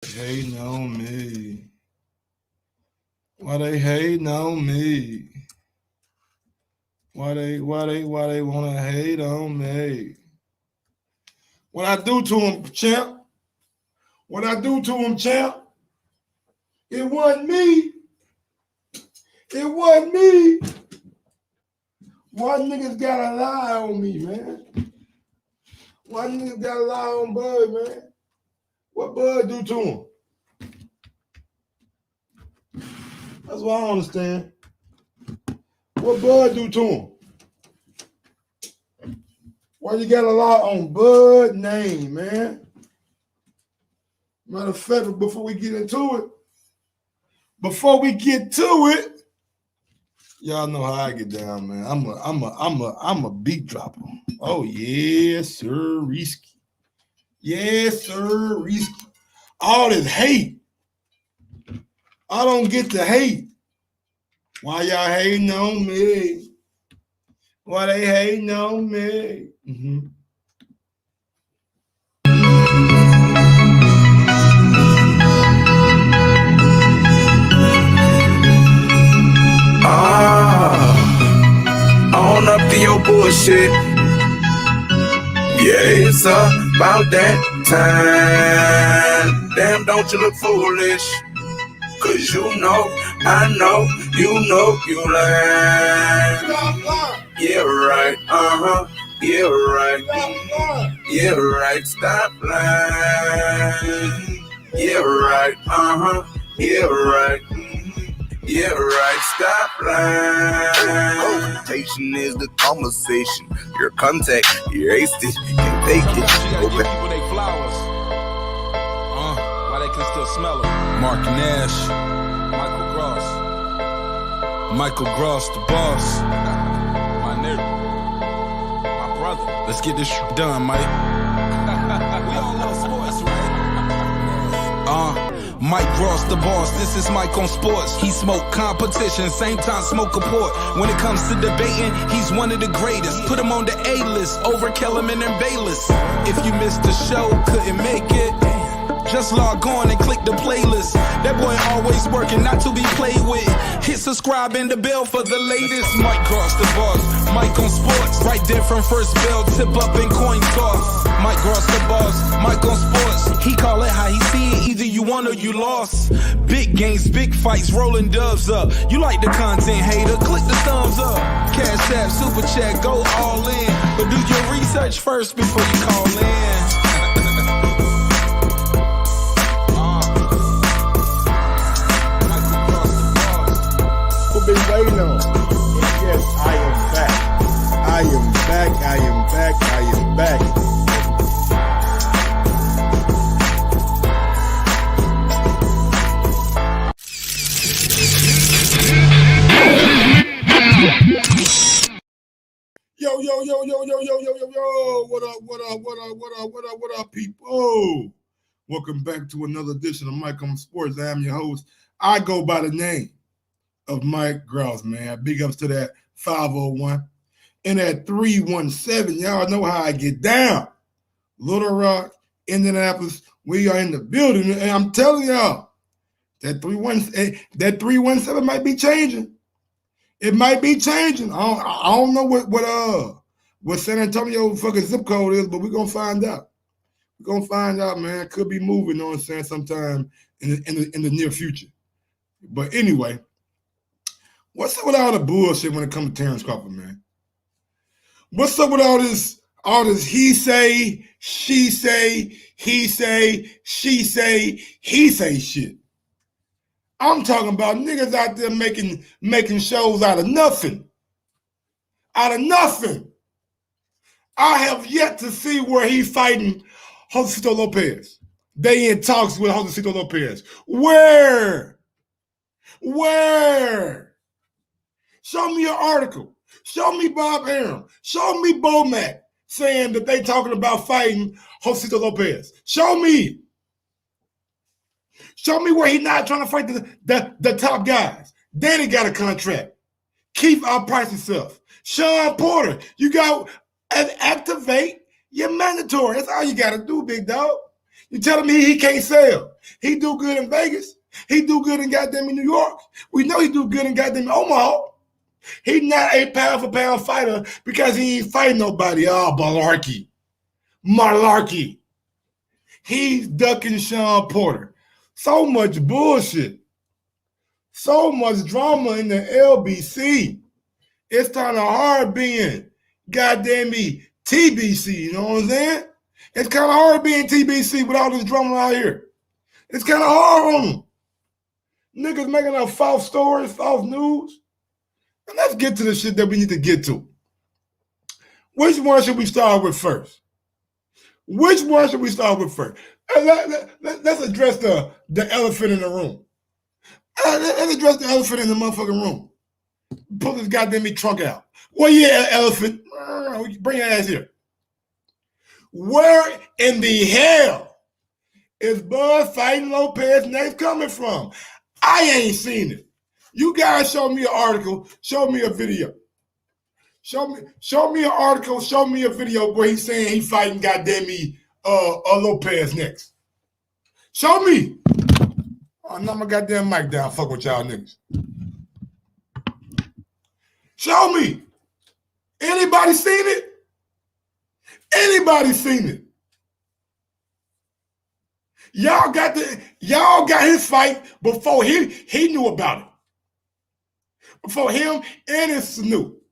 Hating on me. Why they hating on me? Why they wanna hate on me? What I do to him, champ? What I do to him, champ? It wasn't me. It wasn't me. Why niggas gotta lie on me, man? Why niggas gotta lie on Bud, man? What Bud do to him? That's what I don't understand. What Bud do to him? Why you gotta lie on Bud name, man? Matter of fact, before we get to it, y'all know how I get down, man. I'm a beat dropper. Oh yes, sir, Risky. Yes, sir, Risky. All this hate. I don't get the hate. Why y'all hating on me? Why they hating on me? Mm-hmm. On up to your bullshit. Yeah, it's about that time. Damn, don't you look foolish? Cause you know, I know, you lying. Yeah, right, yeah, right. Yeah, right, stop lying. Yeah, right, yeah, right. Yeah, right, stop lying. Confrontation is the conversation. Your contact, your ace it, can't take it. She gotta give people their flowers. While they can still smell them. Mark Nash, Michael Gross, the boss. My nigga, my brother. Let's get this shit done, Mike. We all love sports, right? Mike Ross, the boss, this is Mike on sports. He smoke competition, same time smoke a port. When it comes to debating, he's one of the greatest. Put him on the A-list, over Kellerman and Bayless. If you missed the show, couldn't make it, just log on and click the playlist. That boy always working, not to be played with. Hit subscribe and the bell for the latest. Mike Ross, the boss, Mike on sports. Right there from first bell, tip up and coin toss. Mike Ross, the boss, Mike on sports. He call it how he see it, either you won or you lost. Big games, big fights, rolling dubs up. You like the content, hater, click the thumbs up. Cashapp, super chat, go all in. But do your research first before you call in. Been waiting on. Yes, I am back. I am back. I am back. I am back. Yo. What up, people? Welcome back to another edition of Mike on Sports. I am your host. I go by the name of Mike Grouse, man. Big ups to that 501 and that 317. Y'all know how I get down. Little Rock, Indianapolis, we are in the building. And I'm telling y'all, that 317 might be changing. It might be changing. I don't know what San Antonio fucking zip code is, but we're gonna find out. We're gonna find out, man. Could be moving, you know what I'm saying, sometime in the near future. But anyway, what's up with all the bullshit when it comes to Terence Crawford, man? What's up with all this he say, she say, he say, she say, he say shit? I'm talking about niggas out there making shows out of nothing. Out of nothing. I have yet to see where he's fighting Josecito Lopez. They in talks with Josecito Lopez. Where? Show me an article. Show me Bob Arum. Show me Bomac saying that they talking about fighting Josecito Lopez. Show me. Show me where he's not trying to fight the top guys. Danny got a contract. Keith outpriced himself. Shawn Porter, you got to activate your mandatory. That's all you got to do, big dog. You telling me he can't sell? He do good in Vegas. He do good in goddamn New York. We know he do good in goddamn Omaha. He's not a pound-for-pound fighter because he ain't fighting nobody. Oh, malarkey. He's ducking Shawn Porter. So much bullshit. So much drama in the LBC. It's kind of hard being goddamn me TBC, you know what I'm saying? It's kind of hard being TBC with all this drama out here. It's kind of hard on them. Niggas making up false stories, false news. And let's get to the shit that we need to get to. Which one should we start with first? Let's address the elephant in the room. Let's address the elephant in the motherfucking room. Pull this goddamn trunk out. Well, yeah, elephant. Bring your ass here. Where in the hell is Bud fighting Lopez next coming from? I ain't seen it. You guys show me an article, show me a video. Show me an article, show me a video where he's saying he fighting goddamn me Lopez next. Show me. Oh, knock my goddamn mic down. Fuck with y'all niggas. Show me. Anybody seen it? Anybody seen it? Y'all got his fight before he knew about it. Before him and his Snoop.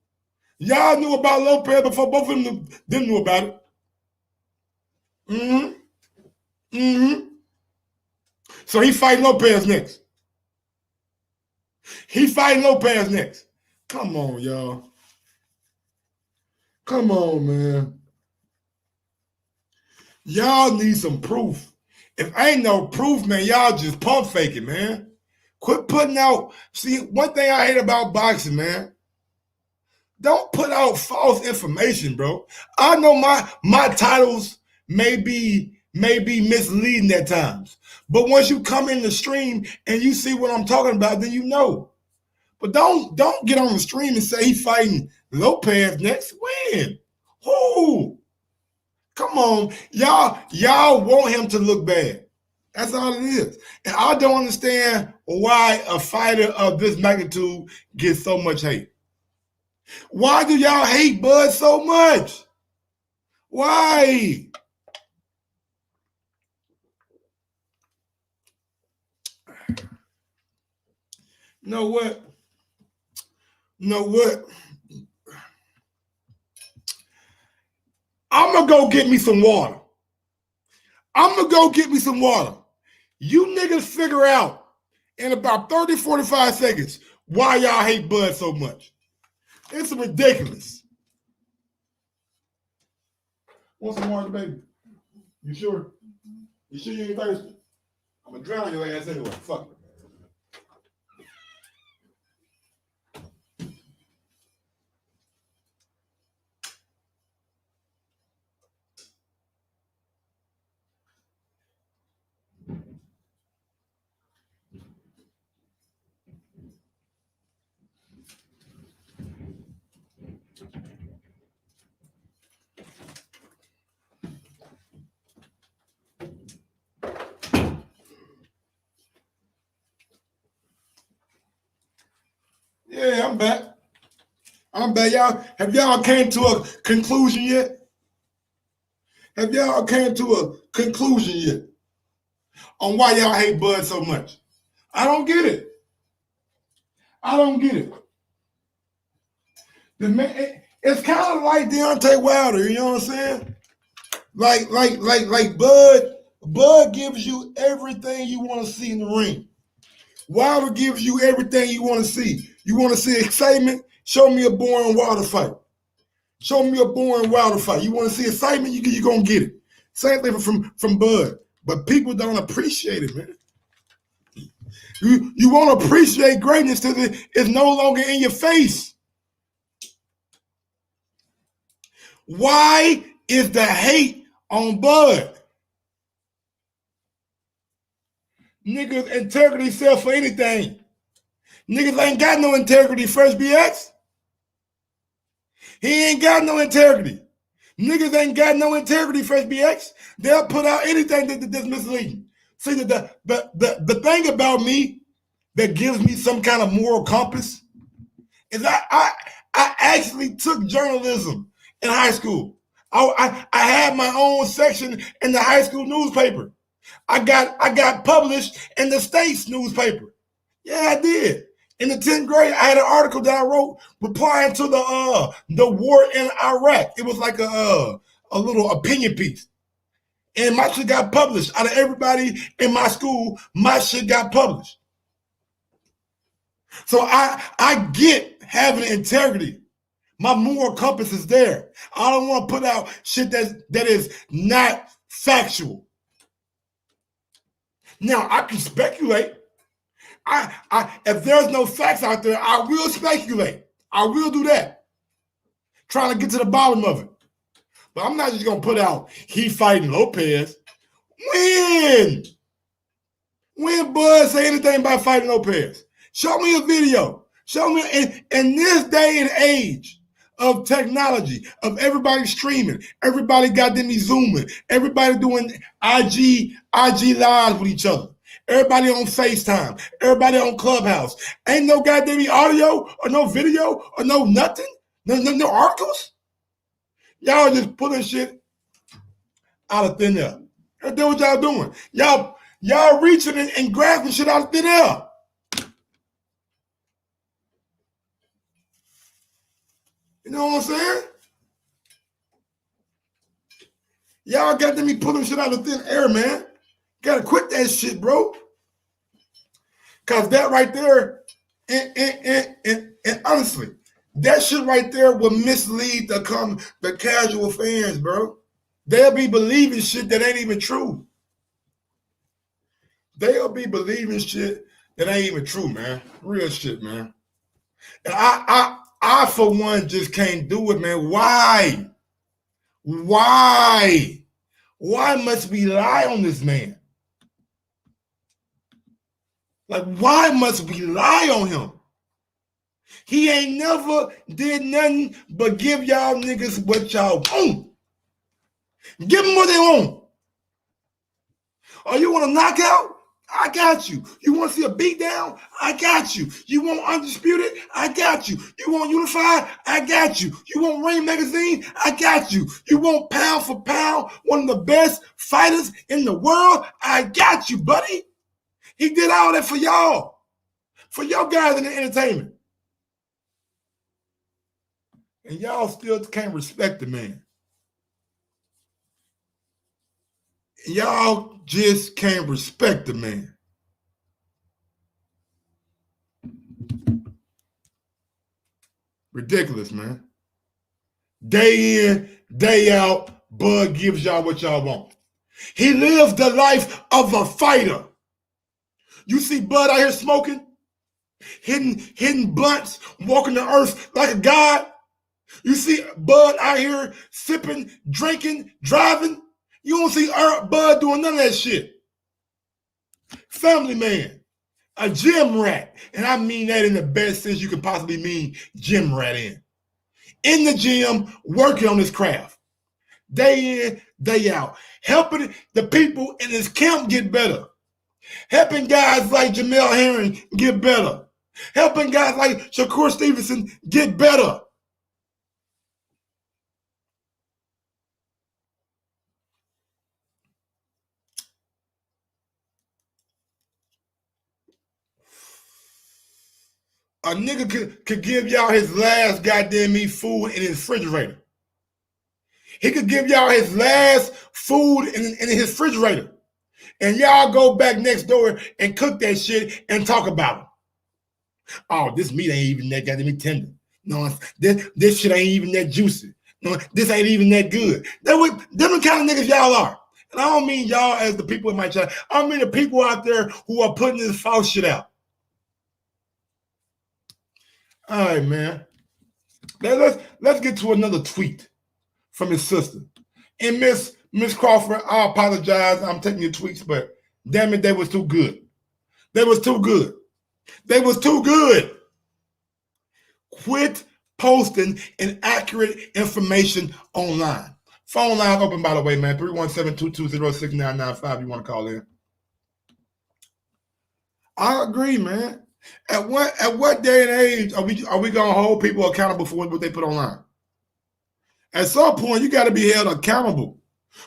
Y'all knew about Lopez before both of them knew about it. So he fighting Lopez next. Come on, y'all. Come on, man. Y'all need some proof. If ain't no proof, man, y'all just pump faking, man. Quit putting out. See, one thing I hate about boxing, man. Don't put out false information, bro. I know my titles may be misleading at times. But once you come in the stream and you see what I'm talking about, then you know. But don't get on the stream and say he fighting Lopez next. When? Who? Come on. Y'all want him to look bad. That's all it is. And I don't understand why a fighter of this magnitude gets so much hate. Why do y'all hate Bud so much? Why? Know what? I'm going to go get me some water. You niggas figure out in about 30, 45 seconds why y'all hate Bud so much. It's ridiculous. Want some water, baby? You sure? You sure you ain't thirsty? I'm going to drown your ass anyway. Fuck it. Yeah, I'm back. Y'all, have y'all came to a conclusion yet? On why y'all hate Bud so much? I don't get it. The man, it's kind of like Deontay Wilder, you know what I'm saying? Like Bud gives you everything you want to see in the ring. Wilder gives you everything you want to see. You want to see excitement? Show me a boring Wilder fight. You want to see excitement? You're going to get it. Same thing from Bud. But people don't appreciate it, man. You won't appreciate greatness till it's no longer in your face. Why is the hate on Bud? Niggas integrity sell for anything. Niggas ain't got no integrity, First BX. He ain't got no integrity. Niggas ain't got no integrity for SBX. They'll put out anything that's misleading. See, the thing about me that gives me some kind of moral compass is I actually took journalism in high school. I had my own section in the high school newspaper. I got published in the state's newspaper. Yeah, I did. In the 10th grade, I had an article that I wrote replying to the war in Iraq. It was like a little opinion piece. And my shit got published. Out of everybody in my school, my shit got published. So I get having integrity. My moral compass is there. I don't want to put out shit that is not factual. Now, I can speculate. If there's no facts out there, I will speculate. I will do that. Trying to get to the bottom of it. But I'm not just going to put out he fighting Lopez. When Bud say anything about fighting Lopez? Show me a video. Show me in this day and age of technology, of everybody streaming, everybody got them zooming, everybody doing IG lives with each other. Everybody on FaceTime, everybody on Clubhouse. Ain't no goddamn audio or no video or no nothing, no articles. Y'all just pulling shit out of thin air. That's what y'all doing. Y'all reaching and grabbing shit out of thin air. You know what I'm saying? Y'all got to be pulling shit out of thin air, man. Gotta quit that shit, bro. Cause that right there, and honestly, that shit right there will mislead the casual fans, bro. They'll be believing shit that ain't even true. They'll be believing shit that ain't even true, man. Real shit, man. And I for one just can't do it, man. Why? Why must we lie on this man? Like, why must we lie on him? He ain't never did nothing but give y'all niggas what y'all want. Give them what they want. Oh, you want a knockout? I got you. You want to see a beatdown? I got you. You want Undisputed? I got you. You want Unified? I got you. You want Ring Magazine? I got you. You want pound for pound, one of the best fighters in the world? I got you, buddy. He did all that for y'all. For y'all guys in the entertainment. And y'all still can't respect the man. Y'all just can't respect the man. Ridiculous, man. Day in, day out, Bud gives y'all what y'all want. He lives the life of a fighter. You see Bud out here smoking, hitting blunts, walking the earth like a god. You see Bud out here sipping, drinking, driving. You don't see Bud doing none of that shit. Family man, a gym rat. And I mean that in the best sense you could possibly mean gym rat in. In the gym, working on his craft. Day in, day out. Helping the people in his camp get better. Helping guys like Jamel Herring get better. Helping guys like Shakur Stevenson get better. A nigga could give y'all his last goddamn meat food in his refrigerator. He could give y'all his last food in his refrigerator. And y'all go back next door and cook that shit and talk about it. Oh, this meat ain't even that goddamn tender. No, this shit ain't even that juicy. No, this ain't even that good. Them the kind of niggas y'all are. And I don't mean y'all as the people in my chat. I mean the people out there who are putting this false shit out. All right, man. Let's get to another tweet from his sister. And Miss Crawford, I apologize. I'm taking your tweets, but damn it, they was too good. They was too good. They was too good. Quit posting inaccurate information online. Phone line open, by the way, man. 317-220-6995. You want to call in? I agree, man. At what day and age are we gonna hold people accountable for what they put online? At some point, you got to be held accountable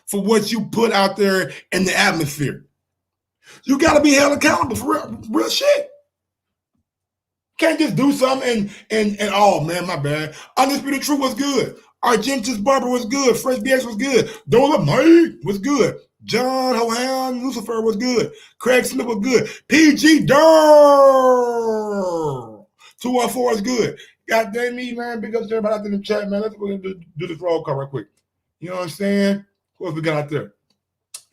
for what you put out there in the atmosphere. You got to be held accountable for real shit. Can't just do something and oh man, my bad. Undisputed Truth was good. Argentus Barber was good. Fresh BX was good. Dolomite was good. John Hohan Lucifer was good. Craig Smith was good. PG Durr 214 is good. God damn me, man. Big ups to everybody out there in the chat, man. Let's go ahead and do this roll call real quick. You know what I'm saying? What else we got out there?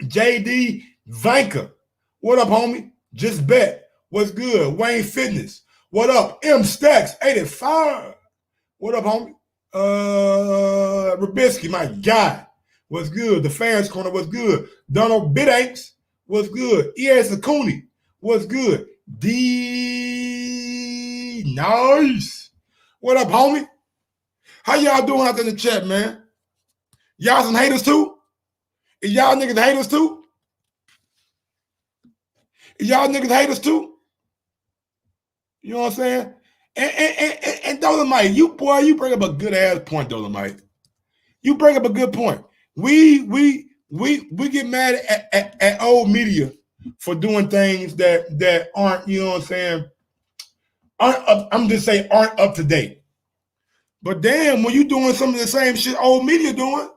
JD Vanka. What up, homie? Just bet. What's good? Wayne Fitness. What up? M Stacks 85. What up, homie? Rabisky, my guy. What's good? The Fans Corner was good. Donald Bidanks was good. E.S. Acuni was good. D nice. What up, homie? How y'all doing out there in the chat, man? Y'all some haters too? Is y'all niggas haters too? Is y'all niggas haters too? You know what I'm saying? And Dolomite, you bring up a good ass point, Dolomite. You bring up a good point. We get mad at old media for doing things that aren't, you know what I'm saying, aren't up to date. But damn, when you doing some of the same shit old media doing,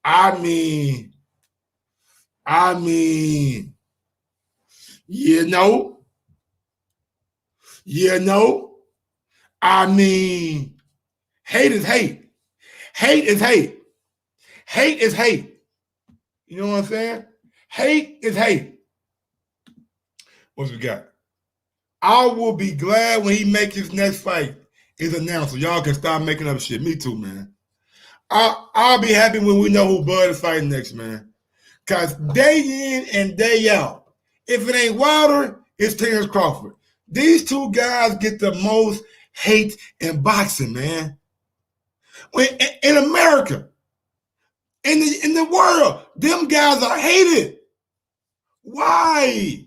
I mean, you know, I mean, hate is hate. Hate is hate. Hate is hate. You know what I'm saying? Hate is hate. What we got? I will be glad when he makes his next fight is announced so y'all can stop making up shit. Me too, man. I'll be happy when we know who Bud is fighting next, man. Because day in and day out, if it ain't Wilder, it's Terence Crawford. These two guys get the most hate in boxing, man. In America, in the world, them guys are hated. Why?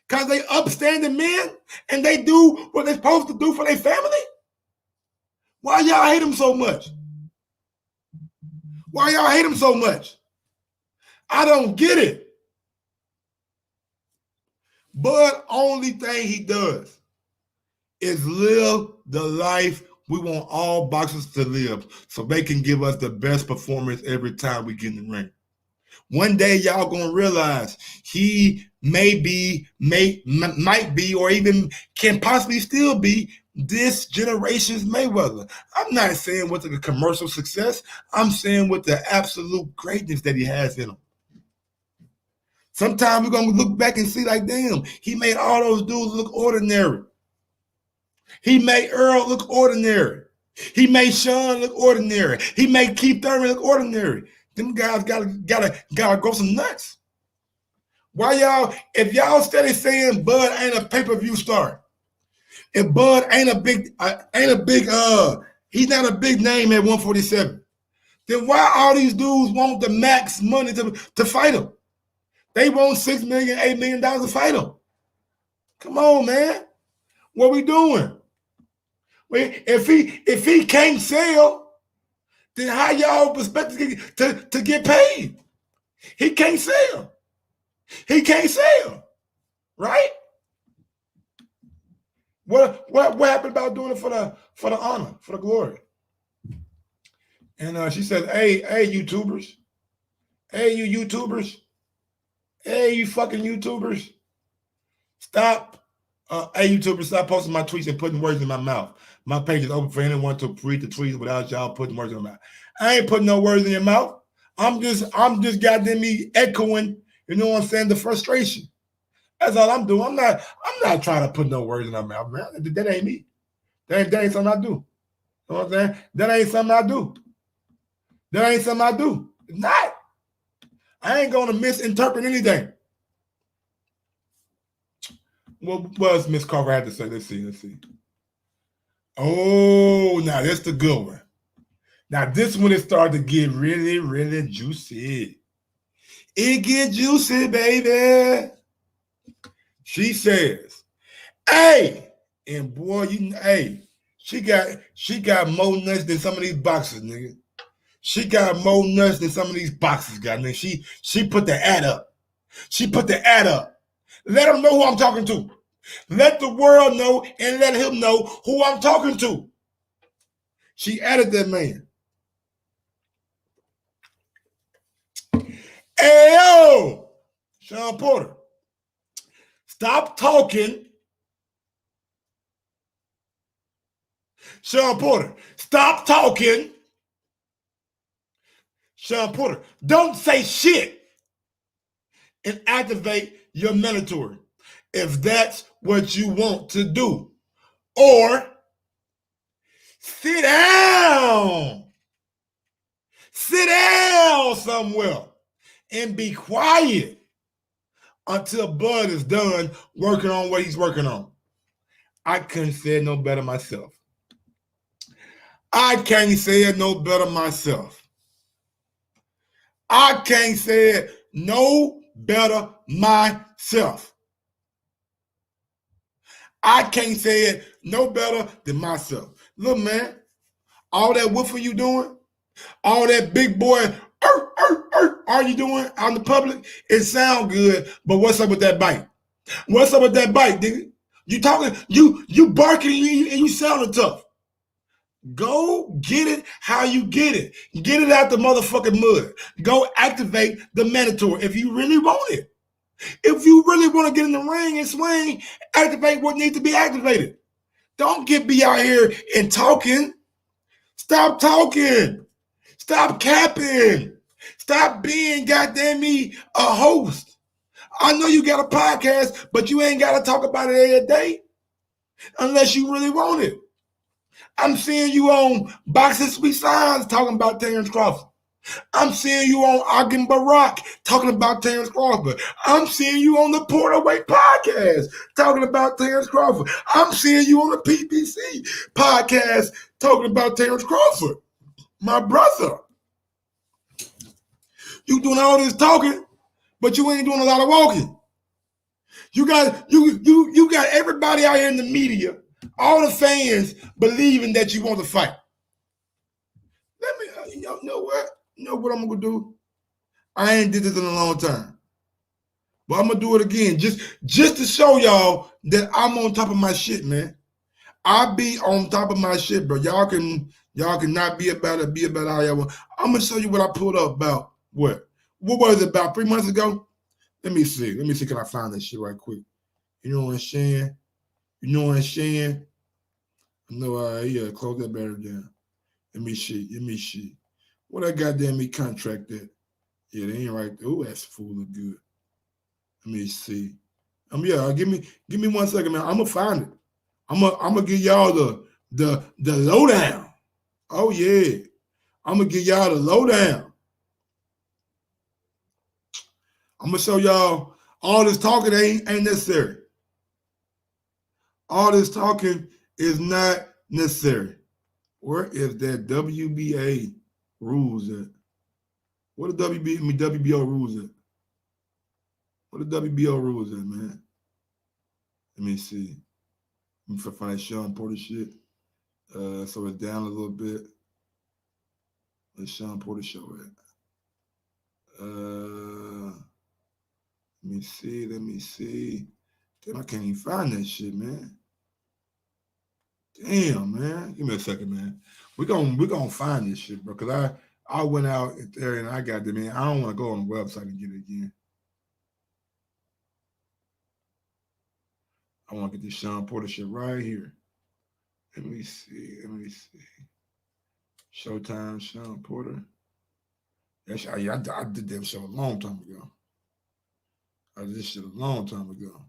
Because they upstanding men and they do what they're supposed to do for their family? Why y'all hate them so much? Why y'all hate them so much? I don't get it. But only thing he does is live the life we want all boxers to live so they can give us the best performance every time we get in the ring. One day y'all gonna realize he might be, or even can possibly still be this generation's Mayweather. I'm not saying with the commercial success. I'm saying with the absolute greatness that he has in him. Sometimes we're gonna look back and see like, damn, he made all those dudes look ordinary. He made Earl look ordinary. He made Shawn look ordinary. He made Keith Thurman look ordinary. Them guys gotta go some nuts. Why y'all, if y'all steady saying Bud ain't a pay-per-view star, if Bud ain't a big, he's not a big name at 147, then why all these dudes want the max money to fight him? They want $6 million, $8 million to fight him. Come on, man. What we doing? If he can't sell, then how y'all expect to get paid? He can't sell. He can't sell, right? What happened about doing it for the honor, for the glory? And she said, hey, YouTubers. Hey, you YouTubers. Hey, you fucking YouTubers. Stop. Hey, YouTubers, stop posting my tweets and putting words in my mouth. My page is open for anyone to read the tweets without y'all putting words in my mouth. I ain't putting no words in your mouth. I'm just goddamn me echoing, you know what I'm saying, the frustration. That's all I'm doing. I'm not trying to put no words in my mouth, man. That ain't me. That ain't something I do. You know what I'm saying? That ain't something I do. That ain't something I do. It's not. I ain't gonna misinterpret anything. What does Miss Carver have to say? Let's see. Oh, now that's the good one. Now, this one, it started to get really, really juicy. It get juicy, baby. She says, hey, and boy, she got more nuts than some of these boxes, nigga. She got more nuts than some of these boxes, got nigga. She put the ad up. She put the ad up. Let them know who I'm talking to. Let the world know and let him know who I'm talking to. She added that man. Ayo, Shawn Porter, stop talking. Shawn Porter, stop talking. Shawn Porter, don't say shit and activate your mandatory if that's what you want to do. Or sit down. Sit down somewhere and be quiet until Bud is done working on what he's working on. I couldn't say it no better myself. I can't say it no better myself. I can't say it no better myself. I can't say it no better than myself. Look, man, all that woofing you doing, all that big boy are you doing out in the public, it sound good, but what's up with that bite? What's up with that bite, nigga? You talking, you barking and you sounding tough. Go get it how you get it. Get it out the motherfucking mud. Go activate the mandatory if you really want it. If you really want to get in the ring and swing, activate what needs to be activated. Don't be out here and talking. Stop talking. Stop capping. Stop being goddamn me a host. I know you got a podcast, but you ain't got to talk about it every day unless you really want it. I'm seeing you on Boxing Sweet Signs talking about Terence Crawford. I'm seeing you on Ogden Barack talking about Terence Crawford. I'm seeing you on the Porterweight podcast talking about Terence Crawford. I'm seeing you on the PBC podcast talking about Terence Crawford. My brother. You doing all this talking, but you ain't doing a lot of walking. You got everybody out here in the media, all the fans believing that you want to fight. Let me, you know what? You know what I'm gonna do? I ain't did this in a long time, but I'm gonna do it again, just to show y'all that I'm on top of my shit, man. I be on top of my shit, bro. Y'all can not be about it, be about how y'all want. I'm gonna show you what I pulled up about what was it, about 3 months ago? Let me see. Can I find that shit right quick? You know what I'm saying? No, yeah, close that battery down. Let me see. What I goddamn me contract that? Yeah, they ain't right there. Oh, that's full of good. Let me see. Give me 1 second, man. I'm gonna find it. I'm gonna give y'all the lowdown. Oh yeah. I'm gonna give y'all the lowdown. I'm gonna show y'all all this talking ain't necessary. All this talking is not necessary. Where is that WBA rules at? What the WBO rules at? What the WBO rules at, man? Let me see. Let me find Shawn Porter shit. So it's down a little bit. Where's Shawn Porter show at? Let me see. Damn, I can't even find that shit, man. Damn, man. Give me a second, man. We're gonna find this shit, bro. Cause I went out there and I got them in. I don't want to go on the website and get it again. I want to get this Shawn Porter shit right here. Let me see. Showtime, Shawn Porter. I did that show a long time ago. I did this shit a long time ago.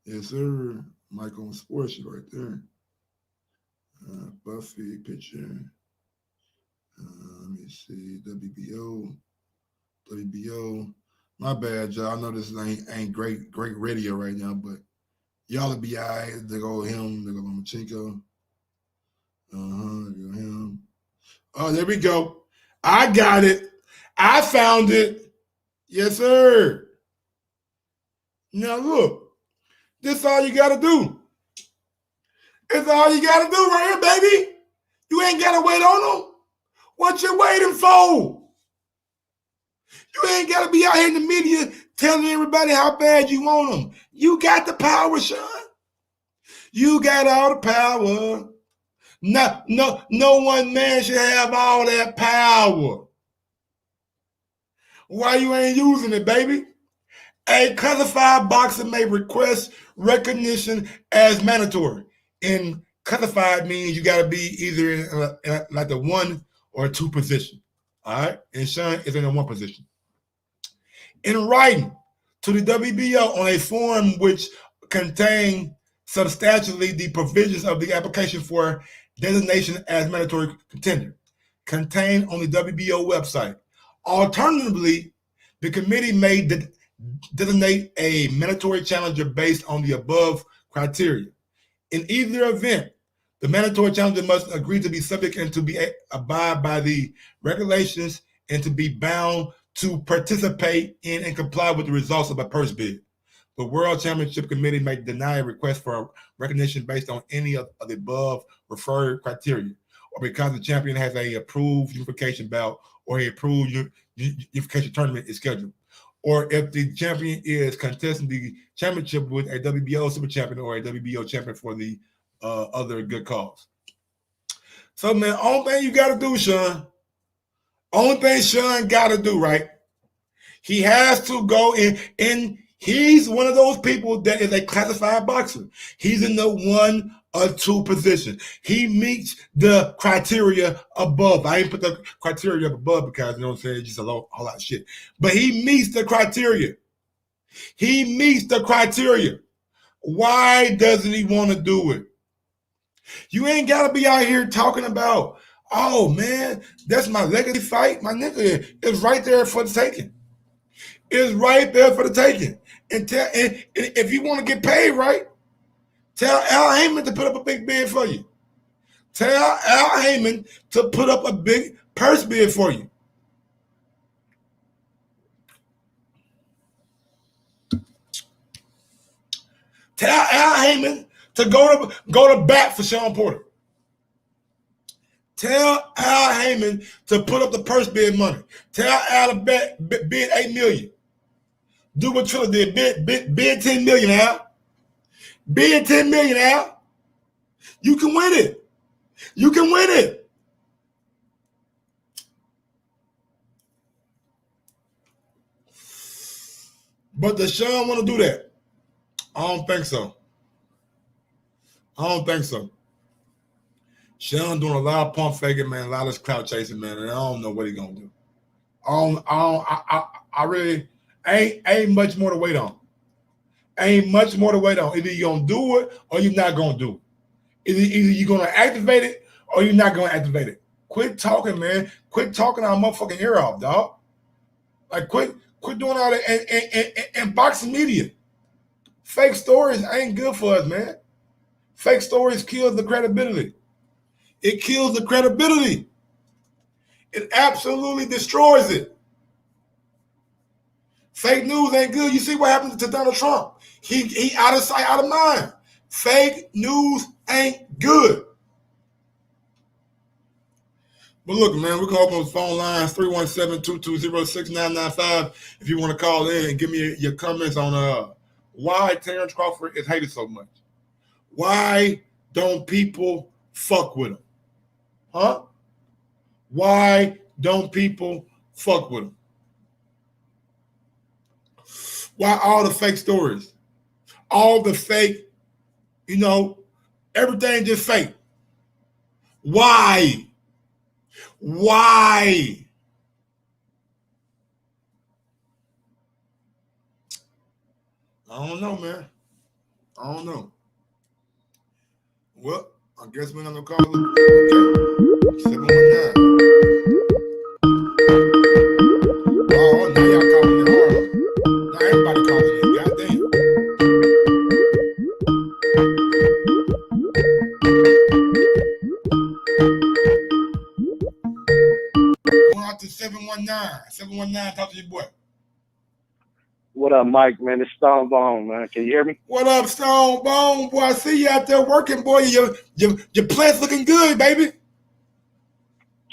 Yes, sir. Mike on sports shit right there. Buffy picture. Let me see. WBO. My bad, y'all. I know this ain't great radio right now, but y'all will be all right. They go him, they go Lomachenko. Oh, there we go. I got it. I found it. Yes, sir. Now look, this is all you got to do. It's all you got to do right here, baby. You ain't got to wait on them. What you waiting for? You ain't got to be out here in the media telling everybody how bad you want them. You got the power, Shawn. You got all the power. No one man should have all that power. Why you ain't using it, baby? A classified boxer may request recognition as mandatory. And classified means you got to be either in like the 1 or 2 position. All right? And Shawn is in the 1 position. In writing to the WBO on a form which contain substantially the provisions of the application for designation as mandatory contender, contained on the WBO website. Alternatively, the committee may designate a mandatory challenger based on the above criteria. In either event, the mandatory challenger must agree to be subject and to be abide by the regulations and to be bound to participate in and comply with the results of a purse bid. The World Championship Committee may deny a request for recognition based on any of the above referred criteria, or because the champion has a approved unification bout or a approved unification tournament is scheduled, or if the champion is contesting the championship with a WBO super champion or a WBO champion for the other good cause. So, man, only thing you got to do, Shawn, only thing Shawn got to do, right? He has to go in. He's one of those people that is a classified boxer. He's in the 1 or 2 position. He meets the criteria above. I ain't put the criteria up above because, you know what I'm saying, it's just a whole lot of shit. But he meets the criteria. He meets the criteria. Why doesn't he want to do it? You ain't got to be out here talking about, oh, man, that's my legacy fight. My nigga, it's right there for the taking. It's right there for the taking. And if you want to get paid right, tell Al Heyman to put up a big bid for you. Tell Al Heyman to put up a big purse bid for you. Tell Al Heyman to go to bat for Shawn Porter. Tell Al Heyman to put up the purse bid money. Tell Al to bid $8 million. Do what Triller did. Bid $10 million, Al. Bid $10 million, Al. You can win it. You can win it. But does Shawn want to do that? I don't think so. I don't think so. Shawn doing a lot of pump faking, man, a lot of clout chasing, man, and I don't know what he's gonna do. I really ain't much more to wait on. Ain't much more to wait on. Either you're gonna do it or you're not gonna do it. Either you're gonna activate it or you're not gonna activate it. Quit talking, man. Quit talking our motherfucking ear off, dog. Like quit doing all that and boxing media. Fake stories ain't good for us, man. Fake stories kills the credibility. It kills the credibility. It absolutely destroys it. Fake news ain't good. You see what happened to Donald Trump? He out of sight, out of mind. Fake news ain't good. But look, man, we can open the phone lines 317-220-6995 if you want to call in and give me your comments on why Terence Crawford is hated so much. Why don't people fuck with him? Huh? Why don't people fuck with him? Why all the fake stories? All the fake, everything just fake. Why? Why? I don't know, man. I don't know. Well, I guess we're gonna call it. Okay. 719. Oh, now y'all calling it hard. Now everybody calling it. Goddamn. 619. Talk to your boy. What up, Mike, man? It's Stone Bone, man. Can you hear me? What up, Stone Bone? Boy, I see you out there working, boy. Your plant's looking good, baby.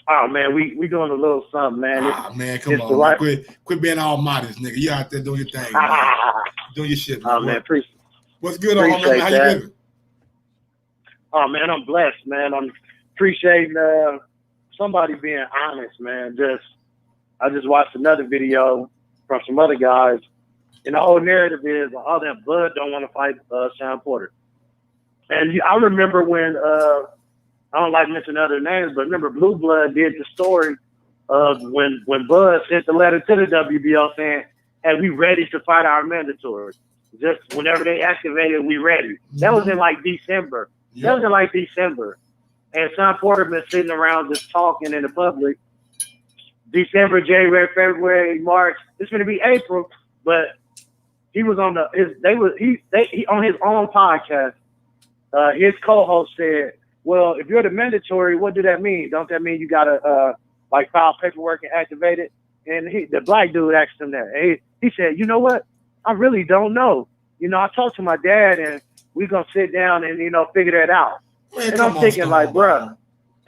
Oh, man, we doing a little something, man. Man, come on. Right. Quit being all modest, nigga. You out there doing your thing, man. Doing your shit, man. Oh, man, appreciate What's good, man? How you living? Oh, man, I'm blessed, man. I'm appreciating somebody being honest, man. I just watched another video from some other guys, and the whole narrative is all that Bud don't want to fight Shawn Porter. And I remember when I don't like mentioning other names, but remember Blue Blood did the story of when Bud sent the letter to the WBO saying, "Hey, we ready to fight our mandatory. Just whenever they activated, we ready." That was in like December. Yep. That was in like December. And Shawn Porter been sitting around just talking in the public. December, January, February, March. It's going to be April, but he was on on his own podcast. His co-host said, "Well, if you're the mandatory, what do that mean? Don't that mean you gotta file paperwork and activate it?" And the black dude asked him that. He said, "You know what? I really don't know. I talked to my dad, and we're gonna sit down and figure that out." Man, and I'm thinking, bruh.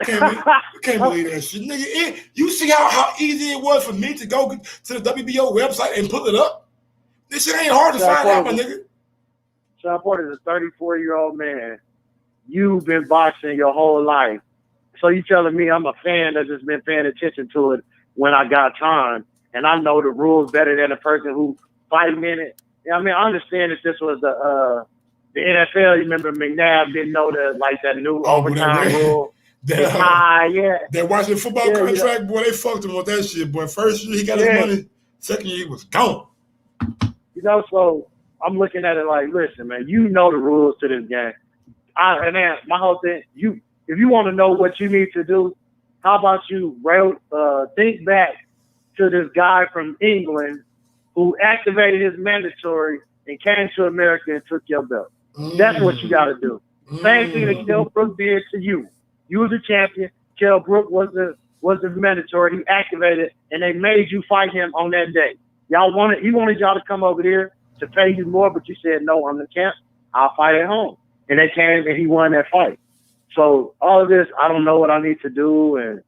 Can't believe that shit, nigga. You see how easy it was for me to go to the WBO website and pull it up? This shit ain't hard to find out, my nigga. Shawn Porter is a 34-year-old man. You've been boxing your whole life. So you telling me I'm a fan that's just been paying attention to it when I got time, and I know the rules better than a person who 5 minutes. I understand that this was the NFL. You remember McNabb didn't know that new overtime rule. That Washington football contract, boy, they fucked him with that shit, boy. First year he got his money, second year he was gone. So I'm looking at it like, listen, man, you know the rules to this game. And then my whole thing, if you want to know what you need to do, how about you think back to this guy from England who activated his mandatory and came to America and took your belt. That's what you got to do. Same thing that Kell Brook did to you. You was a champion. Kell Brook was the mandatory. He activated, and they made you fight him on that day. He wanted y'all to come over here to pay you more, but you said, "No, I'm the champ. I'll fight at home." And they came and he won that fight. So all of this, I don't know what I need to do, and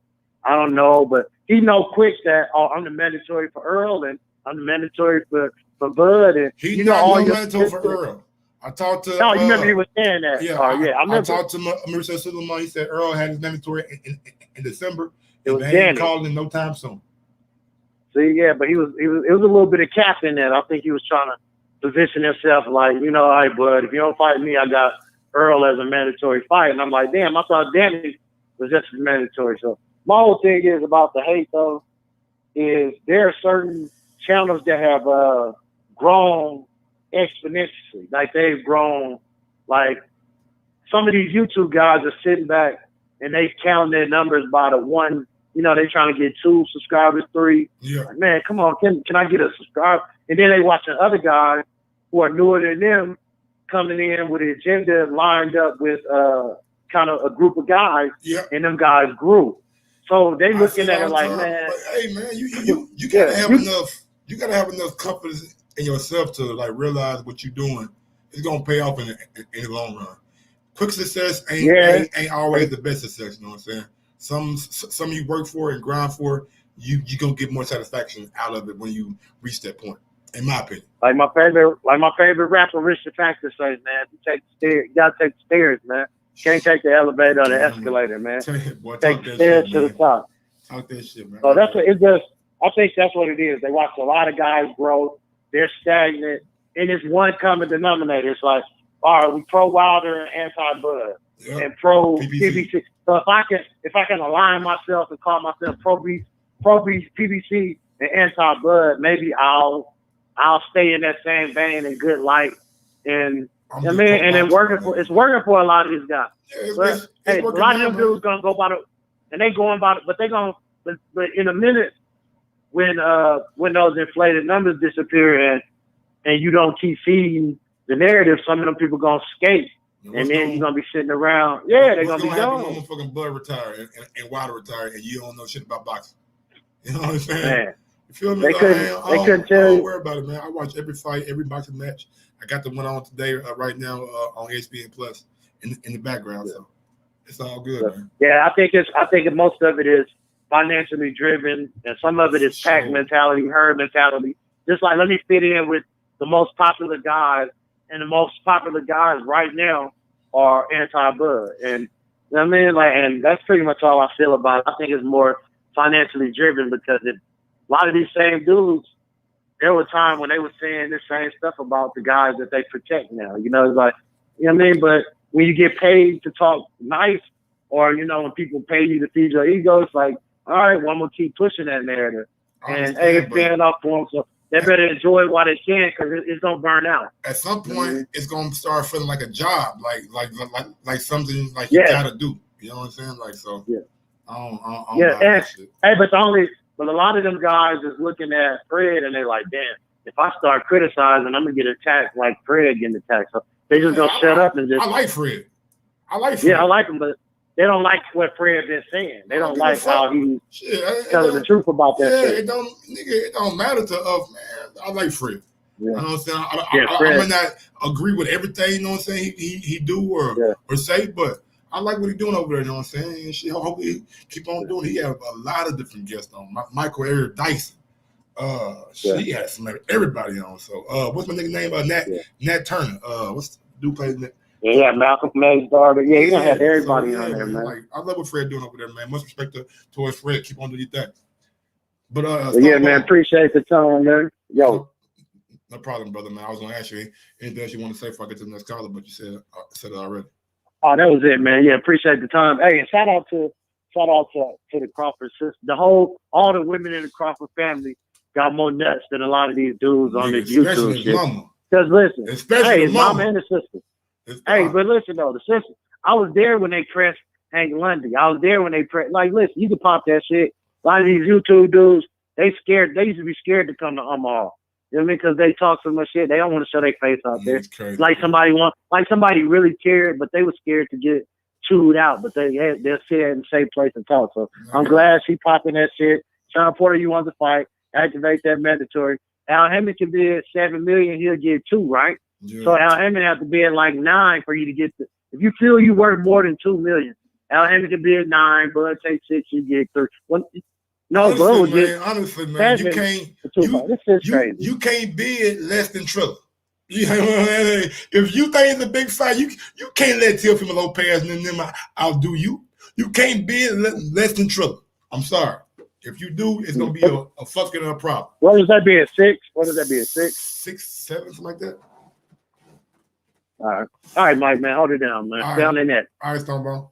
I don't know, but he know quick that I'm the mandatory for Earl, and I'm the mandatory for Bud, and he's not mandatory for Earl. I talked to. No, you remember he was saying that. Yeah, I talked to Mr. Suleiman. He said Earl had his mandatory in December. It was ain't calling him no time soon. See, yeah, but it was a little bit of cap in that. I think he was trying to position himself like, all right, Bud, if you don't fight me, I got Earl as a mandatory fight. And I'm like, damn, I thought Danny was just mandatory. So my whole thing is about the hate, though, is there are certain channels that have grown exponentially. Like they've grown, like some of these YouTube guys are sitting back and they count their numbers by the one, they're trying to get 2 subscribers, 3. Yeah. Like, man, come on, can I get a subscriber? And then they watching other guys who are newer than them coming in with an agenda lined up with kind of a group of guys, and them guys grew. So they looking at it like, man, hey man, you gotta have enough. You gotta have enough confidence in yourself to realize what you're doing is gonna pay off in the long run. Quick success ain't always the best success. You know what I'm saying? Some you work for and grind for, you gonna get more satisfaction out of it when you reach that point. In my opinion. Like my favorite rapper, Rich the Factor, says, man, you gotta take the stairs, man. Can't take the elevator or the escalator, man. Take the stairs to the top. Talk that shit, man. So that's what it does. I think that's what it is. They watch a lot of guys grow. They're stagnant. And it's one common denominator. It's like, all right, we pro Wilder and anti-Bud and pro PBC. So if I can align myself and call myself pro PBC and anti-Bud, maybe I'll stay in that same vein and good light. And and it's working for a lot of these guys. Yeah, a lot of them dudes gonna go by the, and they going by it, but in a minute when those inflated numbers disappear and you don't keep feeding the narrative, some of them people gonna skate. And then you're gonna be sitting around. Yeah, they're gonna be gone. Motherfucking Bud retire and Wilder retire, and you don't know shit about boxing. You know what I'm saying? Man. You feel me? They couldn't tell don't you. worry about it, man. I watch every fight, every boxing match. I got the one on today, right now, on ESPN Plus in the background. So it's all good, man. Yeah, I think most of it is financially driven, and some of it is pack mentality, herd mentality. Just like, let me fit in with the most popular guys, and the most popular guys right now are anti-Bud. And you know what I mean? Like, and that's pretty much all I feel about it. I think it's more financially driven, because a lot of these same dudes, there was a time when they were saying this same stuff about the guys that they protect now. You know, it's like, you know what I mean? But when you get paid to talk nice, or, you know, when people pay you to feed your ego, it's like, all right, well, I'm going to keep pushing that narrative. And it's paying off for them. So they better enjoy it while they can, because it's going to burn out. At some point, it's going to start feeling like a job, like something like you got to do. You know what I'm saying? Like, so. Yeah. I don't and, hey, but a lot of them guys is looking at Fred, and they're like, damn, if I start criticizing, I'm going to get attacked like Fred getting attacked. So they just going to shut up and just. I like Fred. Yeah, I like him, but they don't like what Fred been saying. They don't like how he's telling the truth about that shit. It don't matter to us, man. I like Fred. Yeah. You know what I'm saying? I may not agree with everything, you know what I'm saying, he do or say, but I like what he's doing over there, you know what I'm saying? And shit, hope he keep on doing. He have a lot of different guests on. Michael Eric Dyson. He has everybody on. So what's my nigga name? Nat Turner. What's the dude playing that? Yeah, Malcolm May's daughter. Yeah, he's gonna have everybody on there, man. Like, I love what Fred doing over there, man. Much respect towards Fred. Keep on doing that. But man, appreciate the time, man. Yo. No problem, brother, man. I was gonna ask you anything else you want to say before I get to the next caller, but you said it already. Oh, that was it, man. Yeah, appreciate the time. Hey, and shout out to the Crawford sister. all the women in the Crawford family got more nuts than a lot of these dudes on this YouTube shit. Because listen, especially his mama and his sister. Hey, but listen though, the sister. I was there when they pressed Hank Lundy. I was there when they pressed. Like, listen, you can pop that shit. A lot of these YouTube dudes, they scared. They used to be scared to come to Omaha. You know what I mean? Because they talk so much shit, they don't want to show their face out there. Like somebody really cared, but they were scared to get chewed out. But they're scared in the same place and talk. So I'm glad she popping that shit. Shawn Porter, you want to fight? Activate that mandatory. Al Hammond can be at $7 million. He'll get 2, right? Yeah. So Al Hammond have to be at like 9 for you to get. If you feel you worth more than $2 million, Al Hammond can be at 9. Bud take 6, you get 3. Honestly, man, you can't bid less than Triller. You know what I mean? If you think it's a big fight, you can't let Teofimo Lopez and them outdo you. You can't bid less than Triller. I'm sorry. If you do, it's gonna be a fucking problem. What does that be at 6? What does that be at 6? 6, 7, something like that. All right, Mike, man, hold it down, man. All down in that. All right, Stonebone.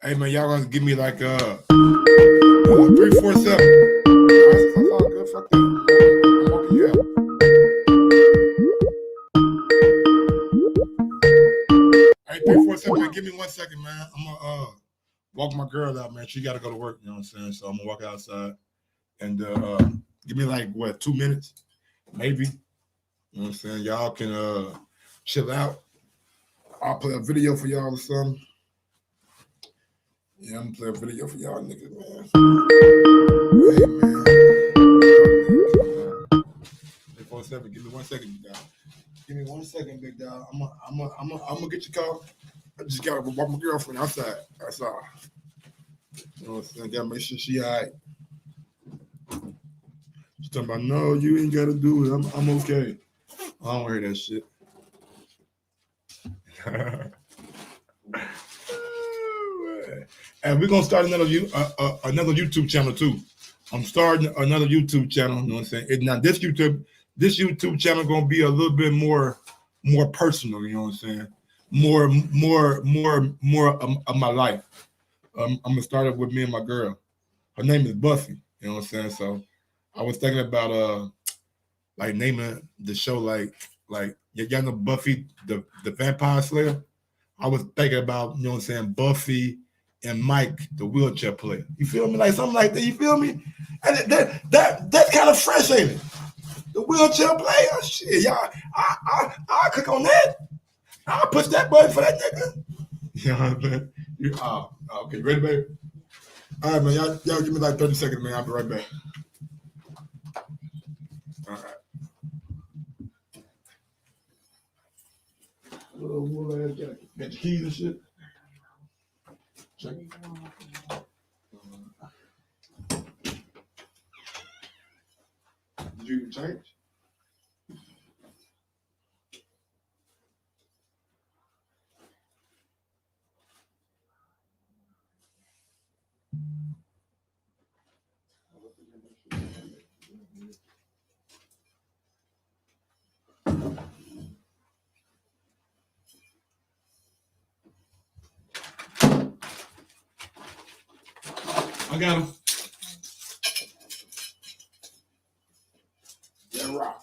Hey, man, y'all gonna give me like 347. That's all good. Fuck that. I'm walking you out. Hey, 347, man, give me 1 second, man. I'm gonna walk my girl out, man. She gotta go to work, you know what I'm saying? So I'm gonna walk outside and give me like 2 minutes, maybe. You know what I'm saying? Y'all can chill out. I'll play a video for y'all or something. Yeah, I'm gonna play a video for y'all niggas, man. Hey, man. 847, give me 1 second, big dog. Give me 1 second, big dog. I'm gonna get your call. I just gotta walk my girlfriend outside. That's all. You know what I'm saying? Gotta make sure she all right. She's talking about, no, you ain't gotta do it. I'm okay. I don't hear that shit. And we're gonna start another YouTube channel too. I'm starting another YouTube channel. You know what I'm saying? Now this YouTube channel gonna be a little bit more personal. You know what I'm saying? More of my life. I'm gonna start it with me and my girl. Her name is Buffy. You know what I'm saying? So I was thinking about like naming the show like y'all know Buffy the Vampire Slayer. I was thinking about, you know what I'm saying, Buffy and Mike, the wheelchair player. You feel me? Like something like that. You feel me? And that's kind of fresh, ain't it? The wheelchair player. Shit, y'all. I click on that. I'll push that button for that nigga. You know what I'm saying? Okay, ready, baby? All right, man. Y'all give me like 30 seconds, man. I'll be right back. wool ass jacket. Got your keys and shit. Check it. Did you even change? I got him. Yeah, rock.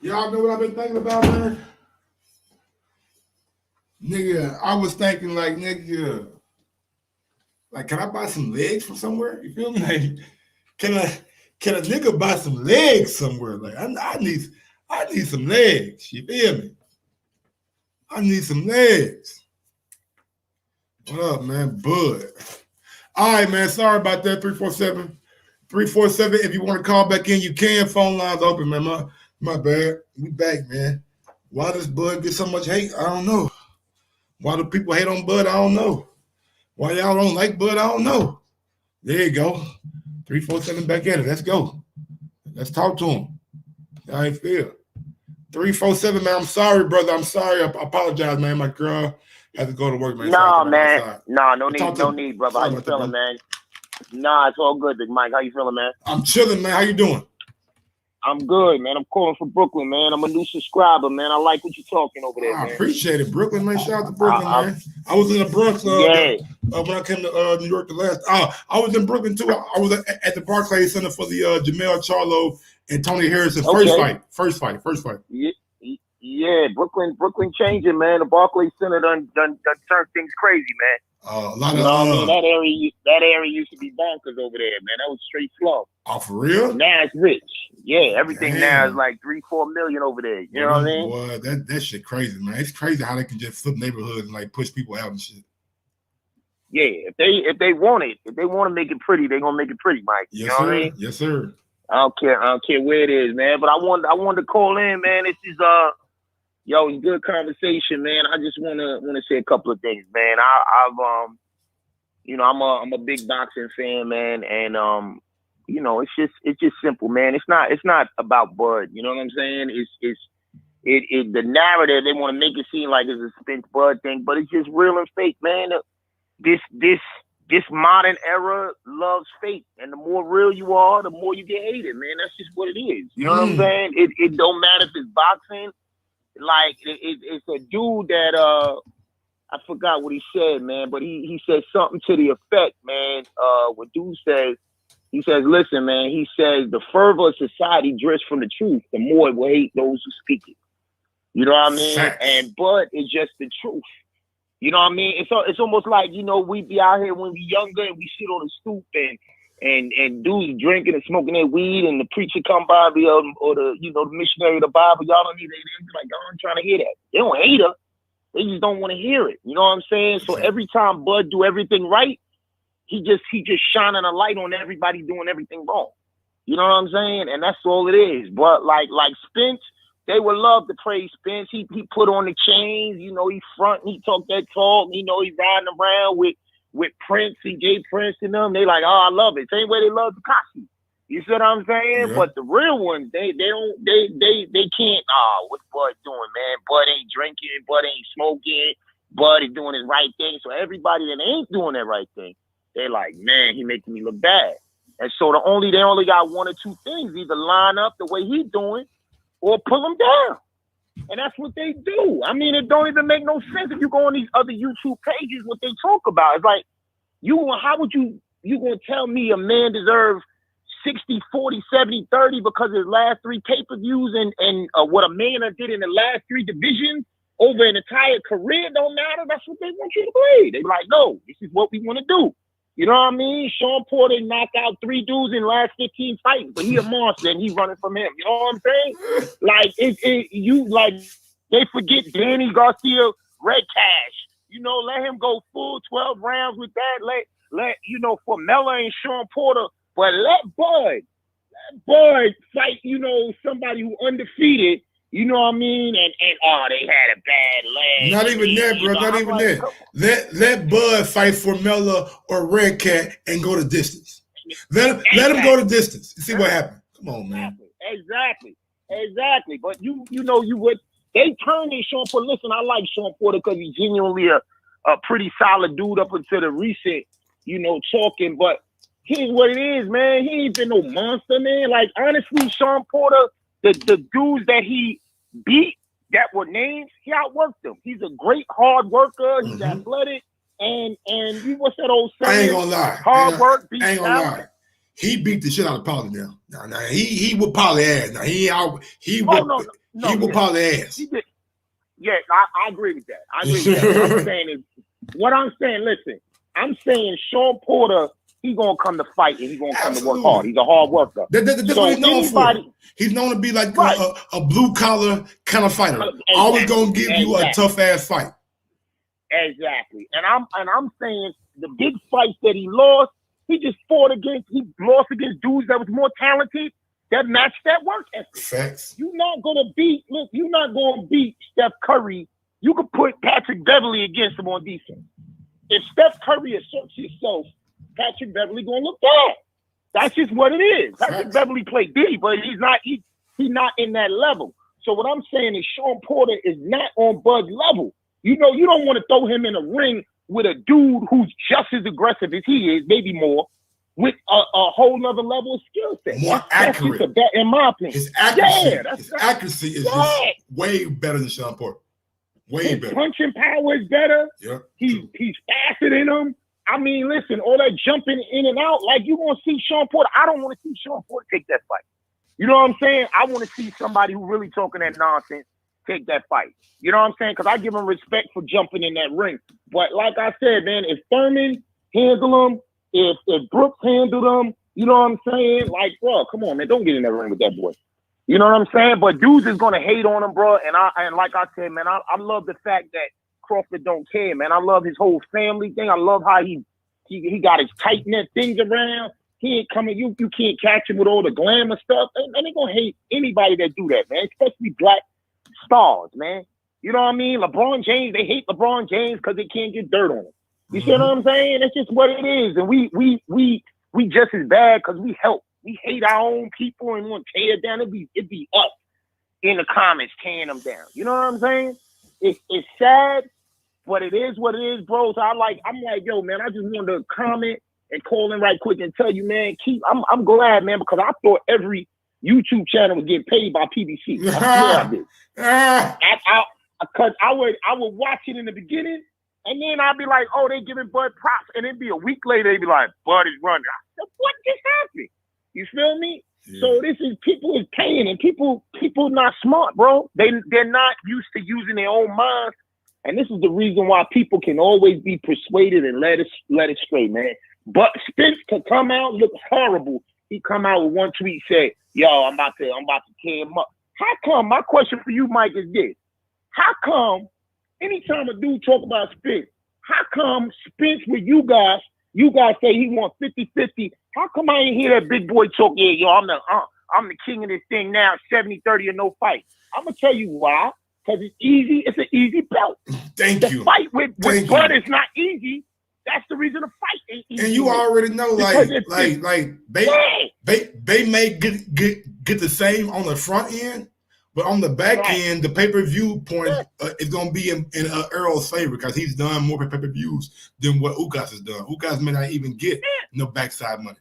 Y'all know what I've been thinking about, man? Nigga, I was thinking like, nigga, like, can I buy some legs from somewhere? You feel me? Like, can a nigga buy some legs somewhere? Like, I need some legs. You feel me? I need some legs. What up, man? Bud. All right, man. Sorry about that. 347. 347. If you want to call back in, you can. Phone lines open, man. My bad. We back, man. Why does Bud get so much hate? I don't know. Why do people hate on Bud? I don't know. Why y'all don't like Bud? I don't know. There you go. 347 back at it. Let's go. Let's talk to him. How you feel? 347, man. I'm sorry, brother. I'm sorry. I apologize, man. My girl had to go to work, man. No, man. No need, brother. How you feeling, man? Nah, it's all good, Big Mike. How you feeling, man? I'm chilling, man. How you doing? I'm good, man. I'm calling from Brooklyn, man. I'm a new subscriber, man. I like what you're talking over there, man. I appreciate it. Brooklyn, man. Shout out to Brooklyn, man. I was in the Bronx when I came to New York the last. I was in Brooklyn, too. I was at the Barclays Center for the Jamel Charlo and Tony Harrison first fight. Yeah, Brooklyn changing, man. The Barclays Center done turned things crazy, man. A lot of, I mean, that area used to be bonkers over there, man. That was straight slow. Oh, for real? Now it's rich. Yeah, everything now is like 3-4 million over there. You know what I mean? Boy, that shit crazy, man. It's crazy how they can just flip neighborhoods and like push people out and shit. Yeah, if they want to make it pretty, they're gonna make it pretty, Mike. Yes, you know sir. What I mean? Yes, sir. I don't care where it is, man. But I wanted to call in, man. This is it's good conversation, man. I just wanna say a couple of things, man. I'm a big boxing fan, man, and it's just simple, man. It's not about Bud. You know what I'm saying? It's the narrative, they want to make it seem like it's a Spence Bud thing, but it's just real and fake, man. This modern era loves fake, and the more real you are, the more you get hated, man. That's just what it is. You know what I'm saying? It don't matter if it's boxing. Like it's a dude that I forgot what he said, man, but he said something to the effect, man. What dude says, He says, listen, man, he says the fervor of society drifts from the truth, the more it will hate those who speak it. You know what I mean? And Bud is just the truth. You know what I mean? It's almost like, you know, we be out here when we younger and we sit on the stoop and dudes drinking and smoking their weed and the preacher come by or the, you know, the missionary of the Bible, y'all don't need to be like, I'm trying to hear that. They don't hate her. They just don't want to hear it. You know what I'm saying? So every time Bud do everything right, he just shining a light on everybody doing everything wrong. You know what I'm saying? And that's all it is. But like Spence, they would love to praise Spence. He put on the chains, you know, he front, he talk that talk, you know, he riding around with Prince, CJ Prince and them. They like, oh, I love it. Same way they love Cashapp. You see what I'm saying? Yeah. But the real ones, they can't, what's Bud doing, man? Bud ain't drinking, Bud ain't smoking, Bud is doing his right thing. So everybody that ain't doing that right thing, they like, man, he making me look bad. And so they only got one or two things, either line up the way he doing or pull him down. And that's what they do. I mean, it don't even make no sense if you go on these other YouTube pages, what they talk about. It's like, how would you gonna tell me a man deserves 60, 40, 70, 30 because his last 3 pay-per-views and what a man did in the last 3 divisions over an entire career don't matter? That's what they want you to believe. They be like, no, this is what we want to do. You know what I mean? Shawn Porter knocked out 3 dudes in the last 15 fights, but he a monster and he running from him. You know what I'm saying? Like, they forget Danny Garcia, Red Cash. You know, let him go full 12 rounds with that. Let you know, for Mella and Shawn Porter, but let Bud fight, you know, somebody who undefeated. You know what I mean? And they had a bad leg. Not even that, bro. Not even that. Let Bud fight for Mella or Red Cat and go to distance. Let him go to distance and see what happens. Come on, man. Exactly. But you know, you would. They turned in Shawn Porter. Listen, I like Shawn Porter because he's genuinely a pretty solid dude up until the recent, you know, talking. But here's what it is, man. He ain't been no monster, man. Like, honestly, Shawn Porter, the dudes that he beat that were names, he outworked them. He's a great hard worker. He's athletic. And you, what's that old saying? I ain't gonna lie. Hard work beats I ain't gonna lie. He beat the shit out of Polly now. Nah, he would Polly ass. Now he would Polly ass. He did. Yeah, I agree with that. I agree with that. What I'm saying, listen, I'm saying Shawn Porter, he's gonna come to fight and he's gonna come to work hard. He's a hard worker. That's what he's known for. He's known to be like a blue collar kind of fighter. Exactly. Always gonna give you a tough ass fight. Exactly. And I'm saying the big fights that he lost, he lost against dudes that was more talented, that matched that work ethic. Facts. You're not gonna beat Steph Curry. You could put Patrick Beverly against him on defense. If Steph Curry asserts himself, Patrick Beverly gonna look bad. That's just what it is. Patrick Beverly played D, but he's not in that level. So what I'm saying is Shawn Porter is not on Bud's level. You know, you don't want to throw him in a ring with a dude who's just as aggressive as he is, maybe more, with a whole nother level of skill set. More accurate. That's just in my opinion. His accuracy is just way better than Shawn Porter. Way better. Punching power is better. Yeah. He's faster than him. I mean, listen, all that jumping in and out, like you want to see Shawn Porter. I don't want to see Shawn Porter take that fight. You know what I'm saying? I want to see somebody who really talking that nonsense take that fight. You know what I'm saying? Because I give him respect for jumping in that ring. But like I said, man, if Thurman handle him, if Brooks handle him, you know what I'm saying? Like, bro, come on, man, don't get in that ring with that boy. You know what I'm saying? But dudes is gonna hate on him, bro. And like I said, man, I love the fact that Crawford don't care, man. I love his whole family thing. I love how he got his tight knit things around. He ain't coming. You can't catch him with all the glamour stuff. And they gonna hate anybody that do that, man. Especially black stars, man. You know what I mean? LeBron James, they hate LeBron James because they can't get dirt on him. You see what I'm saying? That's just what it is. And we just as bad because we help. We hate our own people and want to tear down. It'd be us in the comments tearing them down. You know what I'm saying? It's sad, but it is what it is, bro. So I'm like, yo, man, I just wanted to comment and call in right quick and tell you, man, I'm glad, man, because I thought every YouTube channel was getting paid by PBC. I swear I did. Because I would watch it in the beginning, and then I'd be like, oh, they giving Bud props, and it'd be a week later, they'd be like, Bud is running. I said, what just happened. You feel me? Yeah. So this is people is paying, and people not smart, bro. They're not used to using their own minds, and this is the reason why people can always be persuaded and let it stray, man. But Spence could come out, look horrible. He come out with one tweet, say, "Yo, I'm about to tear him up." How come? My question for you, Mike, is this: how come anytime a dude talk about Spence, how come Spence with you guys say he wants 50-50? How come I ain't hear that big boy talk? Yeah, yo, I'm the king of this thing now, 70-30 or no fight. I'm gonna tell you why. Because it's easy. It's an easy belt. Thank you. The fight with Bud is not easy. That's the reason the fight ain't easy. And you already know, they may get the same on the front end, but on the back end, the pay-per-view point is going to be in Earl's favor because he's done more pay-per-views than what Ugas has done. Ugas may not even get no backside money.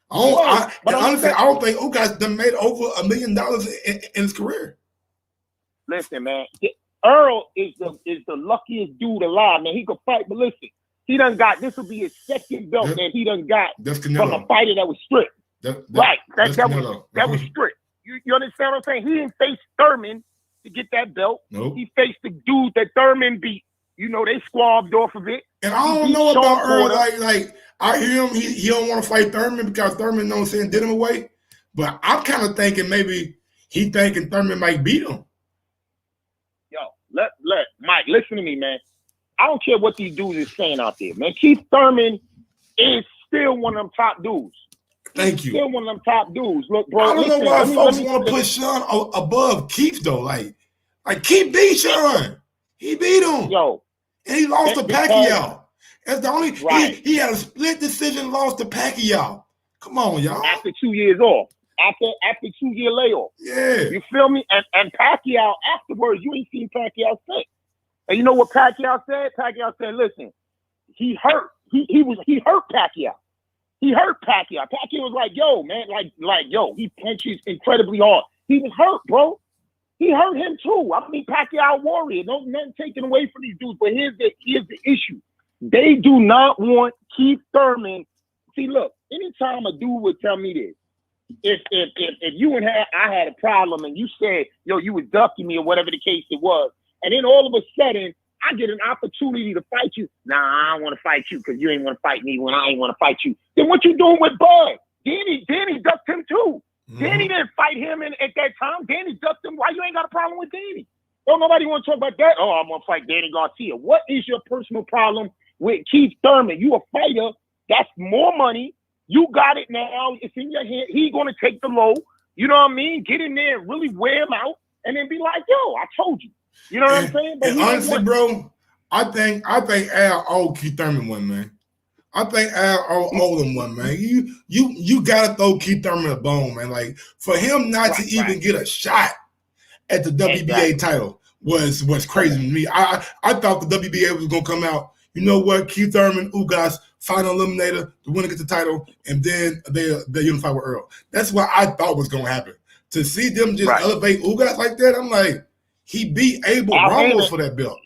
I don't think Ugas done made over $1 million in his career. Listen, man, Earl is the luckiest dude alive, man. He could fight, but listen, he done got, this will be his second belt that he done got from a fighter that was stripped. That was stripped. You understand what I'm saying? He didn't face Thurman to get that belt. Nope. He faced the dude that Thurman beat. You know, they squabbed off of it. And I don't know about Earl. Like I hear him, he don't want to fight Thurman because Thurman, did him away. But I'm kind of thinking maybe he thinking Thurman might beat him. Yo, let Mike, listen to me, man. I don't care what these dudes is saying out there, man. Keith Thurman is still one of them top dudes. Thank you. Still one of them top dudes. Look, bro. I don't know why folks want to put Shawn above Keith though. Like Keith beat Shawn. He beat him. Yo, and he lost to Pacquiao. That's the only. Right. He had a split decision, lost to Pacquiao. Come on, y'all. After 2 years off. After 2 year layoff. Yeah. You feel me? And Pacquiao afterwards, you ain't seen Pacquiao say. And you know what Pacquiao said? Pacquiao said, listen, he hurt. He hurt Pacquiao. He hurt Pacquiao. Pacquiao was like, yo, man, yo, he punches incredibly hard. He was hurt, bro. He hurt him too. I mean, Pacquiao warrior. No, nothing taken away from these dudes. But here's the issue. They do not want Keith Thurman. See, look, anytime a dude would tell me this, if you and I had a problem and you said, yo, you was ducking me or whatever the case it was, and then all of a sudden I get an opportunity to fight you. Nah, I don't want to fight you because you ain't want to fight me when I ain't want to fight you. Then what you doing with Bud? Danny ducked him too. Mm-hmm. Danny didn't fight him at that time. Danny ducked him. Why you ain't got a problem with Danny? Don't nobody want to talk about that. Oh, I'm going to fight Danny Garcia. What is your personal problem with Keith Thurman? You a fighter. That's more money. You got it now. It's in your hand. He going to take the low. You know what I mean? Get in there and really wear him out and then be like, yo, I told you. You know what I'm saying? But honestly, bro, I think Al owed Keith Thurman one, man. I think Al owed him one, man. You gotta throw Keith Thurman a bone, man. Like for him not to even get a shot at the WBA title was crazy to me. I thought the WBA was gonna come out. You know what? Keith Thurman, Ugas, final eliminator, the winner gets the title, and then they unify with Earl. That's what I thought was gonna happen. To see them just elevate Ugas like that, I'm like, he beat Abel Ramos for that belt.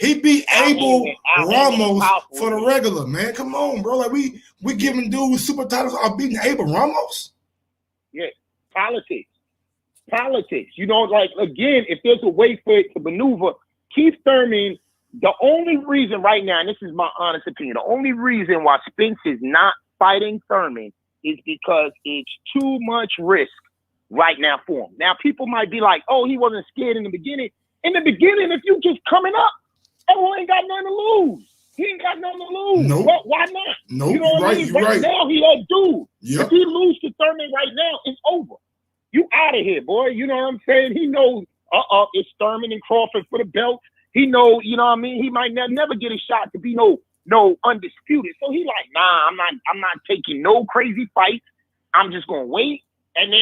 He beat Abel Ramos for the regular, man. Come on, bro. Like we giving dudes super titles are beating Abel Ramos. Yeah, politics. You know, like again, if there's a way for it to maneuver, Keith Thurman, the only reason right now, and this is my honest opinion, the only reason why Spence is not fighting Thurman is because it's too much risk right now for him. Now, people might be like, oh, he wasn't scared in the beginning. In the beginning, if you just coming up, everyone ain't got nothing to lose. He ain't got nothing to lose. Nope. Well, why not? Nope. You know what I mean? Right now, he that dude. Yep. If he lose to Thurman right now, it's over. You out of here, boy. You know what I'm saying? He knows, it's Thurman and Crawford for the belt. He know, you know what I mean? He might never get a shot to be no undisputed. So he like, nah, I'm not taking no crazy fights. I'm just gonna wait. And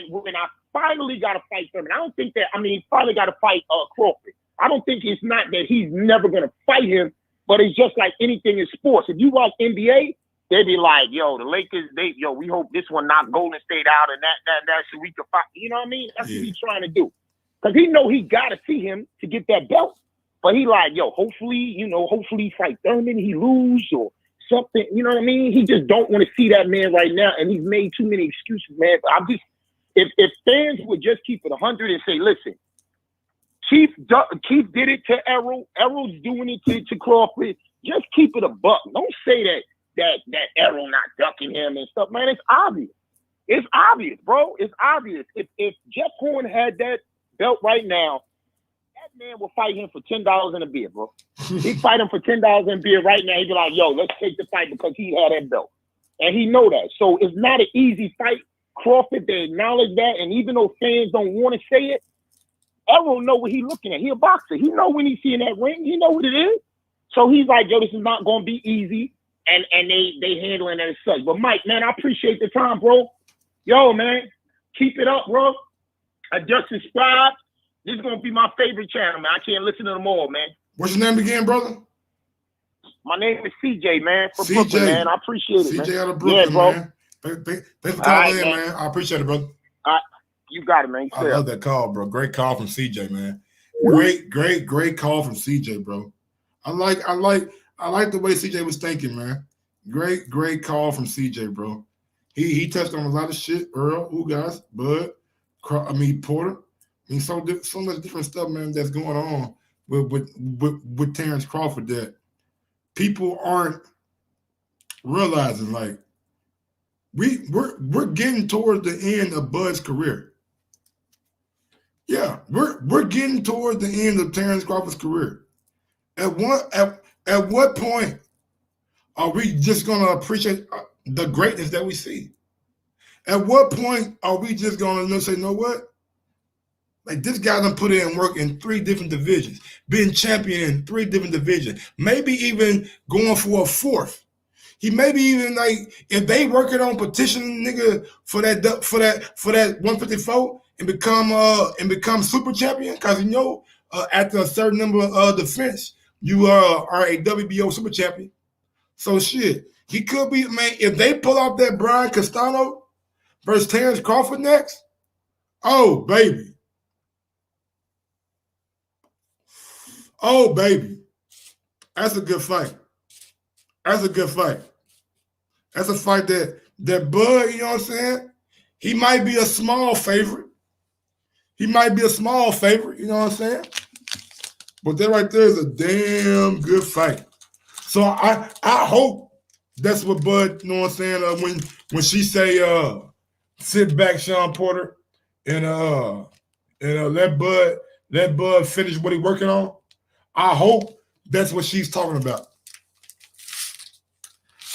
when I finally got to fight Thurman, I don't think that, he finally got to fight Crawford. I don't think it's not that he's never going to fight him, but it's just like anything in sports. If you watch NBA, they be like, yo, the Lakers, we hope this one knock Golden State out and that so we can fight. You know what I mean? That's what he's trying to do. Because he know he got to see him to get that belt. But he like, yo, hopefully fight Thurman, he lose or something, you know what I mean? He just don't want to see that man right now, and he's made too many excuses, man. I'm just, if fans would just keep it 100 and say, listen, Keith did it to Errol. Errol's doing it to Crawford. Just keep it a buck. Don't say that Errol not ducking him and stuff, man. It's obvious. It's obvious, bro. It's obvious. If Jeff Horn had that belt right now, that man will fight him for $10 in a beer, bro. He'd fight him for $10 in a beer right now. He'd be like, yo, let's take the fight because he had that belt. And he know that. So it's not an easy fight. Crawford, they acknowledge that. And even though fans don't want to say it, Errol know what he's looking at. He a boxer. He know when he's seeing that ring. He know what it is. So he's like, yo, this is not going to be easy. And they handling it as such. But Mike, man, I appreciate the time, bro. Yo, man, keep it up, bro. I just subscribed. This is going to be my favorite channel, man. I can't listen to them all, man. What's your name again, brother? My name is CJ, man, from CJ. Brooklyn, man. I appreciate it, man. CJ out of Brooklyn, yeah, bro. man. Thanks for calling in, man. I appreciate it, brother. You got it, man. I love that call, bro. Great call from CJ, man. Great call from CJ, bro. I like the way CJ was thinking, man. Great call from CJ, bro. He touched on a lot of shit. Earl, who guys, Bud, Porter. So much different stuff, man, that's going on with Terence Crawford that people aren't realizing. Like we're getting towards the end of Bud's career. Yeah, we're getting towards the end of Terence Crawford's career. At what point are we just gonna appreciate the greatness that we see? At what point are we just gonna say, you know what? Like this guy done put in work in 3 different divisions, being champion in 3 different divisions, maybe even going for a 4th. He maybe even like if they working on petitioning nigga for that 154 and become super champion, because you know after a certain number of defense you are a WBO super champion. So shit, he could be, man. If they pull off that Brian Castano versus Terence Crawford next, oh baby. Oh, baby. That's a good fight. That's a good fight. That's a fight that Bud, you know what I'm saying? He might be a small favorite. You know what I'm saying? But that right there is a damn good fight. So I hope that's what Bud, you know what I'm saying, when she say sit back, Shawn Porter, and let Bud finish what he's working on. I hope that's what she's talking about.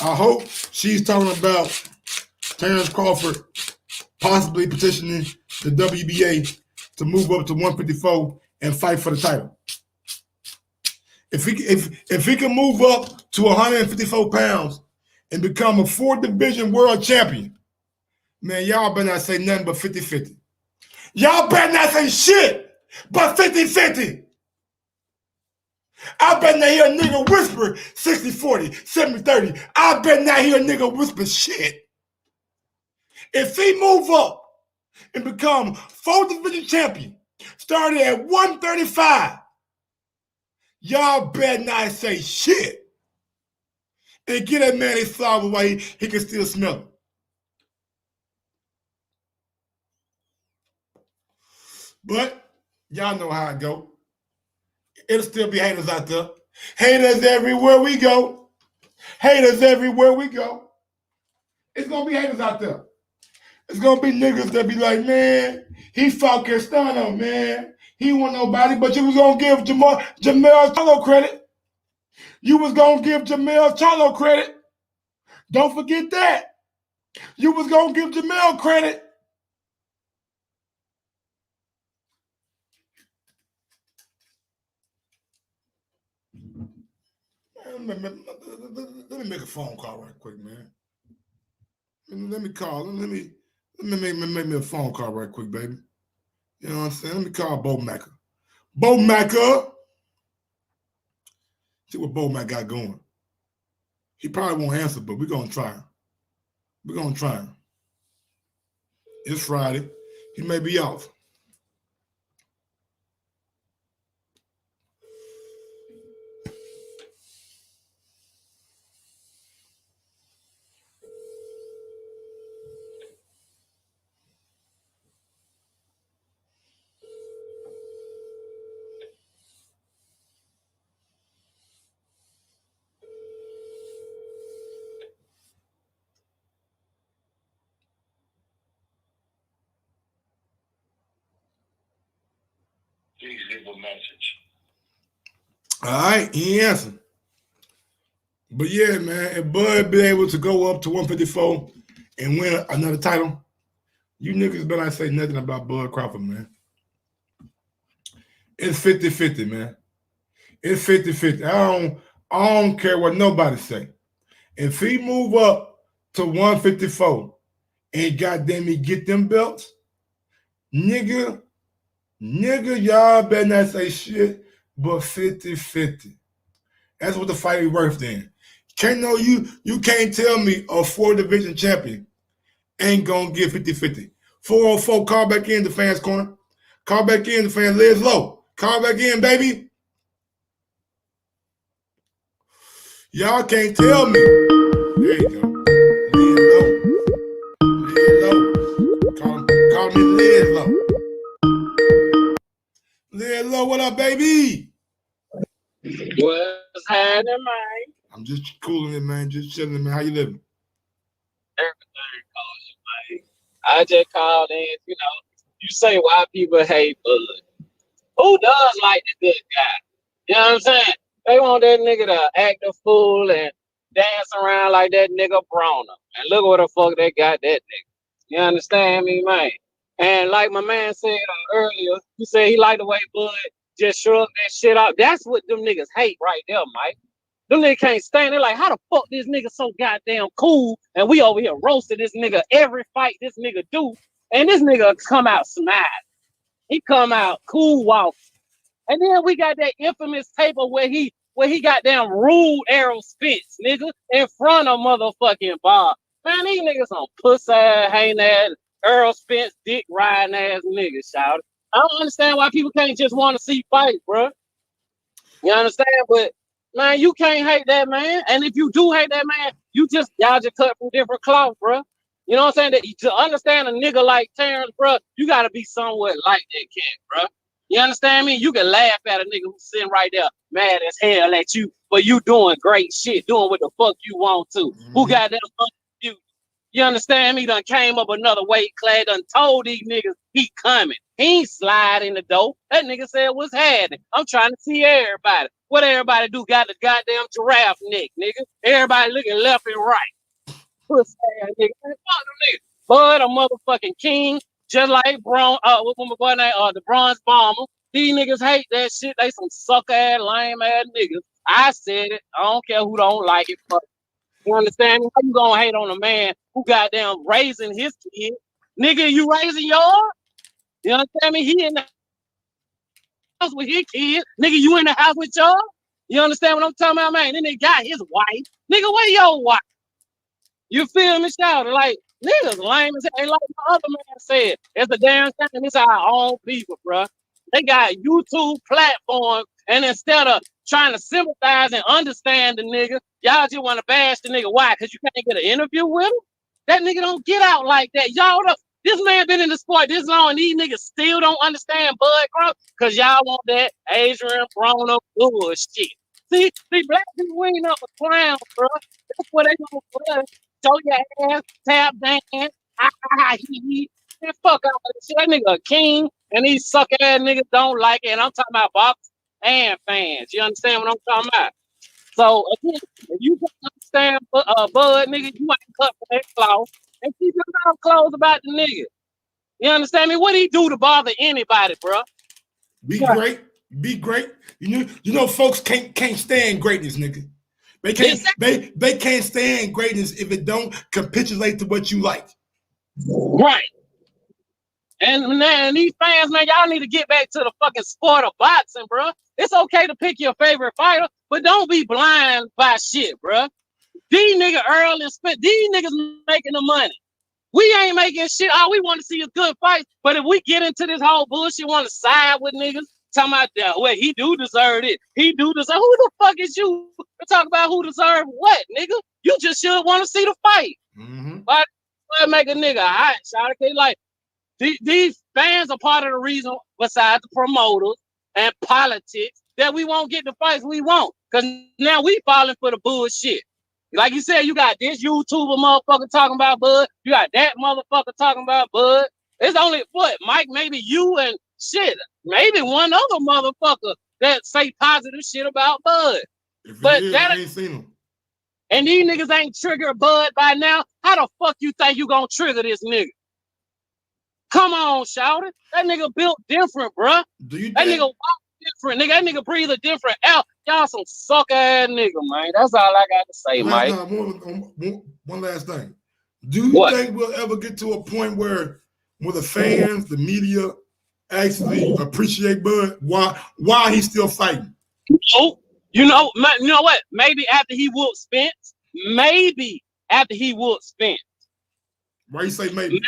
I hope she's talking about Terence Crawford possibly petitioning the WBA to move up to 154 and fight for the title. If he can move up to 154 pounds and become a 4th-division world champion, man, y'all better not say nothing but 50-50. Y'all better not say shit but 50-50. I better not hear a nigga whisper 60-40, 70-30. I better not hear a nigga whisper shit. If he move up and become 4th division champion, starting at 135, y'all better not say shit. And get that man his flower while he can still smell it. But y'all know how it go. It'll still be haters out there. Haters everywhere we go. Haters everywhere we go. It's going to be haters out there. It's going to be niggas that be like, man, he fought Castano, man. He wasn't nobody, but you was going to give Jamel Charlo credit. You was going to give Jamel Charlo credit. Don't forget that. You was going to give Jamel credit. Let me make a phone call right quick, man. Let me call. Let me make me a phone call right quick, baby. You know what I'm saying? Let me call Bo Macker. Bo Macker. See what Bo Mack got going. He probably won't answer, but we're going to try him. We're going to try him. It's Friday. He may be off. Please leave a message. All right, he answered. But yeah, man, if Bud be able to go up to 154 and win another title, you niggas better not say nothing about Bud Crawford, man. It's 50-50, man. It's 50-50. I don't care what nobody say. If he move up to 154 and goddamn he get them belts, nigga, y'all better not say shit but 50-50. That's what the fight is worth then. You can't tell me a 4-division champion ain't gonna get 50-50. 404, call back in the fans' corner. Call back in the fans, legs low. Call back in, baby. Y'all can't tell me. There you go. Lid low. Call me Lid low. Lid low, what up, baby? What's happening, man? I'm just cooling it, man. Just chilling, man. How you living? Everything calls you, man. I just called in, you say why people hate Bud. Who does like the good guy? You know what I'm saying? They want that nigga to act a fool and dance around like that nigga Broner. And look what the fuck they got that nigga. You understand me, man? And like my man said earlier, he said he liked the way Bud just shrugged that shit up. That's what them niggas hate right there, Mike. Them niggas can't stand it. Like, how the fuck this nigga so goddamn cool and we over here roasting this nigga every fight this nigga do, and this nigga come out smiling. He come out cool walking. And then we got that infamous paper where he goddamn ruled Errol Spence, nigga, in front of motherfucking Bob. Man, these niggas on pussy ass, hanging ass, Errol Spence, dick riding ass niggas, shout. I don't understand why people can't just want to see fights, bro. You understand? But man, you can't hate that man. And if you do hate that man, y'all just cut from different cloth, bro. You know what I'm saying? To understand a nigga like Terence, bro, you gotta be somewhat like that cat, bro. You understand me? You can laugh at a nigga who's sitting right there, mad as hell at you, but you doing great shit, doing what the fuck you want to. Mm-hmm. Who got that you? You understand me? Done came up another weight class, done told these niggas he coming. He ain't slide in the door. That nigga said what's happening. I'm trying to see everybody. What everybody do? Got the goddamn giraffe neck, nigga. Everybody looking left and right. Pussy ass nigga. Man, fuck them niggas. Bud a motherfucking king, just like what's my boy name? The Bronze Bomber. These niggas hate that shit. They some sucker ass, lame ass niggas. I said it. I don't care who don't like it. Fuck. You understand? How you gonna hate on a man who goddamn raising his kid? Nigga, you raising yours? You understand me? He in the house with his kid. Nigga, you in the house with y'all? You understand what I'm talking about, man? Then they got his wife. Nigga, where your wife? You feel me, shout? Like, niggas lame as hell. Like my other man said, it's a damn thing. It's our own people, bro. They got YouTube platforms, and instead of trying to sympathize and understand the nigga, y'all just want to bash the nigga. Why? Because you can't get an interview with him? That nigga don't get out like that. Y'all, this man been in the sport this long, and these niggas still don't understand Bud Crawford because y'all want that Adrian Broner bullshit. See, black people, we ain't up a clown, bro. That's what they gonna do. Show your ass, tap dance, he. Man, fuck out of shit. That nigga a king, and these suck ass niggas don't like it. And I'm talking about boxers and fans. You understand what I'm talking about? So again, if you don't understand Bud, nigga, you ain't cut for that cloth. And keep your mouth closed about the nigga. You understand me? What he do to bother anybody, bro? Be great. You know, folks can't stand greatness, nigga. They can't stand greatness if it don't capitulate to what you like. Right. And man, these fans, man, y'all need to get back to the fucking sport of boxing, bro. It's okay to pick your favorite fighter, but don't be blind by shit, bro. These niggas Earl and Spence, these niggas making the money. We ain't making shit. All we want to see is good fights. But if we get into this whole bullshit, want to side with niggas, talking about that, well, he do deserve it. He do deserve. Who the fuck is you to talk about who deserve what, nigga? You just should want to see the fight. Mm-hmm. Why make a nigga hot? Shout out, like. These fans are part of the reason, besides the promoters and politics, that we won't get the fights we want. Because now we falling for the bullshit. Like you said, you got this YouTuber motherfucker talking about Bud. You got that motherfucker talking about Bud. It's only, what, Mike, maybe you and shit, maybe one other motherfucker that say positive shit about Bud. But I ain't seen him. And these niggas ain't triggered Bud by now. How the fuck you think you gonna trigger this nigga? Come on, shouty. That nigga built different, bruh. That nigga walk different, nigga. That nigga breathe a different air. Y'all some sucker ass nigga, man. That's all I got to say, Mike. One last thing. Do you think we'll ever get to a point where the fans, the media, actually appreciate Bud? Why he's still fighting? Oh, you know what? Maybe after he whooped Spence. Maybe after he whooped Spence. Why you say maybe?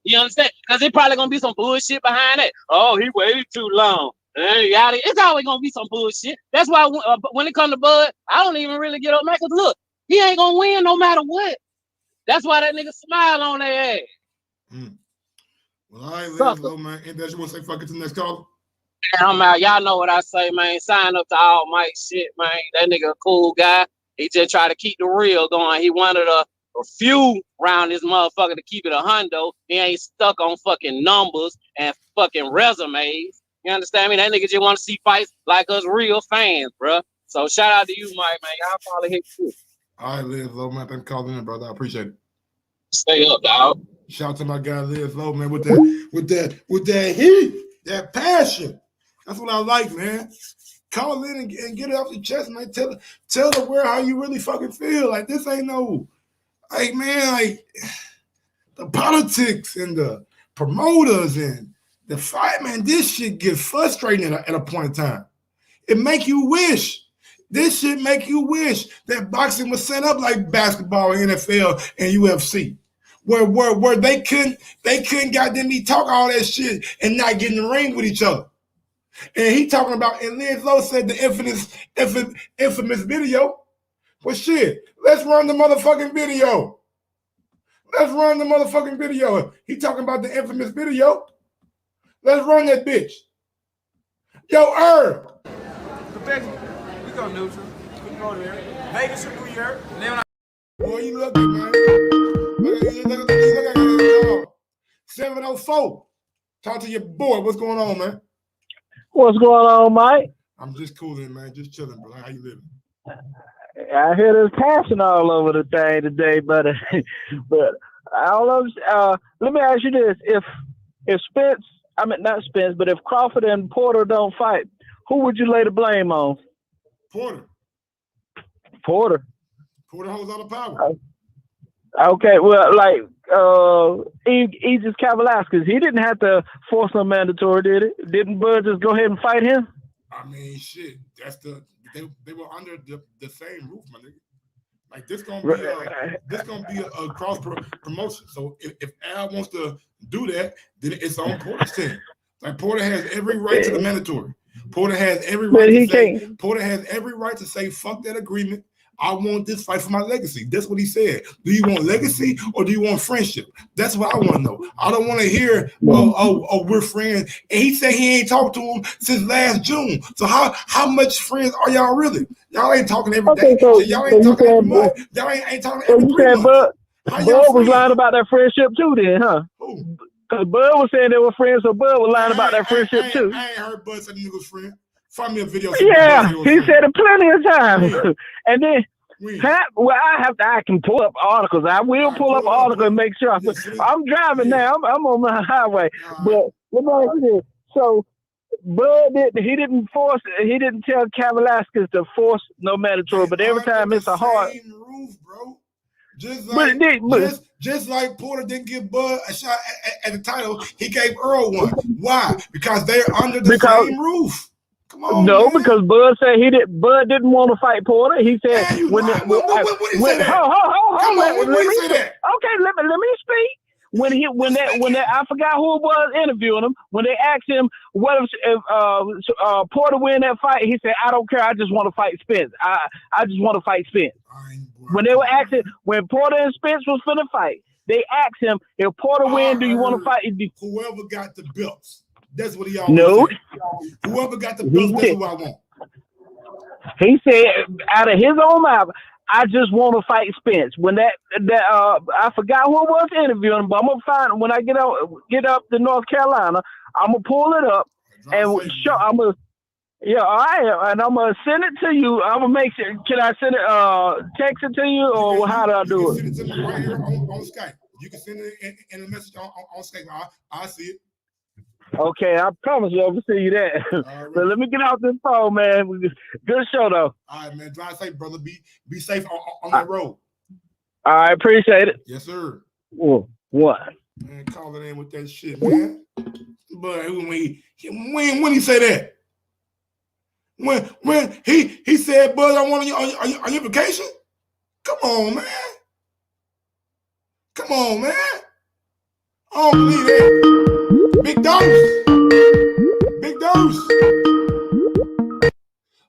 You understand? Because it probably gonna be some bullshit behind it. Oh, he waited too long. It's always gonna be some bullshit. That's why when it comes to Bud, I don't even really get up, man. Cause look, he ain't gonna win no matter what. That's why that nigga smile on their ass. Well, all right, let's go, man. And that you want to say fuck it to the next caller? I'm out. Y'all know what I say, man. Sign up to all Mike shit, man. That nigga a cool guy. He just try to keep the real going. He wanted a few round this motherfucker to keep it a hundo. He ain't stuck on fucking numbers and fucking resumes. You understand me? That nigga just want to see fights like us real fans, bro. So shout out to you, Mike, man. Y'all probably hit you. All right, Liz Low, man. Thanks for calling in, brother. I appreciate it. Stay up, dog. Shout out to my guy Liz Low, man, with that heat, that passion. That's what I like, man. Call in and get it off your chest, man. Tell the world how you really fucking feel. Like this ain't no, like, man, like the politics and the promoters and the fight, man. This shit gets frustrating at a point in time. It make you wish. This shit make you wish that boxing was set up like basketball, NFL, and UFC, where they couldn't goddamn me talk all that shit and not get in the ring with each other. And he talking about, and Liz Lowe said the infamous video. Well, shit, let's run the motherfucking video. Let's run the motherfucking video. He talking about the infamous video. Let's run that bitch. Yo, Herb. We go neutral. We can go there. Vegas or New York. Boy, you lucky, man. Look at 704. Talk to your boy. What's going on, man? What's going on, Mike? I'm just cooling, man. Just chilling, bro. How you living? I hear there's passion all over the thing today, but I don't know. Let me ask you this: if Spence, I mean not Spence, but if Crawford and Porter don't fight, who would you lay the blame on? Porter. Porter holds all the power. Okay, well, like Aegis Kavalauskas, he didn't have to force no mandatory, did it? Didn't Bud just go ahead and fight him? I mean, shit. That's they were under the same roof, my nigga. Like this gonna be a cross promotion. So if Al wants to do that, then it's on Porter's team. Like Porter has every right to the mandatory. Porter has every right to say fuck that agreement. I want this fight for my legacy. That's what he said. Do you want legacy or do you want friendship? That's what I want to know. I don't want to hear, we're friends. And he said he ain't talked to him since last June. So how much friends are y'all really? Y'all ain't talking every day. So y'all ain't talking every month. Y'all ain't talking every 3 months. Bud was lying about that friendship too then, huh? Because Bud was saying they were friends, so Bud was lying about that friendship too. I ain't heard Bud say the nigga was friend. Find me a video. Yeah, he said it plenty of times. And then, I can pull up articles. I will pull up articles and make sure. I'm driving now. I'm on the highway. But let me ask you this. So, Bud didn't tell Kavalauskas to force no mandatory, but every time it's a hard. Roof, bro. Just like Porter didn't give Bud a shot at the title, he gave Earl one. Why? Because they're under the same roof. Come on, man. Because Bud said Bud didn't want to fight Porter. He said what did he say that? Hold on, let me say that. Okay, let me speak. When I forgot who it was interviewing him. When they asked him what if Porter win that fight, he said, "I don't care. I just want to fight Spence. I just want to fight Spence." When they were asking, when Porter and Spence was finna fight, they asked him, "If Porter win, do you want to fight?" Whoever got the belts. That's what he always said. Whoever got the belts, that's who I want. He said, out of his own mouth, I just want to fight Spence. When I forgot who was interviewing him, but I'm gonna find when I get up to North Carolina, I'm gonna pull it up and show. I'm gonna. Yeah, all right, and I'm gonna send it to you. I'm gonna make sure. Can I send it? Text it to you, or how do I do it? You can send it to me right here on Skype. You can send it in a message on Skype. I see it. Okay, I promise you, I'm gonna send you that. Right. But let me get out this phone, man. Good show, though. All right, man. Drive safe, brother. Be safe on that road. I appreciate it. Yes, sir. What? Man, call it in with that shit, man. But when he say that? When he said, "Bud, I want you on your vacation." Come on, man. Come on, man. I don't believe that. Big Dose. Big Dose.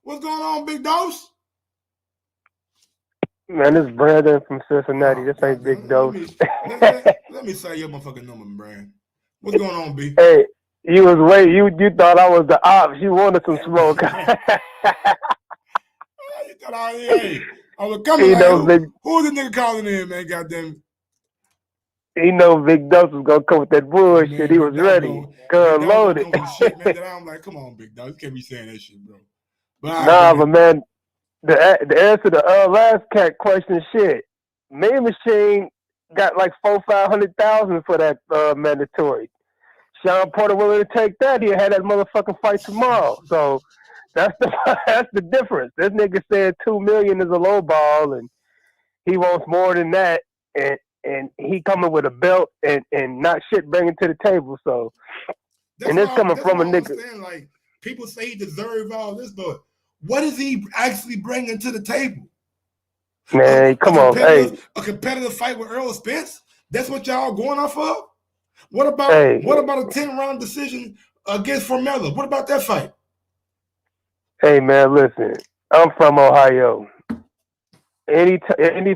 What's going on, Big Dose? Man, this is Brandon from Cincinnati. This ain't Big Dose. Let me say your motherfucking number, Brandon. What's going on, B? Hey, you was waiting. You thought I was the ops. You wanted some smoke. You thought I was coming. Who's the nigga calling in, man? Goddamn. He know Big Dose was gonna come with that bullshit. Man, he was ready. Gun loaded. Shit, man, that I'm like, come on, Big Dose. You can't be saying that shit, bro. But man, the answer to the last cat question, shit. Mean Machine got like 400,000-500,000 for that mandatory. Shawn Porter willing to take that. He had that motherfucking fight tomorrow. So that's the difference. This nigga said $2 million is a low ball, and he wants more than that. And he coming with a belt and not shit bringing to the table. So, and it's coming from a nigga. Like, people say he deserves all this, but what is he actually bringing to the table? Man, come on, hey. A competitive fight with Earl Spence? That's what y'all going off of? What about a 10-round decision against Formella? What about that fight? Hey, man, listen. I'm from Ohio. Any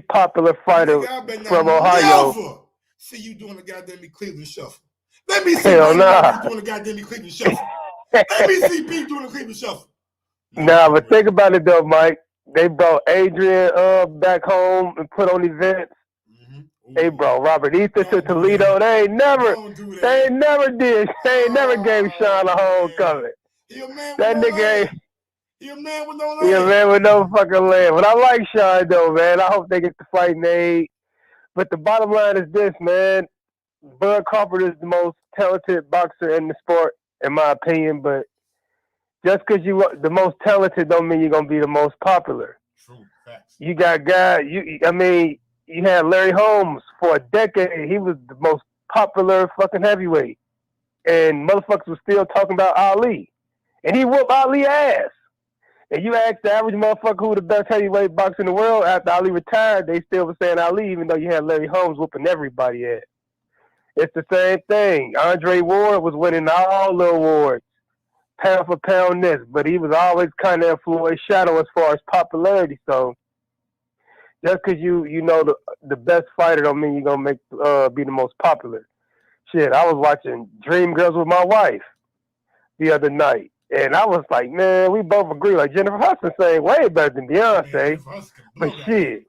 popular fighter from Ohio. Never see you doing the goddamn Cleveland Shuffle. Let me see you doing the goddamn Cleveland Shuffle. Let me see Pete doing the Cleveland Shuffle. Nah, but think about it though, Mike. They brought Adrian back home and put on events. Mm-hmm. They brought Robert Ether to Toledo. They ain't never did. They ain't never gave Shawn a homecoming. That nigga ain't. He a man with no land. He a man with no fucking land. But I like Shawn though, man. I hope they get the fight made. But the bottom line is this, man. Bud Crawford is the most talented boxer in the sport, in my opinion. But just because you are the most talented don't mean you're gonna be the most popular. True facts. You got guys. You had Larry Holmes for a decade. He was the most popular fucking heavyweight, and motherfuckers were still talking about Ali, and he whooped Ali ass. And you ask the average motherfucker who the best heavyweight boxer in the world after Ali retired, they still were saying Ali, even though you had Larry Holmes whooping everybody ass. It's the same thing. Andre Ward was winning all the awards, pound for pound this, but he was always kind of in Floyd's shadow as far as popularity. So just because you know the best fighter don't mean you're gonna be the most popular. Shit, I was watching Dreamgirls with my wife the other night. And I was like, man, we both agree. Like Jennifer Hudson saying way better than Beyonce, but shit.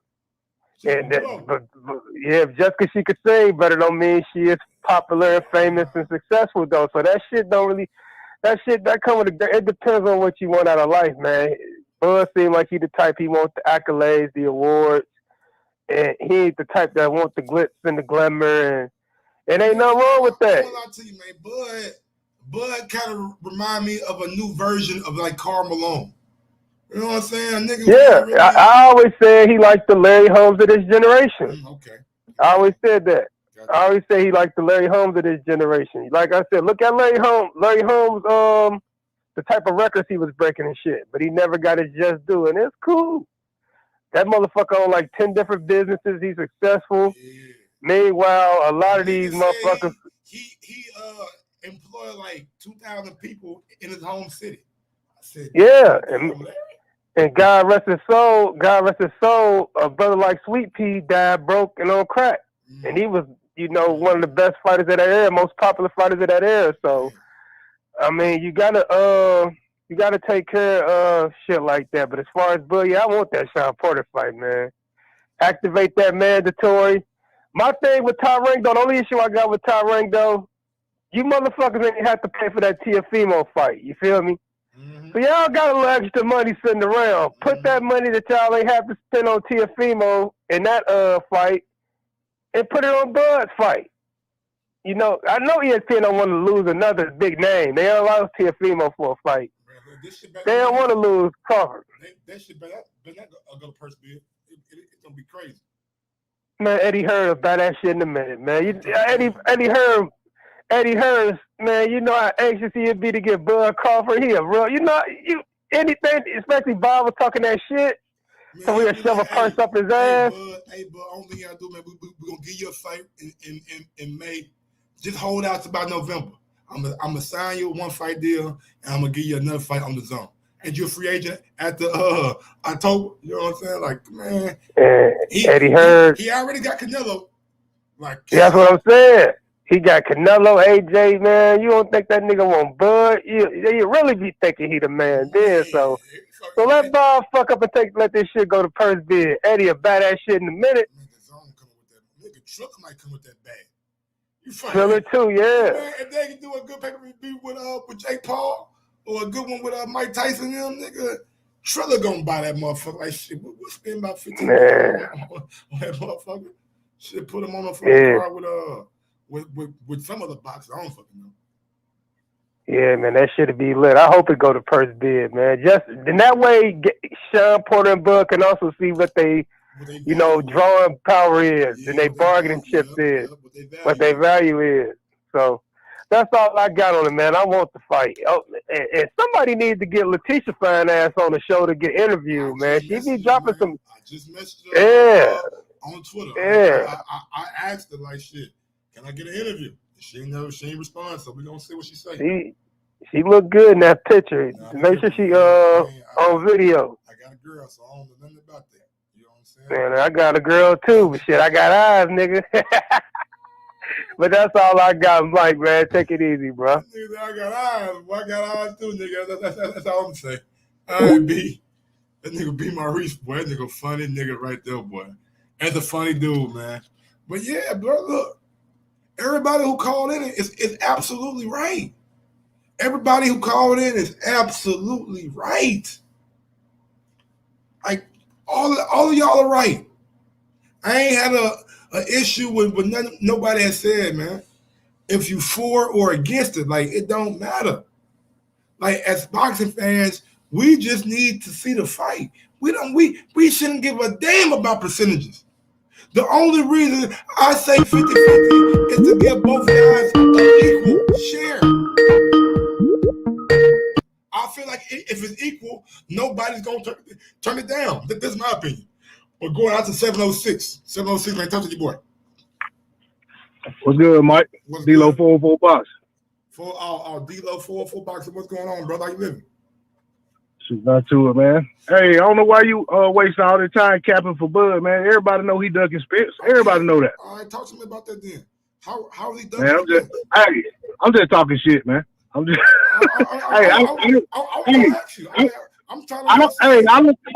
And but just because she could sing better don't mean she is popular and famous and successful though. So that shit don't really. That come with it depends on what you want out of life, man. Bud seemed like he the type he wants the accolades, the awards, and he ain't the type that wants the glitz and the glamour, and ain't nothing wrong with that. I'll tell you, man, Bud kind of remind me of a new version of like Karl Malone. You know what I'm saying? Nigga, I always said he liked the Larry Holmes of this generation. Okay. I always said that. I always say he liked the Larry Holmes of this generation. Like I said, look at Larry Holmes. Larry Holmes, the type of records he was breaking and shit, but he never got his just due, and it's cool. That motherfucker owned like 10 different businesses. He's successful. Yeah. Meanwhile, a lot of these motherfuckers. He employ like 2,000 people in his home city. I said, yeah, and God rest his soul. A brother like Sweet Pea died broke and on crack, and he was, one of the best fighters of that era, most popular fighters of that era. So, I mean, you gotta take care of shit like that. But as far as Bud, I want that Shawn Porter fight, man. Activate that mandatory. My thing with Ty Ring, though, the only issue I got with Ty Ring, though. you motherfuckers ain't have to pay for that Teofimo fight. You feel me? Mm-hmm. So y'all got a little extra money sitting around. Put that money that y'all ain't have to spend on Teofimo in that fight and put it on Bud's fight. You know, I know ESPN don't want to lose another big name. They allow Teofimo for a fight. They don't want to lose Crawford. That shit better go to purse bid. It's gonna be crazy. Man, Eddie Hearn about that shit in a minute, man. Eddie Hearn, man, you know how anxious he'd be to get Bud Crawford. He a real, anything, especially Bob was talking that shit. Man, so we'll shove a purse up his ass. Hey, Bud, only thing y'all do, man, we gonna give you a fight in May. Just hold out to about November. I'm gonna sign you a 1-fight deal, and I'm gonna give you another fight on the zone. And you're a free agent at the October. You know what I'm saying? Like, man, Eddie Hearn. He already got Canelo. Like, that's what I'm saying. He got Canelo, AJ, man. You don't think that nigga want Bud? You really be thinking he the man then. So let Bob fuck up and let this shit go to purse bid. Eddie will buy that shit in a minute. Nigga Triller might come with that bag. Triller too, yeah. Man, if they can do a good pay-per-view with Jake Paul or a good one with Mike Tyson, them nigga, Triller gonna buy that motherfucker. Like shit, we'll spend about $15 on that motherfucker. Shit, put him on a fucking card with some other boxes. I don't fucking know. Yeah, man, that shit'd be lit. I hope it go to purse bid, man. Just in that way, Shawn Porter and Bud can also see what they drawing power is and they bargaining chips is, what their value is. So that's all I got on it, man. I want the fight. Oh, and somebody needs to get Letitia fine ass on the show to get interviewed, man. She be dropping some. I just messaged her on Twitter. Yeah. I asked her like, shit, can I get an interview? She ain't respond, so we're gonna see what she say. She look good in that picture. Make sure she on video. I got a girl, so I don't know nothing about that. You know what I'm saying? Man, I got a girl too, but shit, I got eyes, nigga. But that's all I got, Mike, man. Take it easy, bro. Nigga, I got eyes. Boy, I got eyes too, nigga. That's all I'm gonna say. That nigga be my Reese, boy. That nigga funny nigga right there, boy. That's a funny dude, man. But yeah, bro, look. Everybody who called in is absolutely right. Everybody who called in is absolutely right. Like all of y'all are right. I ain't had an issue with nobody has said, man. If you for or against it, like it don't matter. Like as boxing fans, we just need to see the fight. We shouldn't give a damn about percentages. The only reason I say 50-50 is to give both guys an equal share. I feel like if it's equal, nobody's going to turn it down. That's my opinion. We're going out to 706. 706, man, talk to your boy. What's good, Mike? D-Lo 404 box. D-Lo 404 box. What's going on, brother? How you living? Shoot, not to it, man. Hey, I don't know why you waste all the time capping for Bud, man. Everybody know he ducking Spence. Everybody know that. All right, talk to me about that then. How is he ducking? Man, I'm just talking shit, man. I'm just. I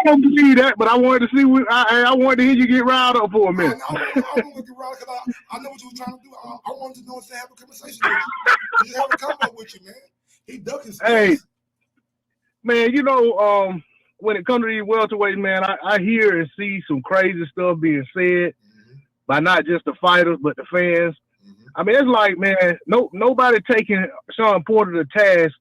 don't believe that, but I wanted to see what I wanted to hear you get riled up for a minute. I want to get riled because I know what you were trying to do. I wanted to know if they have a conversation with you. Just have a combo with you, man. He ducking Spence. Hey. Man, you know, when it comes to these welterweights, man, I hear and see some crazy stuff being said by not just the fighters, but the fans. I mean, it's like, man, nobody taking Shawn Porter to task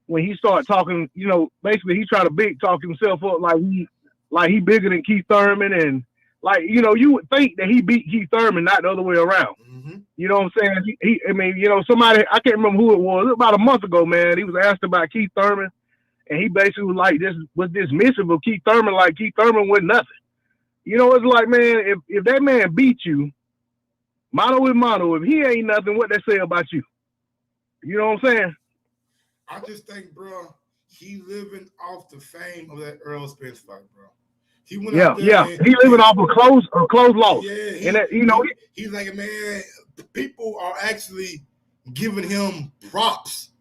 when he started talking, you know, basically he tried to big talk himself up like he bigger than Keith Thurman, and like, you know, you would think that he beat Keith Thurman, not the other way around. You know what I'm saying? I mean, you know, somebody, I can't remember who it was about a month ago, man, he was asked about Keith Thurman. And he basically was like, was dismissive of Keith Thurman, like Keith Thurman was nothing. You know, it's like, man, if that man beat you, mano with mano, if he ain't nothing, what they say about you? You know what I'm saying? I just think, bro, he living off the fame of that Earl Spence fight, bro. He went out there, man, he living off a close loss. Yeah, and that, you know, he's like, man, people are actually giving him props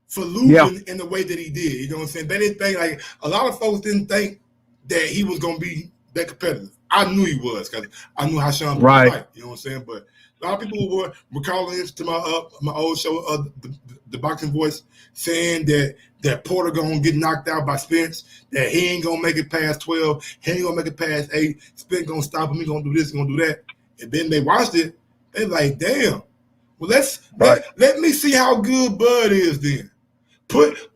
for losing in the way that he did. You know what I'm saying? They didn't think, like, a lot of folks didn't think that he was going to be that competitive. I knew he was because I knew how Shawn would fight. You know what I'm saying? But a lot of people were calling into my old show, the Boxing Voice, saying that Porter gonna get knocked out by Spence, that he ain't gonna make it past 12, he ain't gonna make it past 8, Spence gonna stop him, he gonna do this, he gonna do that. And then they watched it, they like, damn. Well, let me see how good Bud is then. Put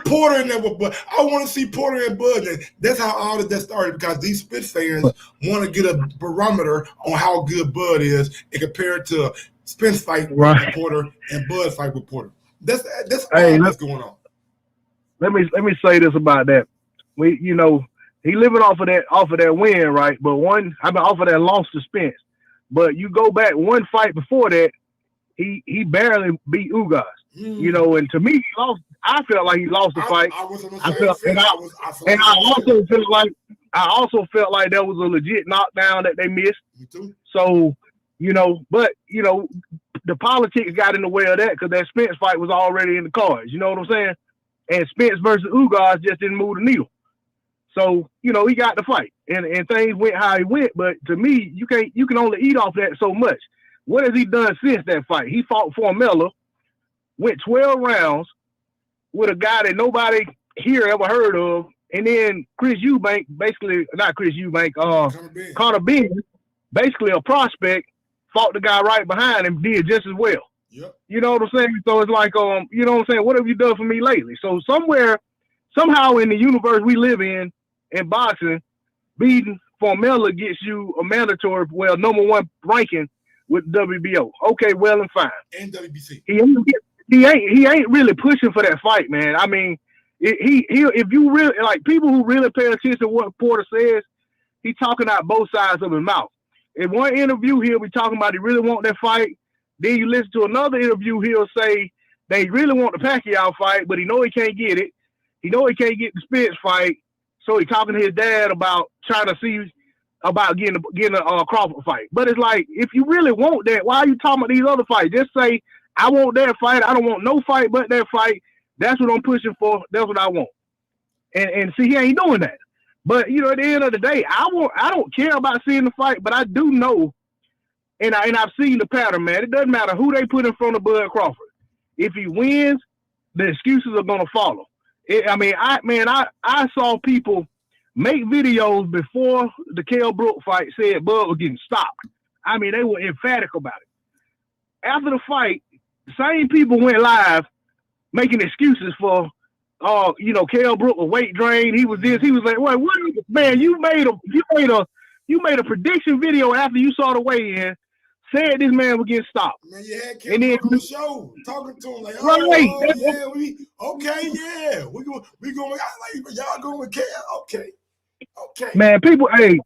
Porter in there with Bud. I want to see Porter and Bud. And that's how all of that started, because these Spence fans want to get a barometer on how good Bud is and compare it to Spence fight with Porter and Bud fight with Porter. That's all that's going on. Let me say this about that. He living off of that win, right? But off of that loss to Spence. But you go back one fight before that, he barely beat Ugas. And to me, he lost. I felt like he lost the fight. I also felt like that was a legit knockdown that they missed. Me too. So, but the politics got in the way of that because that Spence fight was already in the cards. You know what I'm saying? And Spence versus Ugas just didn't move the needle. So, he got the fight and things went how he went. But to me, you can only eat off that so much. What has he done since that fight? He fought Formella, went 12 rounds with a guy that nobody here ever heard of. And then Conor Benn, basically a prospect, fought the guy right behind him, did just as well. Yep. You know what I'm saying? So it's like, you know what I'm saying? What have you done for me lately? So somehow in the universe we live in boxing, beating Formella gets you a mandatory, number one ranking with WBO. Okay, well and fine. And WBC. He ain't really pushing for that fight, man. I mean, if you really like people who really pay attention to what Porter says, he's talking out both sides of his mouth. In one interview, he'll be talking about he really want that fight. Then you listen to another interview, he'll say they really want the Pacquiao fight, but he know he can't get it. He know he can't get the Spence fight, so he's talking to his dad about trying to see about getting a Crawford fight. But it's like, if you really want that, why are you talking about these other fights? Just say, I want that fight. I don't want no fight but that fight. That's what I'm pushing for. That's what I want. And see, he ain't doing that. But, at the end of the day, I don't care about seeing the fight, but I do know, and I've seen the pattern, man. It doesn't matter who they put in front of Bud Crawford. If he wins, the excuses are going to follow. I saw people make videos before the Kell Brook fight said Bud was getting stopped. I mean, they were emphatic about it. After the fight, the same people went live making excuses for, Kell Brook a weight drain. He was this. He was like, "What, man? You made a prediction video after you saw the weigh-in, said this man would get stopped." Man, you had Kell Brook on the show talking to him like, we going. Y'all going with Kell? Okay. Man, people. I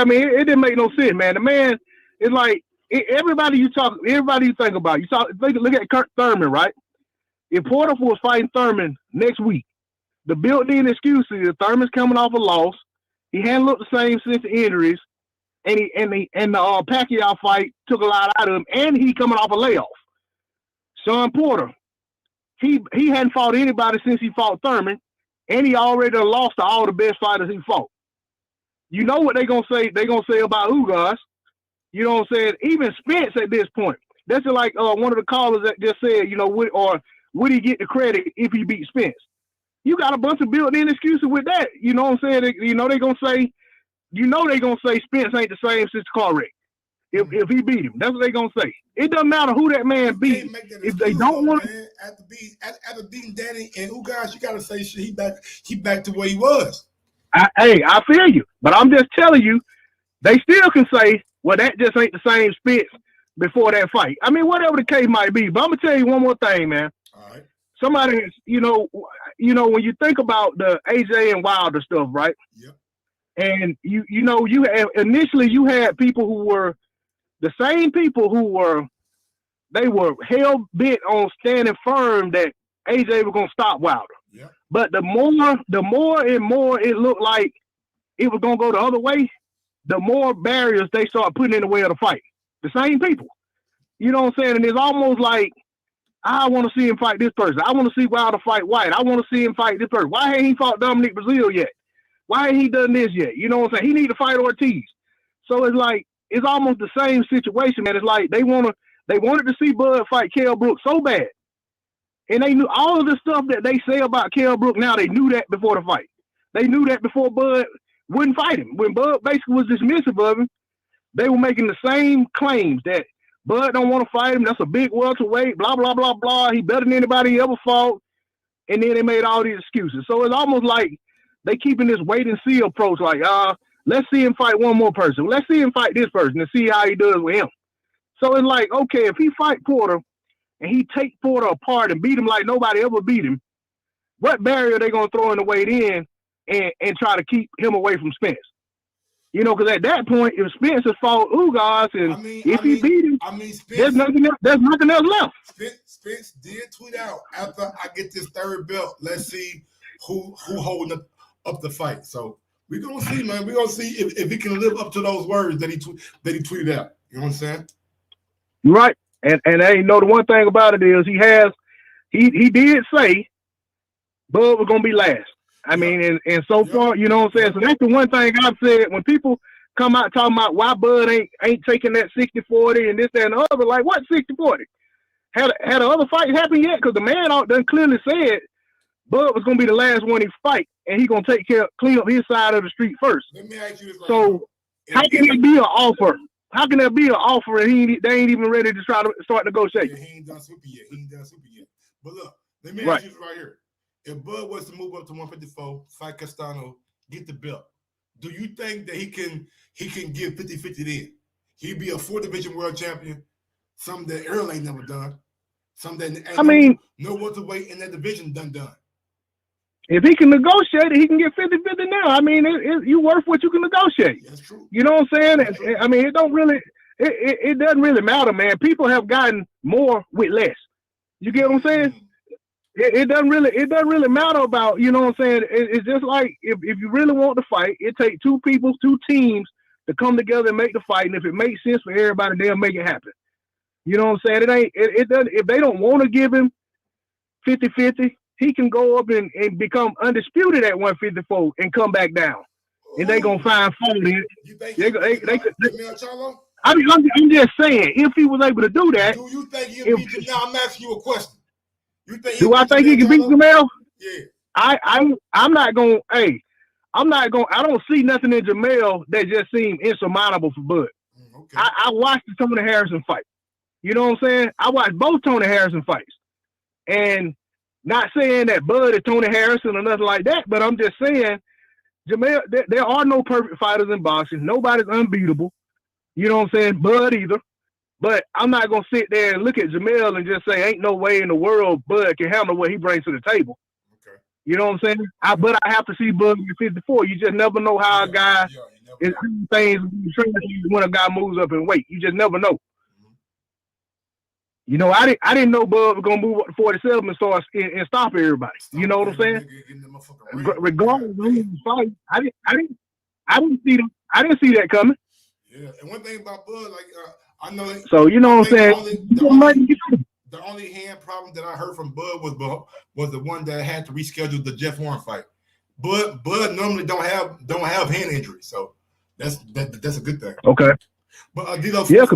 mean, it didn't make no sense, man. The man is like. Everybody you think about, look at Kurt Thurman, right? If Porter was fighting Thurman next week, the built-in excuse is Thurman's coming off a loss. He hadn't looked the same since the injuries, and the Pacquiao fight took a lot out of him, and he coming off a layoff. Shawn Porter, he hadn't fought anybody since he fought Thurman, and he already lost to all the best fighters he fought. You know what they're gonna say? They're gonna say about Ugas. You know what I'm saying? Even Spence at this point. That's like one of the callers that just said, would he get the credit if he beat Spence? You got a bunch of built-in excuses with that. You know what I'm saying? They're gonna say Spence ain't the same since the car wreck. If he beat him, that's what they're gonna say. It doesn't matter who that man beat. If they don't want to, after beating Danny and Ugas, you gotta say shit. He back to where he was. I feel you, but I'm just telling you, they still can say, well, that just ain't the same Spence before that fight. I mean, whatever the case might be. But I'm gonna tell you one more thing, man. All right. Somebody, when you think about the AJ and Wilder stuff, right? Yep. And you had people who were the same people who were hell bent on standing firm that AJ was gonna stop Wilder. Yep. But the more and more it looked like it was gonna go the other way, the more barriers they start putting in the way of the fight. The same people. You know what I'm saying? And it's almost like, I want to see him fight this person. I want to see Wilder fight White. I want to see him fight this person. Why ain't he fought Dominic Brazil yet? Why ain't he done this yet? You know what I'm saying? He need to fight Ortiz. So it's like, it's almost the same situation, man. It's like they wanted to see Bud fight Kell Brook so bad. And they knew all of the stuff that they say about Kell Brook now, they knew that before the fight. They knew that before Bud wouldn't fight him. When Bud basically was dismissive of him, they were making the same claims that Bud don't want to fight him. That's a big welterweight, blah, blah, blah, blah. He better than anybody he ever fought. And then they made all these excuses. So it's almost like they keeping this wait and see approach, like, let's see him fight one more person. Let's see him fight this person and see how he does with him. So it's like, okay, if he fight Porter and he take Porter apart and beat him like nobody ever beat him, what barrier are they going to throw in the weight in and try to keep him away from Spence? You know, because at that point, if Spence has fought Ugas and if he beat him, there's nothing else left. Spence did tweet out, after I get this third belt, let's see who holding up the fight. So we're gonna see, man. We're gonna see if he can live up to those words that he tweeted out. You know what I'm saying? Right. And hey, you know, the one thing about it is he did say Bud was gonna be last. I mean, and so far, you know what I'm saying? So that's the one thing I've said when people come out talking about why Bud ain't taking that 60-40 and this, that, and the other. Like, what 60-40? Had the other fight happened yet? Because the man done clearly said Bud was going to be the last one he fight, and he going to clean up his side of the street first. Let me ask you this. So how can there be an offer? How can there be an offer and they ain't even ready to try to start negotiating? Yeah, he ain't done super yet. But look, let me ask you this right here. If Bud was to move up to 154, fight Castano, get the belt, do you think that he can give 50-50 then? He'd be a 4-division world champion, something that Earl ain't never done, something that no welterweight in that division done. If he can negotiate it, he can get 50-50 now. I mean, you worth what you can negotiate. That's true. You know what I'm saying? I mean, it doesn't really matter, man. People have gotten more with less. You get what I'm saying? It doesn't really matter about, you know what I'm saying? It's just like if you really want to fight, it takes two teams to come together and make the fight. And if it makes sense for everybody, they'll make it happen. You know what I'm saying? It doesn't, if they don't want to give him 50-50, he can go up and become undisputed at 154 and come back down. And they gonna find fault in it. You think Charlo? I'm just saying, if he was able to do that. Do you think he'll beat him? Now I'm asking you a question. Do I think he can beat Jamel? Yeah. I'm not going. Hey, I don't see nothing in Jamel that just seemed insurmountable for Bud. Okay. I watched the Tony Harrison fight. You know what I'm saying? I watched both Tony Harrison fights, and not saying that Bud is Tony Harrison or nothing like that, but I'm just saying, Jamel, there are no perfect fighters in boxing. Nobody's unbeatable. You know what I'm saying? Bud either. But I'm not going to sit there and look at Jamel and just say, ain't no way in the world Bud can handle what he brings to the table. Okay. You know what I'm saying? But I have to see Bud at 54. You just never know how a guy is things when a guy moves up in weight. You just never know. Mm-hmm. You know, I didn't know Bud was going to move up to 47 and start and stop everybody. You know what I'm saying? Regardless of who he fight, I didn't see that coming. Yeah, and one thing about Bud, like I know. So you know what I'm saying. The only hand problem that I heard from Bud was the one that had to reschedule the Jeff Warren fight. Bud normally don't have hand injuries, so that's a good thing. Okay. But because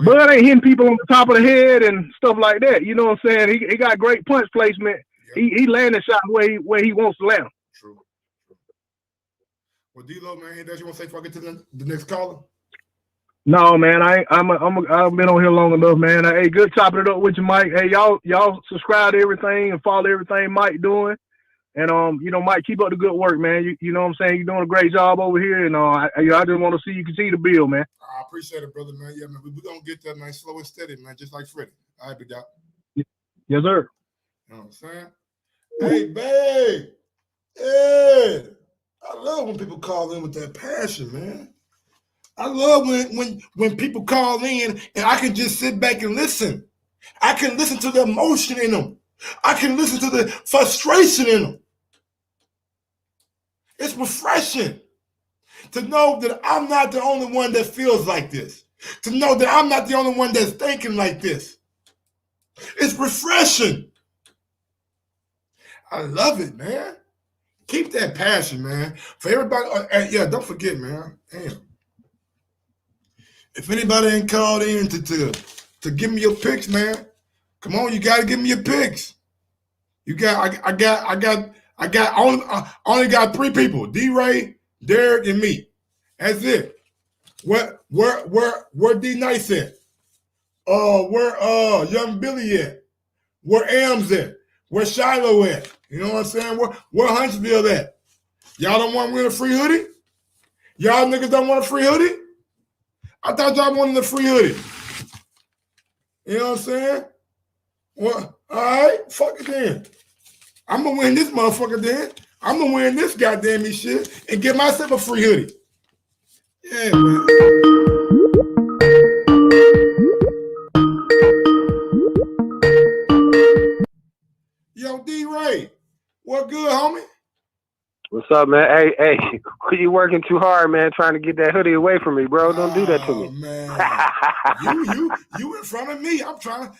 Bud ain't hitting people on the top of the head and stuff like that. You know what I'm saying? He got great punch placement. Yeah. He landed shots where he wants to land. True. Well, D-Lo, man, anything you want to say before I get to the next caller? No, man, I've been on here long enough, man. Hey, good chopping it up with you, Mike. Hey, y'all subscribe to everything and follow everything Mike doing. And you know, Mike, keep up the good work, man. You know what I'm saying? You're doing a great job over here, and I just want to see you continue to build, man. I appreciate it, brother, man. Yeah, man, we're gonna get that, man, slow and steady, man, just like Freddie. All right, big dog. Yes, sir. You know what I'm saying? Hey, babe. Hey, I love when people call in with that passion, man. I love when people call in and I can just sit back and listen. I can listen to the emotion in them. I can listen to the frustration in them. It's refreshing to know that I'm not the only one that feels like this. To know that I'm not the only one that's thinking like this. It's refreshing. I love it, man. Keep that passion, man. For everybody, yeah, don't forget, man. Damn. If anybody ain't called in to give me your picks, man, come on, you gotta give me your picks. You got, I only got 3 people: D-Ray, Derek, and me. That's it. Where D Nice at? Where Young Billy at? Where Am's at? Where Shiloh at? You know what I'm saying? Where Huntsville at? Y'all don't want to win a free hoodie? Y'all niggas don't want a free hoodie? I thought y'all wanted a free hoodie. You know what I'm saying? Well, all right, fuck it then. I'm gonna win this motherfucker then. I'm gonna win this goddamn shit and get myself a free hoodie. Yeah, man. Yo, D-Ray, what good, homie? What's up, man? Hey, you working too hard, man, trying to get that hoodie away from me, bro. Don't do that to me. Man. you in front of me. I'm trying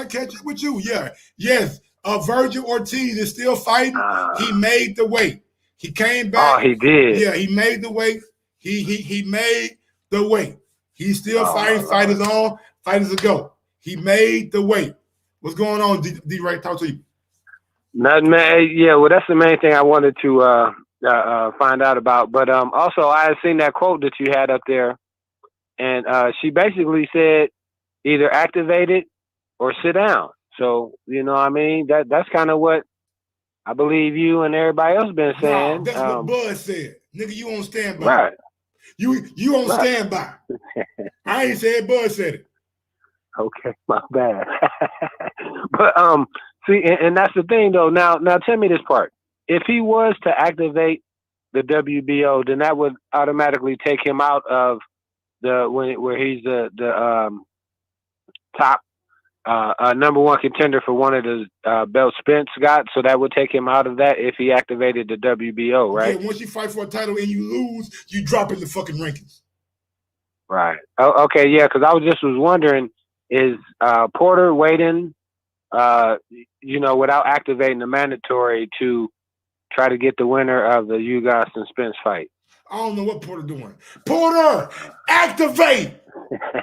to catch up with you. Yeah. Yes. Virgil Ortiz is still fighting. He made the weight. He came back. Oh, he did. Yeah, he made the weight. He made the weight. He's still fighting. Fighters on, fighters to go. He made the weight. What's going on, D-Ray? Talk to you. Nothing, man. Yeah, well, that's the main thing I wanted to find out about. But also, I had seen that quote that you had up there, and she basically said either activate it or sit down. So, you know what I mean? That's kind of what I believe you and everybody else been saying. No, that's what Bud said. Nigga, you on standby. Right. You on standby. I ain't said Bud said it. Okay, my bad. But see, and that's the thing though. Now tell me this part. If he was to activate the WBO, then that would automatically take him out of where he's the top number one contender for one of the belts Spence got. So that would take him out of that if he activated the WBO, right? Yeah, once you fight for a title and you lose, you drop in the fucking rankings. Right. Oh, okay, yeah, because I was wondering, is Porter waiting, without activating the mandatory to try to get the winner of the Ugas and Spence fight? I don't know what Porter doing. Porter, activate,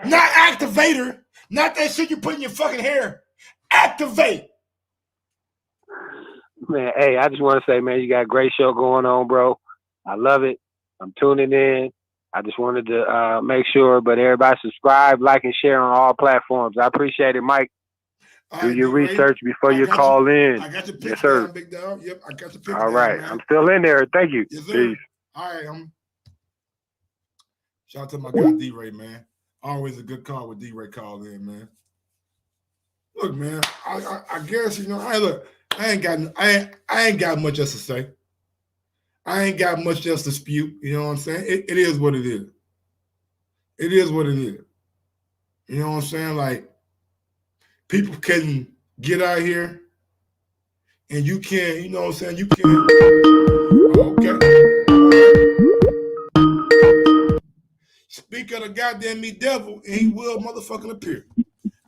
not activator. Not that shit you put in your fucking hair. Activate. Man, hey, I just want to say, man, you got a great show going on, bro. I love it. I'm tuning in. I just wanted to make sure, but everybody subscribe, like, and share on all platforms. I appreciate it, Mike. Do your research before you call in. I got your picture, yes, sir. down, big dog. Yep, I got your picture. All right, I'm still in there. Thank you. Yes, sir. Peace. All right, shout out to my guy D-Ray, man. Always a good call with D-Ray called in, man. Look, man, I guess I ain't got much else to say. I ain't got much else to spew. You know what I'm saying? It is what it is. It is what it is. You know what I'm saying? Like, people can get out here and you can, you know what I'm saying? You can. Okay. Speak of the goddamn me devil, and he will motherfucking appear.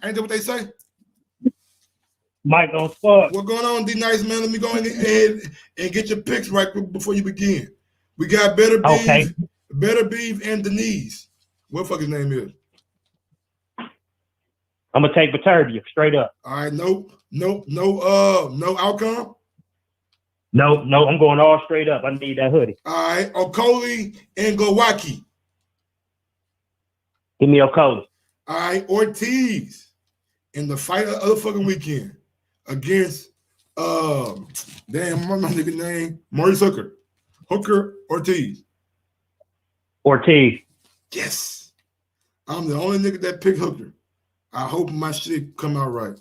Ain't that what they say? Mike on spot. What's going on, D Nice, man? Let me go ahead and get your picks right quick before you begin. We got Better Beef and Denise. What the fuck his name is? I'm gonna take Baterbia straight up. All right, no outcome. No, I'm going all straight up. I need that hoodie. All right, Okoli and Glowacki. Give me Okoli. All right, Ortiz in the fight of the fucking weekend against damn, my nigga name Maurice Hooker Ortiz. Yes, I'm the only nigga that picked Hooker. I hope my shit come out right.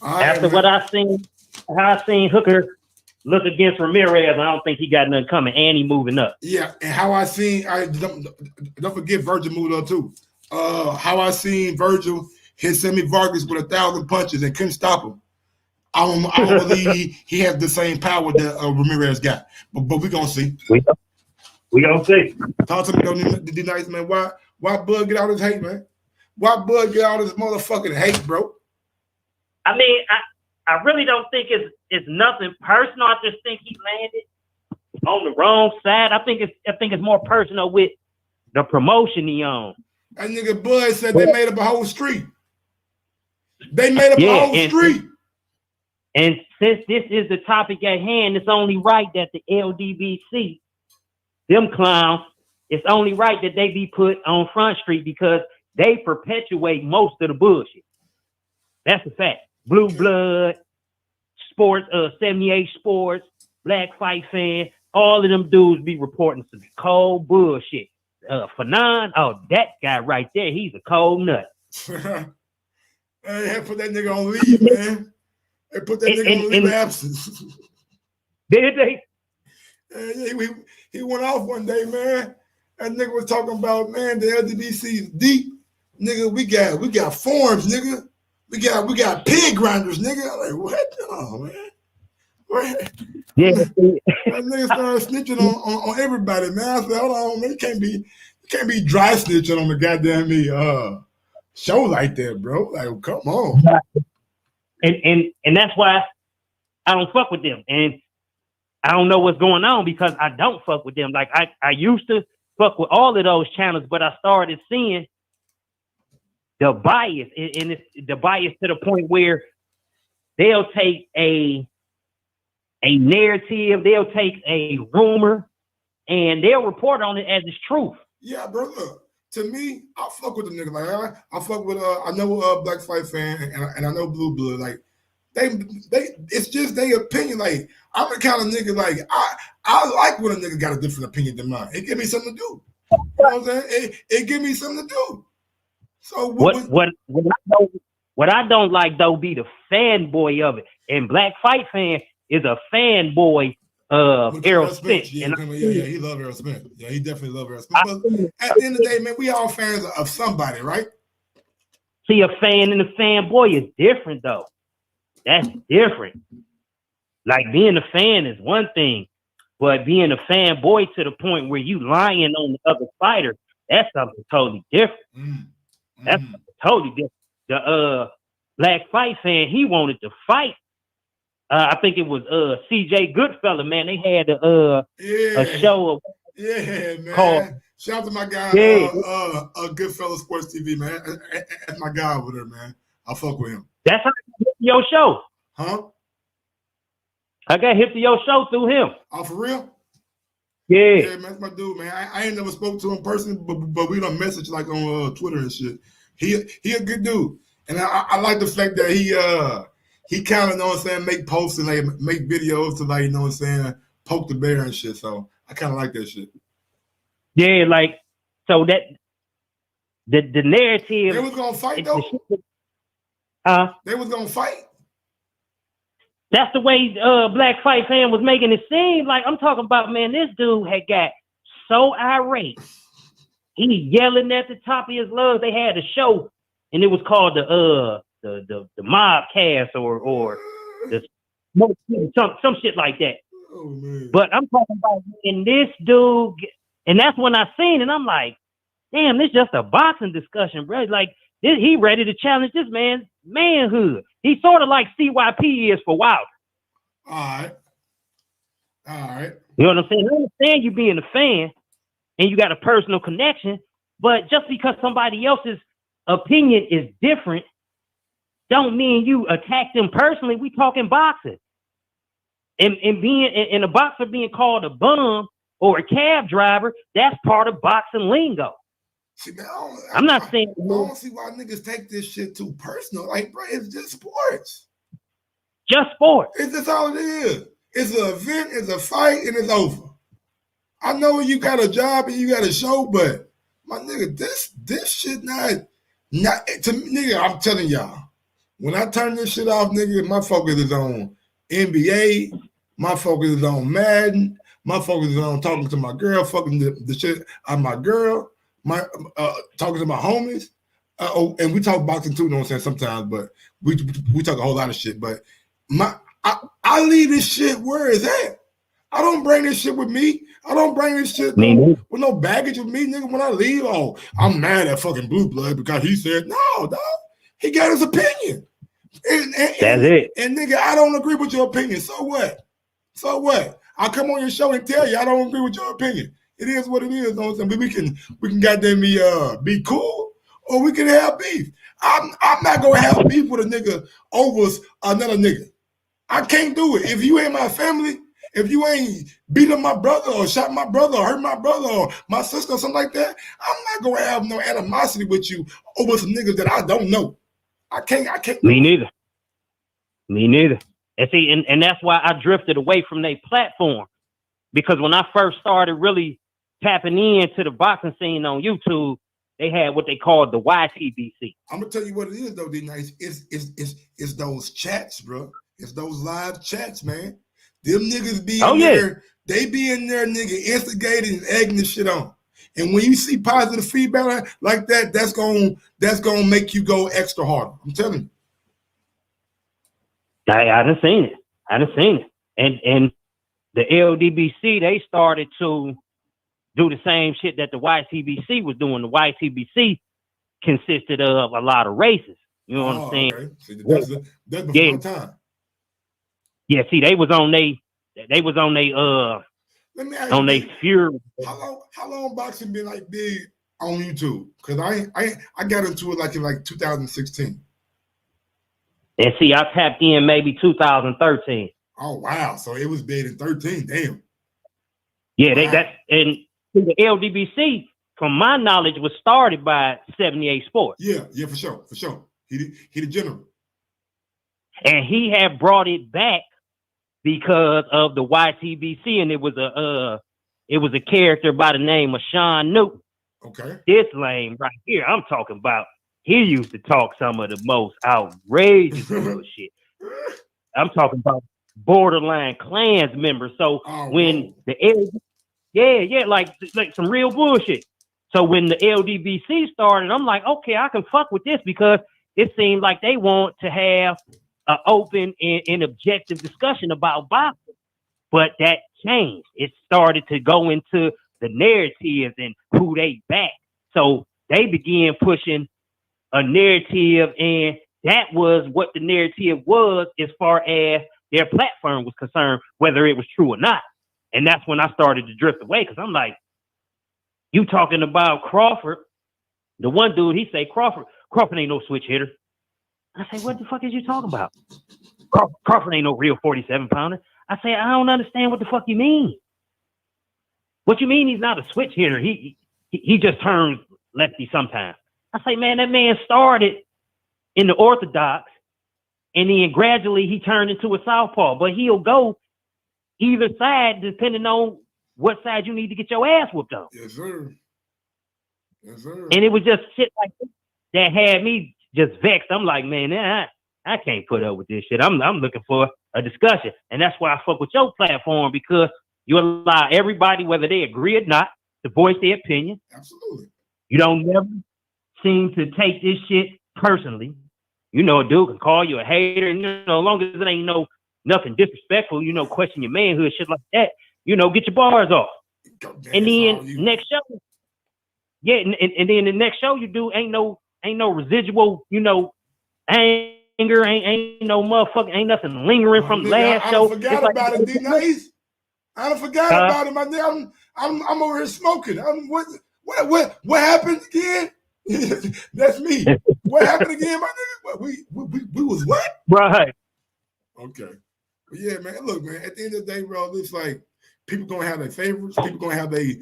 After what I seen, how I seen Hooker look against Ramirez, I don't think he got nothing coming, and he moving up. Yeah, and how I seen, don't forget Virgil moved up too. How I seen Virgil hit Sammy Vargas with 1,000 punches and couldn't stop him. I don't believe he has the same power that Ramirez got. But we gonna see. We gonna see. Talk to me, though, D Nice, man. Why Bud get all this hate, man? Why Bud get all this motherfucking hate, bro? I mean, I really don't think it's nothing personal. I just think he landed on the wrong side. I think it's more personal with the promotion he on. That nigga Bud said they made up a whole street. They made up a whole street. And since this is the topic at hand, it's only right that the LDBC, them clowns, it's only right that they be put on Front Street because they perpetuate most of the bullshit. That's a fact. Blue Blood, Sports, 78 Sports, Black Fight Fan, all of them dudes be reporting some cold bullshit. Fanon, that guy right there, he's a cold nut. They had put that nigga on leave, man. They put that nigga on leave of absence. Did they? He went off one day, man. That nigga was talking about, man, the LDBC is deep. Nigga, we got forms, nigga. We got pig grinders, nigga. I'm like, what? Oh, man. What? Yeah. That nigga started snitching on everybody, man. I said, hold on, man. You can't be dry snitching on the goddamn show like that, bro. Like, come on. And that's why I don't fuck with them. And I don't know what's going on because I don't fuck with them. Like I used to fuck with all of those channels, but I started seeing the bias, and it's the bias to the point where they'll take a narrative, they'll take a rumor, and they'll report on it as it's truth. Yeah, bro. Look, to me, I fuck with the nigga. Like I fuck with I know Black Fight Fan and I know Blue Blood. Like they it's just their opinion. Like I'm the kind of nigga like I like when a nigga got a different opinion than mine. It give me something to do. You know what I'm saying? It give me something to do. So what I don't like though be the fanboy of it. And Black Fight Fan is a fanboy of Errol Spence. Yeah, he love Errol Spence. Yeah, he definitely love Errol Spence. But at the end of the day, man, we all fans of somebody, right? See, a fan and a fanboy is different though. That's different. Like being a fan is one thing, but being a fanboy to the point where you lying on the other fighter, that's something totally different. That's totally different. The Black Fight Fan, he wanted to fight. I think it was CJ Goodfella, man. They had a show man. Called, shout out to my guy, Goodfella Sports TV, man. That's my guy over there, man. I fuck with him. That's how I hit your show. Huh? I got hit to your show through him. Oh, for real? Yeah, man, that's my dude, man. I ain't never spoke to him in person, but we don't message like on Twitter and shit. He a good dude, and I like the fact that he kind of, know what I'm saying, make posts and like make videos to like, you know what I'm saying, poke the bear and shit. So I kind of like that shit. Yeah, like so that the narrative. They was gonna fight though. They was gonna fight. That's the way Black Fight Fan was making it seem. Like I'm talking about, man, this dude had got so irate. He yelling at the top of his lungs. They had a show, and it was called the Mobcast or the some shit like that. Oh, man. But I'm talking about, and this dude, and that's when I seen it. I'm like, damn, this just a boxing discussion, bro. Like he ready to challenge this man's manhood. He's sort of like CYP is for Wilder. All right. You know what I'm saying? I understand you being a fan and you got a personal connection, but just because somebody else's opinion is different, don't mean you attack them personally. We talking boxing. And a boxer being called a bum or a cab driver, that's part of boxing lingo. See, man, I'm not saying I don't see why niggas take this shit too personal. Like, bro, it's just sports. Just sports. It's just all it is. It's an event, it's a fight, and it's over. I know you got a job and you got a show, but my nigga, this shit not to me, nigga. I'm telling y'all, when I turn this shit off, nigga, my focus is on NBA. My focus is on Madden. My focus is on talking to my girl, fucking the shit out of my girl. My talking to my homies, and we talk boxing too, you know what I'm saying, sometimes, but we talk a whole lot of shit. But I leave this shit where it's at. I don't bring this shit with me. I don't bring this shit with no baggage with me, nigga. When I leave, I'm mad at fucking Blue Blood because he said, no, dog. He got his opinion. And that's it. And nigga, I don't agree with your opinion. So what? So what? I'll come on your show and tell you I don't agree with your opinion. It is what it is. But we can goddamn be cool, or we can have beef. I'm not gonna have beef with a nigga over another nigga. I can't do it. If you ain't my family, if you ain't beat up my brother or shot my brother or hurt my brother or my sister or something like that, I'm not gonna have no animosity with you over some niggas that I don't know. I can't. Me neither. And see, and that's why I drifted away from their platform, because when I first started really tapping into the boxing scene on YouTube, they had what they called the YTBC. I'm gonna tell you what it is though, D-Nice. It's those chats, bro. It's those live chats, man. Them niggas be in there, they be in there, nigga, instigating and egging the shit on. And when you see positive feedback like that, that's gonna make you go extra hard. I'm telling you. I done seen it. And the LDBC, they started to do the same shit that the YTBC was doing. The YTBC consisted of a lot of races. You know what I'm saying? Okay. See, that's before my time. Yeah, see, they was on they fury. How long boxing been like big on YouTube? Because I got into it like in 2016. And see, I tapped in maybe 2013. Oh wow! So it was big in 13. Damn. Yeah, wow. And the LDBC, from my knowledge, was started by 78 Sports. Yeah, for sure. He the general. And he had brought it back because of the YTBC, and it was a character by the name of Sean Newton. Okay. This lame right here, I'm talking about. He used to talk some of the most outrageous bullshit. I'm talking about borderline Klans members. So when like some real bullshit. So when the LDBC started, I'm like, okay, I can fuck with this, because it seemed like they want to have an open and objective discussion about boxing. But that changed. It started to go into the narratives and who they back. So they began pushing a narrative, and that was what the narrative was as far as their platform was concerned, whether it was true or not. And that's when I started to drift away, because I'm like, you talking about Crawford? The one dude, he say Crawford ain't no switch hitter. I say, what the fuck is you talking about? Crawford ain't no real 47-pounder. I say, I don't understand what the fuck you mean. What you mean he's not a switch hitter? He just turns lefty sometimes. I say, man, that man started in the orthodox, and then gradually he turned into a southpaw. But he'll go either side depending on what side you need to get your ass whooped on. Yes, sir. And it was just shit like that had me just vexed. I'm like, man, I can't put up with this shit. I'm looking for a discussion. And that's why I fuck with your platform, because you allow everybody, whether they agree or not, to voice their opinion. Absolutely. You don't never seem to take this shit personally. You know, a dude can call you a hater, and as long as it ain't nothing disrespectful, question your manhood, shit like that, get your bars off. And then next show, and then the next show you do ain't no residual, anger, ain't no motherfucker, ain't nothing lingering from the last show. I forgot about it, D-Nice. I forgot about it, my nigga. I'm over here smoking. What happened again? That's me. What happened again, my nigga? We was what? Right. Okay. But yeah, man. Look, man. At the end of the day, bro, it's like people gonna have their favorites. People gonna have they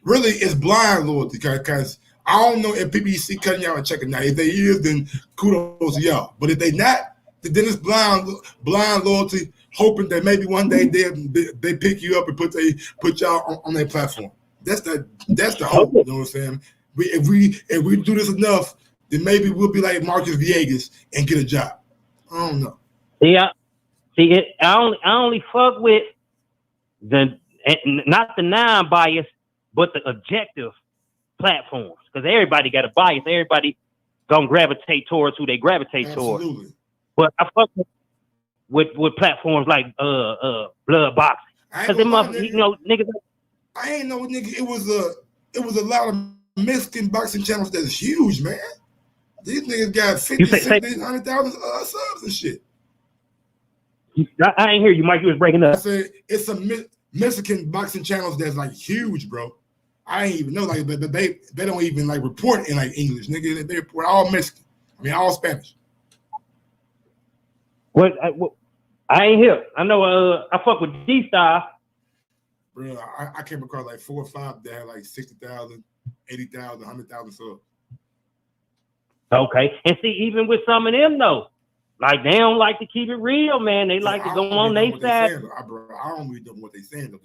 really it's blind loyalty, because I don't know if PBC cutting y'all and checking out. If they is, then kudos to y'all. But if they not, then it's blind loyalty, hoping that maybe one day they pick you up and put y'all on their platform. That's the hope. You know what I'm saying? If we do this enough, then maybe we'll be like Marcus Villegas and get a job. I don't know. Yeah. I only fuck with not the non-bias, but the objective platforms, because everybody got a bias. Everybody gonna gravitate towards who they gravitate Absolutely. towards. But I fuck with platforms like blood boxing, because them niggas. I ain't know, nigga. It was a lot of Mexican boxing channels that's huge, man. These niggas got 50, 60, 100,000 subs and shit. I ain't hear you, Mike. You was breaking I up. said it's some Mexican boxing channels that's like huge, bro. I ain't even know like they don't even like report in like English, nigga. They report all Mexican. I mean all Spanish. What I ain't here. I know. I fuck with D-Style. Bro, I came across like 4 or 5 that had like 60,000, 80,000, 100,000 subs. Okay, and see, even with some of them though, like they don't like to keep it real, man. They like to go on their side. I don't really know what they saying though.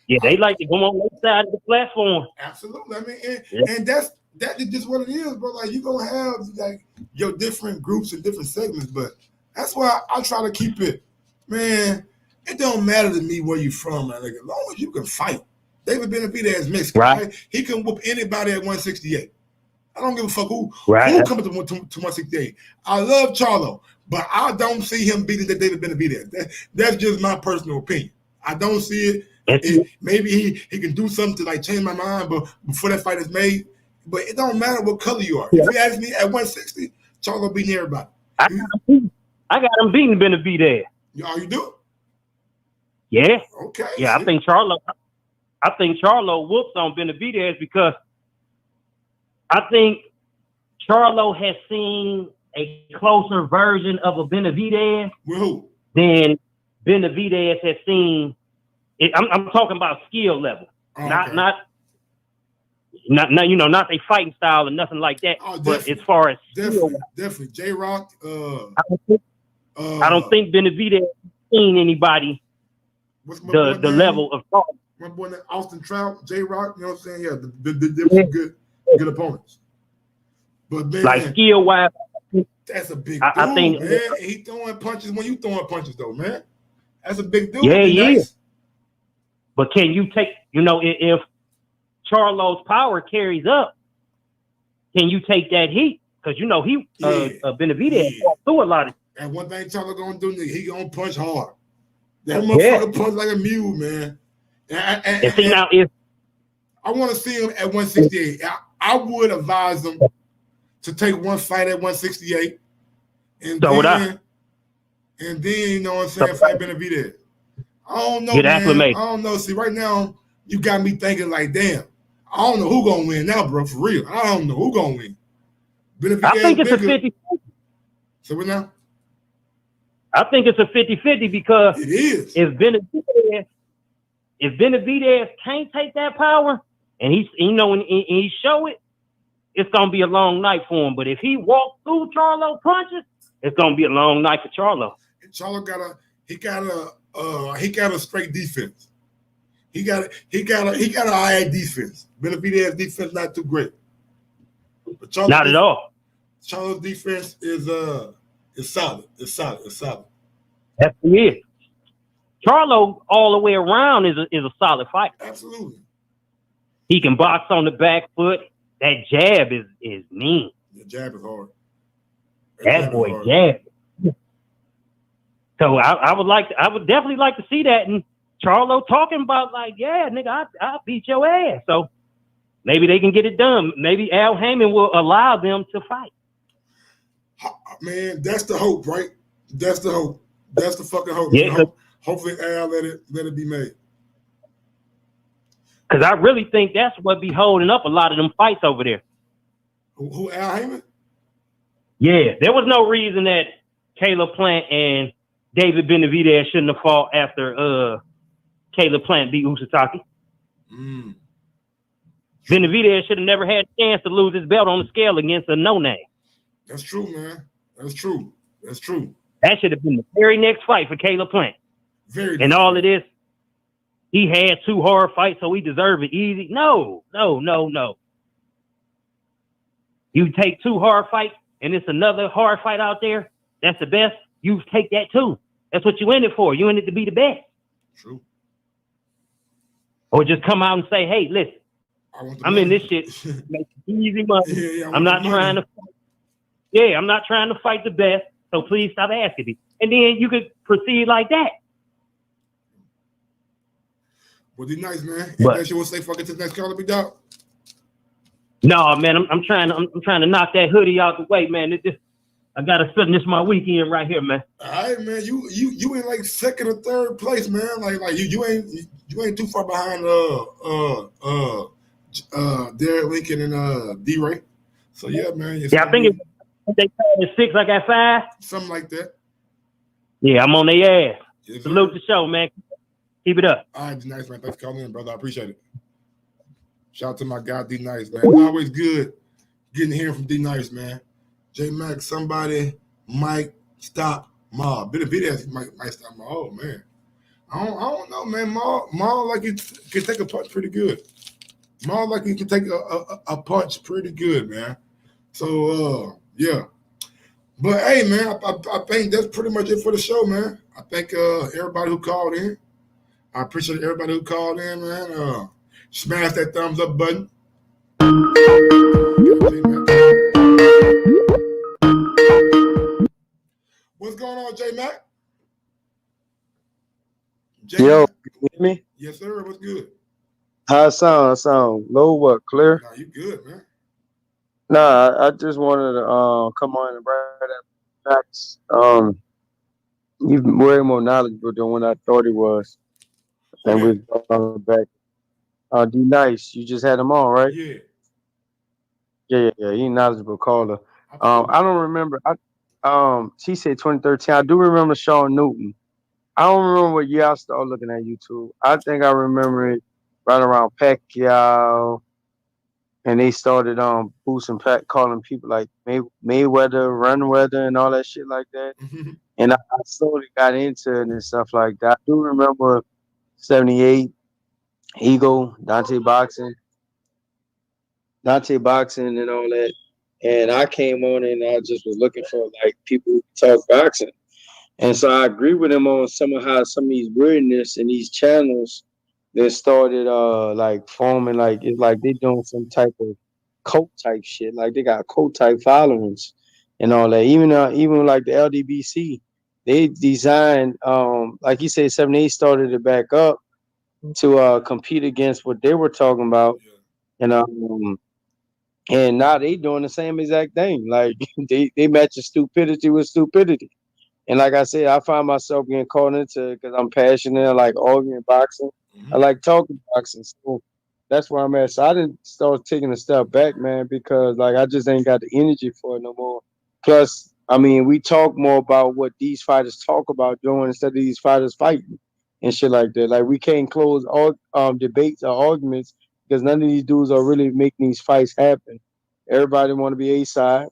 Yeah, they like to go on their side of the platform. Absolutely. I mean, and that is just what it is, bro. Like you gonna have like your different groups and different segments, but that's why I try to keep it, man. It don't matter to me where you from, man. Like, as long as you can fight. David Benavidez Mexican, right? He can whoop anybody at 168. I don't give a fuck who comes to 168. I love Charlo, but I don't see him beating the David Benavidez. That's just my personal opinion. I don't see it. Maybe he can do something to like change my mind, but before that fight is made, but it don't matter what color you are. If you ask me at 160, Charlo beating everybody. I got him beating Benavidez. Oh, you do? Yeah. Okay. Yeah, I think Charlo whoops on Benavidez because I think Charlo has seen a closer version of a Benavidez than Benavidez has seen. I'm talking about skill level, not they fighting style and nothing like that. But as far as definitely J-Rock. I don't think Benavidez has seen anybody the level of thought. My boy Austin Trout, J-Rock, you know what I'm saying? Yeah, they're good opponents. But man, like skill wise, that's a big dude, I think, man. He throwing punches when you throwing punches though, man. That's a big dude. Yeah, he nice. is. But can you take, if Charlo's power carries up, can you take that heat? Because Benavidez fought through a lot of. And one thing Charlo gonna do, nigga, he gonna punch hard. That motherfucker punch like a mule, man. And see now, if I want to see him at 168, I would advise him to take one fight at 168, and then you know what I'm saying, fight Benavidez. I don't know, man. I don't know. See, right now you got me thinking like, damn, I don't know who gonna win now, bro. For real, I don't know who gonna win. Benavidez, I think it's a 50-50. So what now? I think it's a 50-50 because it is. If Benavidez can't take that power and he show it, it's gonna be a long night for him. But if he walks through Charlo punches, it's gonna be a long night for Charlo. Charlo got a straight defense. He got an eye defense. Benavidez defense not too great. But Charlo not at all. Charlo's defense is solid. It's solid. That's it. Charlo all the way around is a solid fighter. Absolutely. He can box on the back foot. That jab is mean. The jab is hard. That boy jab. So I would definitely like to see that, and Charlo talking about like, yeah, nigga, I beat your ass. So maybe they can get it done. Maybe Al Heyman will allow them to fight. Man, that's the hope, right? That's the hope. That's the fucking hope. Yeah. Hopefully Al let it be made. Because I really think that's what be holding up a lot of them fights over there. Who Al Heyman? Yeah, there was no reason that Caleb Plant and David Benavidez shouldn't have fought after Caleb Plant beat Usatake. Benavidez should have never had a chance to lose his belt on the scale against a no-name. That's true, man. That's true. That should have been the very next fight for Caleb Plant. And all it is, he had 2 hard fights, so he deserved it easy. No. You take 2 hard fights, and it's another hard fight out there. That's the best. You take that too. That's what you in it for. You in it to be the best. True. Or just come out and say, hey, listen, I'm in this shit. Make easy money. I'm not trying to fight. Yeah, I'm not trying to fight the best, so please stop asking me. And then you could proceed like that. Well, be nice, man. Unless you want to say fuck it to the next call, big dog. No, man, I'm trying to knock that hoodie out the way, man. I got a something. This is my weekend right here, man. All right, man. You in like second or third place, man. Like you ain't too far behind Derek Lincoln and D-Ray. So yeah, man. Yeah, I think they called it 6. I got 5. Something like that. Yeah, I'm on their ass. Yes, Salute the show, man. Keep it up. All right, D-Nice, man. Thanks for calling in, brother. I appreciate it. Shout out to my guy, D-Nice, man. It's always good getting to hear from D-Nice, man. J-Mac, somebody might stop Maul. Benavidez might stop Maul. Oh, man. I don't know, man. Maul like he can take a punch pretty good. Maul like he can take a punch pretty good, man. So, yeah. But, hey, man, I think that's pretty much it for the show, man. I thank everybody who called in. I appreciate everybody who called in, man. Smash that thumbs up button. What's going on, J-Mac? Yo, you hear me? Yes, sir. What's good? How it sound? It sound low, what, clear? Nah, you good, man. Nah, I just wanted to come on and bring that facts. You're way more knowledgeable than when I thought he was. And we're going back. D-Nice, you just had him on, right? Yeah. Yeah. He knowledgeable caller. I don't remember. She said 2013. I do remember Sean Newton. I don't remember what year I started looking at YouTube. I think I remember it right around Pacquiao, and they started boosting calling people like Mayweather, Runweather, and all that shit like that. And I slowly got into it and stuff like that. I do remember 78, Eagle, Dante Boxing and all that. And I came on and I just was looking for like people who talk boxing. And so I agree with him on some of these weirdness in these channels that started like forming, like it's like they doing some type of cult type shit. Like they got cult type followings and all that. Even like the LDBC, they designed like you said, 78 started it back up to compete against what they were talking about. And now they doing the same exact thing. Like they matching stupidity with stupidity. And like I said, I find myself getting caught into it because I'm passionate. I like arguing boxing. I like talking boxing. So that's where I'm at. So I didn't start taking a step back, man, because like I just ain't got the energy for it no more. Plus, I mean, we talk more about what these fighters talk about doing instead of these fighters fighting and shit like that. Like we can't close all debates or arguments because none of these dudes are really making these fights happen. Everybody want to be A side.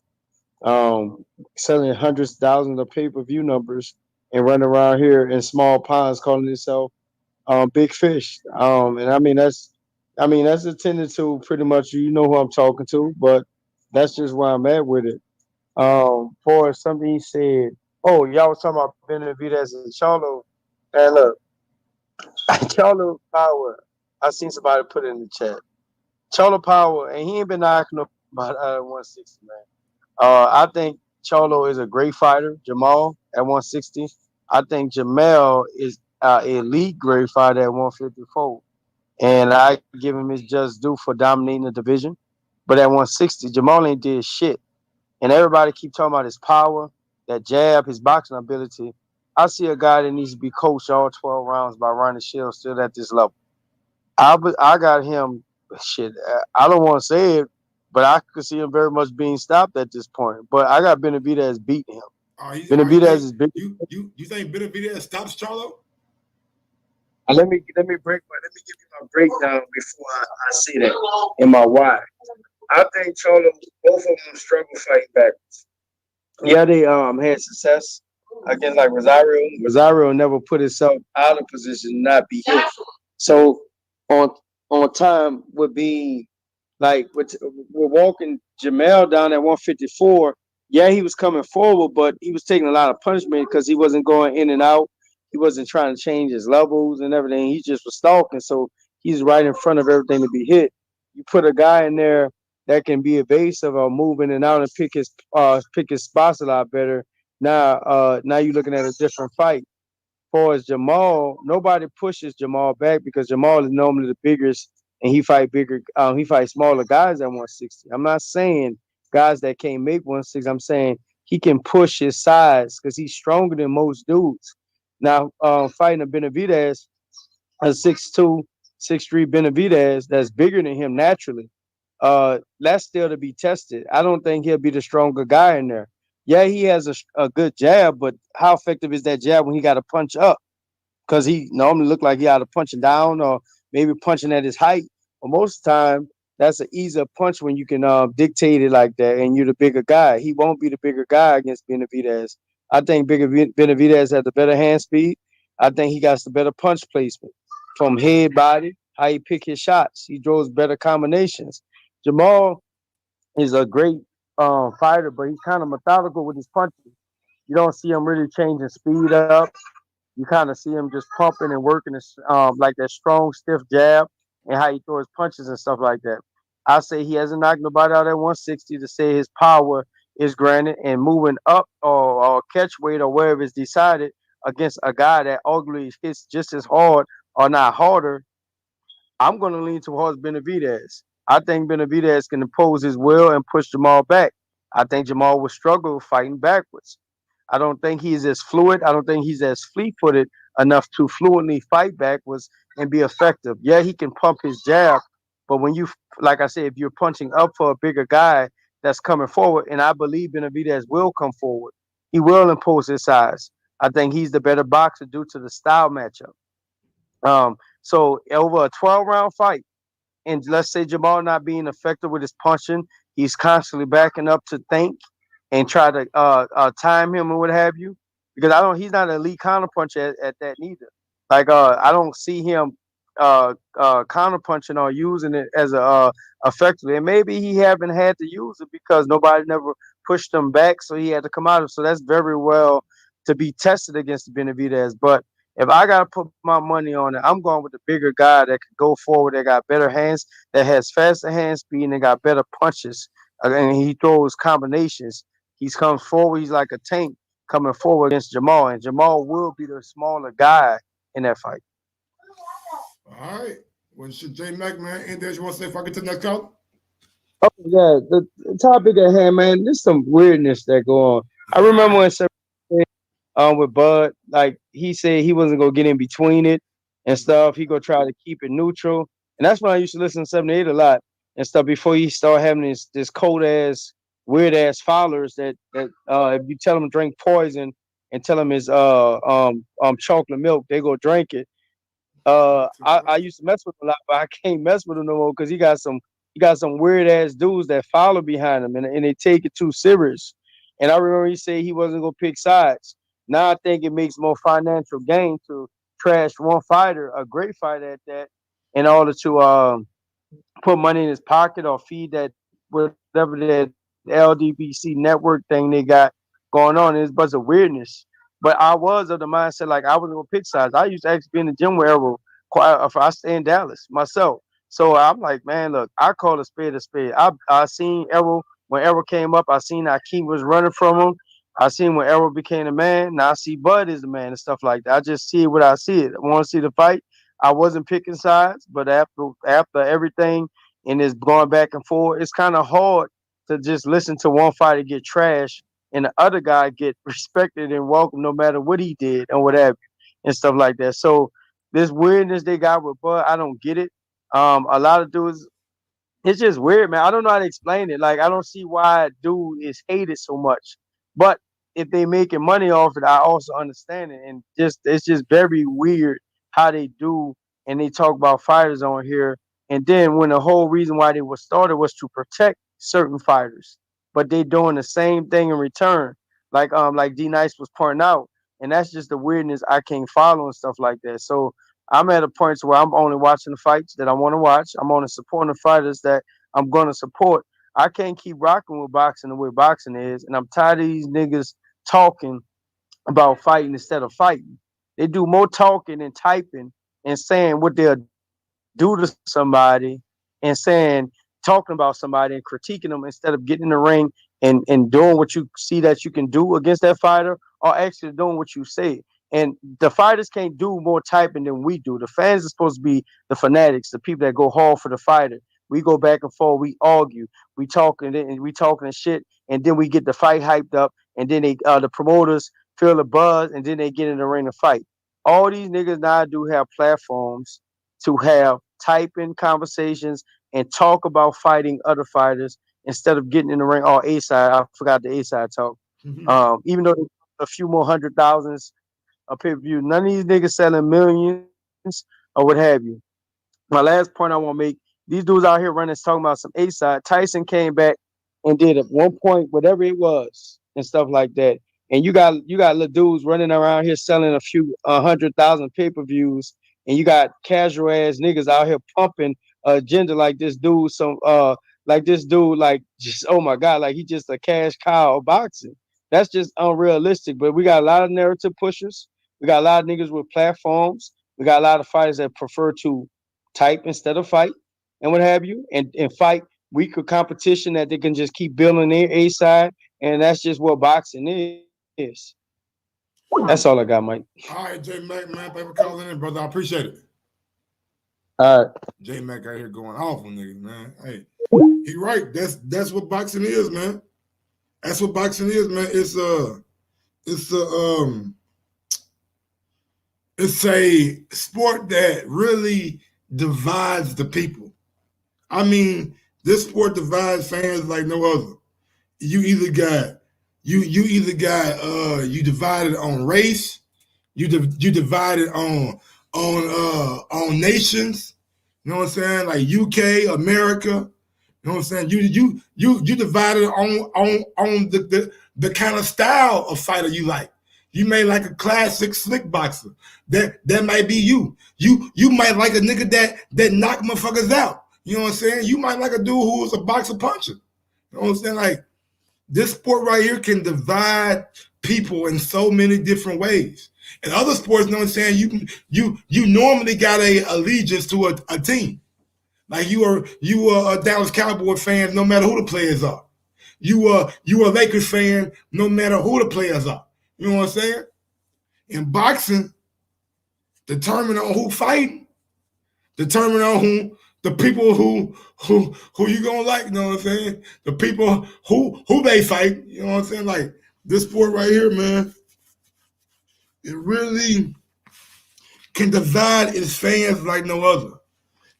Selling hundreds of thousands of pay-per-view numbers and running around here in small ponds calling itself big fish. And I mean that's intended to pretty much, you know who I'm talking to, but that's just where I'm at with it. For something he said, oh, y'all was talking about Benavidez and Charlo. And look, Charlo Power, I seen somebody put it in the chat. Charlo Power, and he ain't been knocking up about 160, man. I think Charlo is a great fighter. Jamal at 160. I think Jamel is an elite great fighter at 154. And I give him his just due for dominating the division. But at 160, Jamal ain't did shit. And everybody keep talking about his power, that jab, his boxing ability. I see a guy that needs to be coached all 12 rounds by Ronnie Shields still at this level. I got him, shit, I don't want to say it, but I could see him very much being stopped at this point. But I got Benavidez beating him. Benavidez is big. You think Benavidez stops Charlo? Let me give you my breakdown before I see that in my why. I think Charlo, both of them struggle fighting backwards. Yeah, they had success against like Rosario. Rosario never put himself out of position to not be hit. So on time would be like we're walking Jamel down at 154. Yeah, he was coming forward, but he was taking a lot of punishment because he wasn't going in and out. He wasn't trying to change his levels and everything. He just was stalking. So he's right in front of everything to be hit. You put a guy in there that can be evasive or move in and out and pick his spots a lot better. Now you're looking at a different fight. For as Jamal, nobody pushes Jamal back because Jamal is normally the biggest, and he fight smaller guys at 160. I'm not saying guys that can't make 160. I'm saying he can push his size because he's stronger than most dudes. Now, fighting a Benavidez, a 6'2", 6'3" Benavidez that's bigger than him naturally. That's still to be tested. I don't think he'll be the stronger guy in there. Yeah, he has a good jab, but how effective is that jab when he got to punch up? Because he normally look like he either punching down or maybe punching at his height. But most of the time, that's an easier punch when you can dictate it like that, and you're the bigger guy. He won't be the bigger guy against Benavidez. I think Benavidez has the better hand speed. I think he got the better punch placement from head, body, how he pick his shots. He throws better combinations. Jamal is a great fighter, but he's kind of methodical with his punches. You don't see him really changing speed up. You kind of see him just pumping and working this, like that strong, stiff jab and how he throws punches and stuff like that. I say he hasn't knocked nobody out at 160 to say his power is granted and moving up or catch weight or wherever it's decided against a guy that arguably hits just as hard or not harder. I'm going to lean towards Benavidez. I think Benavidez can impose his will and push Jamal back. I think Jamal will struggle fighting backwards. I don't think he's as fluid. I don't think he's as fleet-footed enough to fluently fight backwards and be effective. Yeah, he can pump his jab, but when you, like I said, if you're punching up for a bigger guy that's coming forward, and I believe Benavidez will come forward, he will impose his size. I think he's the better boxer due to the style matchup. So over a 12-round fight, and let's say Jamal not being effective with his punching, he's constantly backing up to think and try to time him and what have you. Because he's not an elite counter puncher at that neither. Like I don't see him counter punching or using it as a effectively. And maybe he haven't had to use it because nobody never pushed him back, so he had to come out of. So that's very well to be tested against Benavidez. But if I gotta put my money on it, I'm going with the bigger guy that can go forward, that got better hands, that has faster hand speed, and got better punches. And he throws combinations. He comes forward. He's like a tank coming forward against Jamal, and Jamal will be the smaller guy in that fight. All right. Well, shit, J Mac, man, anything you want to say before I get to the next call? Oh yeah, the topic at hand, man. There's some weirdness that go on. I remember when with Bud, like he said he wasn't gonna get in between it and stuff. He gonna try to keep it neutral, and that's when I used to listen to 78 a lot and stuff before he started having this cold ass, weird ass followers that if you tell them to drink poison and tell them it's chocolate milk, they go drink it. I used to mess with him a lot, but I can't mess with him no more because he got some weird ass dudes that follow behind him and they take it too serious. And I remember he said he wasn't gonna pick sides. Now I think it makes more financial gain to trash one fighter, a great fighter at that, in order to put money in his pocket or feed that whatever that LDBC network thing they got going on. It's a bunch of weirdness. But I was of the mindset like I wasn't gonna pick sides. I used to actually be in the gym where I stay in Dallas myself. So I'm like, man, look, I call a spade a spade. I seen Errol when Errol came up. I seen Akeem was running from him. I seen when Errol became a man. Now I see Bud is the man and stuff like that. I just see it what I see it. I want to see the fight. I wasn't picking sides, but after everything and it's going back and forth, it's kind of hard to just listen to one fighter get trashed and the other guy get respected and welcome no matter what he did and whatever and stuff like that. So this weirdness they got with Bud, I don't get it. A lot of dudes, it's just weird, man. I don't know how to explain it. Like I don't see why dude is hated so much. But if they making money off it, I also understand it. And it's just very weird how they do and they talk about fighters on here. And then when the whole reason why they were started was to protect certain fighters, but they doing the same thing in return. Like D Nice was pointing out. And that's just the weirdness I can't follow and stuff like that. So I'm at a point where I'm only watching the fights that I want to watch. I'm only supporting the fighters that I'm going to support. I can't keep rocking with boxing the way boxing is, and I'm tired of these niggas talking about fighting instead of fighting. They do more talking and typing and saying what they'll do to somebody and talking about somebody and critiquing them instead of getting in the ring and doing what you see that you can do against that fighter or actually doing what you say. And the fighters can't do more typing than we do. The fans are supposed to be the fanatics, the people that go hard for the fighter. We go back and forth, we argue, we talking and shit, and then we get the fight hyped up, and then they the promoters feel the buzz, and then they get in the ring to fight. All these niggas now do have platforms to have typing conversations and talk about fighting other fighters instead of getting in the ring. Oh, A side, I forgot the A side talk. Even though a few more 100,000s a pay-per-view, none of these niggas selling millions or what have you. My last point I want to make: these dudes out here running talking about some A side. Tyson came back and did at one point whatever it was and stuff like that. And you got little dudes running around here selling a few 100,000 pay-per-views, and you got casual ass niggas out here pumping agenda like this dude. Like just, oh my god, like he just a cash cow of boxing. That's just unrealistic. But we got a lot of narrative pushers. We got a lot of niggas with platforms. We got a lot of fighters that prefer to type instead of fight and what have you, and fight weaker competition that they can just keep building their A side. And that's just what boxing is. That's all I got, Mike. All right, J Mac, man. Thanks for calling in, brother. I appreciate it. All right. J Mac out here going off on niggas, man. Hey, he right. That's what boxing is, man. That's what boxing is, man. It's a sport that really divides the people. I mean, this sport divides fans like no other. You divided on race, you divided on nations. You know what I'm saying? Like UK, America. You know what I'm saying? You divided on the kind of style of fighter you like. You may like a classic slick boxer. That might be you. You might like a nigga that knock motherfuckers out. You know what I'm saying? You might like a dude who's a boxer puncher. You know what I'm saying? Like, this sport right here can divide people in so many different ways. In other sports, you know what I'm saying? You normally got a allegiance to a team. Like you are a Dallas Cowboy fan, no matter who the players are. You are a Lakers fan, no matter who the players are. You know what I'm saying? In boxing, determine on who fighting, determine on who the people who you gonna like. You know what I'm saying? The people who they fight. You know what I'm saying? Like this sport right here, man. It really can divide its fans like no other.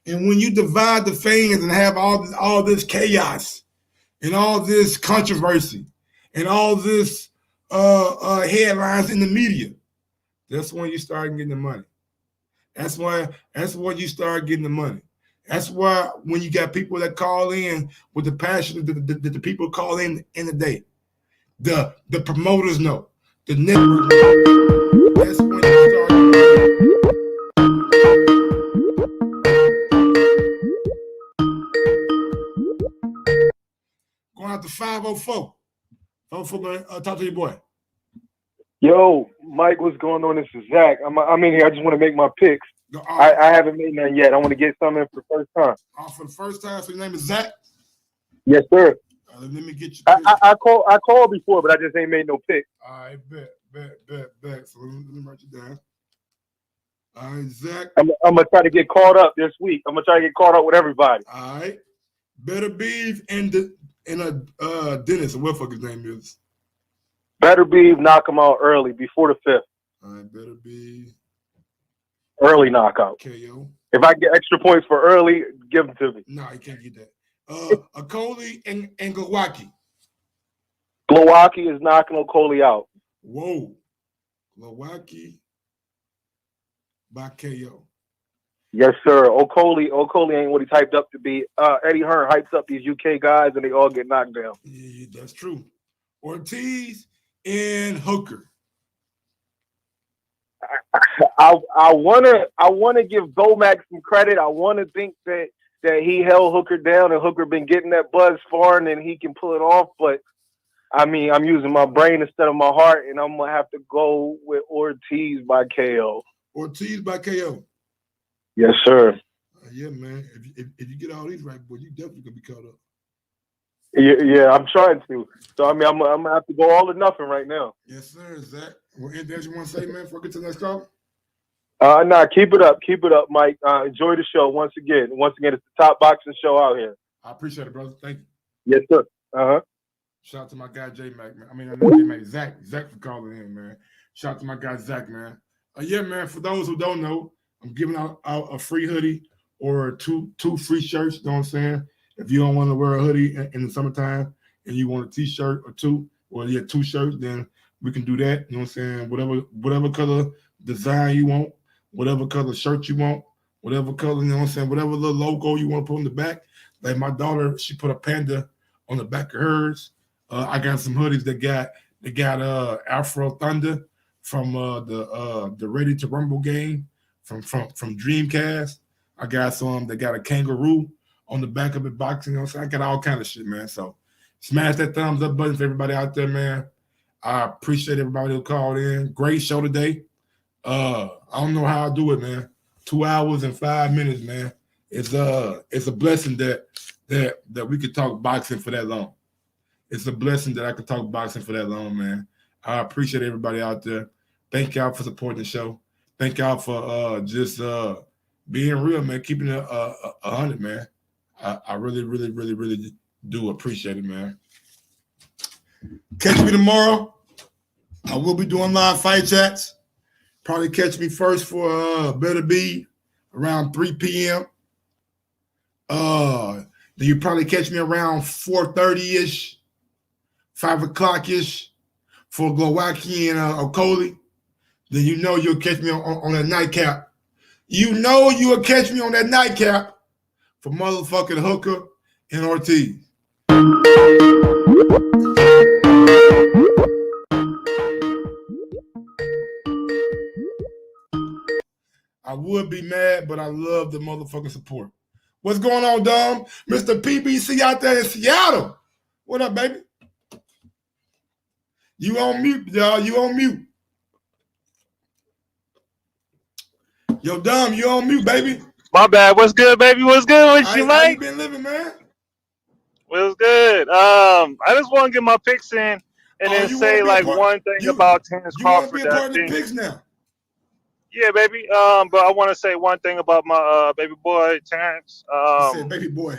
And when you divide the fans and have all this chaos and all this controversy and all this headlines in the media, that's when you start getting the money. That's when you start getting the money. That's why when you got people that call in with the passion that the people call in the day, the promoters know, the network know. That's when you start getting the money. Going out to 504. 504, talk to your boy. Yo, Mike, what's going on? This is Zach. I'm in here. I just want to make my picks. I haven't made none yet. I want to get some in for the first time. For the first time, so your name is Zach? Yes, sir. Let me get you. I called before, but I just ain't made no pick. All right, bet. So let me write you down. All right, Zach. I'm gonna try to get caught up this week. I'm gonna try to get caught up with everybody. All right. Better Beef and Dennis, what the fuck his name is? Better Beef, knock him out early, before the 5th. All right, Better Beef. Early knockout. KO. If I get extra points for early, give them to me. No, you can't get that. Okoli and Glowacki. Glowacki is knocking Okoli out. Whoa. Glowacki by KO. Yes, sir. Okoli ain't what he typed up to be. Eddie Hearn hypes up these UK guys and they all get knocked down. Yeah, that's true. Ortiz and Hooker. I wanna give Bomac some credit. I wanna think that he held Hooker down and Hooker been getting that buzz far and then he can pull it off. But I mean, I'm using my brain instead of my heart, and I'm gonna have to go with Ortiz by KO. Ortiz by KO. Yes, sir. Yeah, man. If you get all these right, boy, you definitely gonna be caught up. Yeah, I'm trying to. So I mean, I'm gonna have to go all or nothing right now. Yes, sir. Zach, well, anything else you want to say, man, before I get to the next call? Nah, keep it up, Mike. Enjoy the show once again. Once again, it's the top boxing show out here. I appreciate it, brother. Thank you. Yes, sir. Shout out to my guy J Mac, man. I mean, J Mac, Zach for calling in, man. Shout out to my guy Zach, man. Yeah, man. For those who don't know, I'm giving out a free hoodie or two free shirts. You know what I'm saying? If you don't want to wear a hoodie in the summertime and you want a t-shirt or two, or you have 2 shirts, then we can do that. You know what I'm saying? Whatever color design you want, whatever color shirt you want, whatever color, you know what I'm saying? Whatever little logo you want to put on the back. Like my daughter, she put a panda on the back of hers. I got some hoodies that got Afro Thunder from the Ready to Rumble game from Dreamcast. I got some that got a kangaroo on the back of it boxing. You know what I'm saying? I got all kind of shit, man. So smash that thumbs up button for everybody out there, man. I appreciate everybody who called in. Great show today. I don't know how I do it, man. 2 hours and 5 minutes, man. It's a blessing that we could talk boxing for that long. It's a blessing that I could talk boxing for that long, man. I appreciate everybody out there. Thank y'all for supporting the show. Thank y'all for just being real, man. Keeping it 100, man. I really, really, really, really do appreciate it, man. Catch me tomorrow. I will be doing live fight chats. Probably catch me first for Better Be around 3 p.m. Then you probably catch me around 4:30-ish, 5 o'clock-ish for Glowacki and Okoli. Then you know you'll catch me on that nightcap. You know you'll catch me on that nightcap for motherfucking Hooker and Ortiz. I would be mad, but I love the motherfucking support. What's going on, Dom? Mr. PBC out there in Seattle. What up, baby? You on mute, y'all. You on mute. Yo, Dom, you on mute, baby. My bad. What's good, baby? What's good with you, How Mike? you been living, man? What's good? I just want to get my picks in and then say like one thing about Terence Crawford. You want to be a part of the picks now? Yeah, baby. But I want to say one thing about my baby boy Terence. You said baby boy.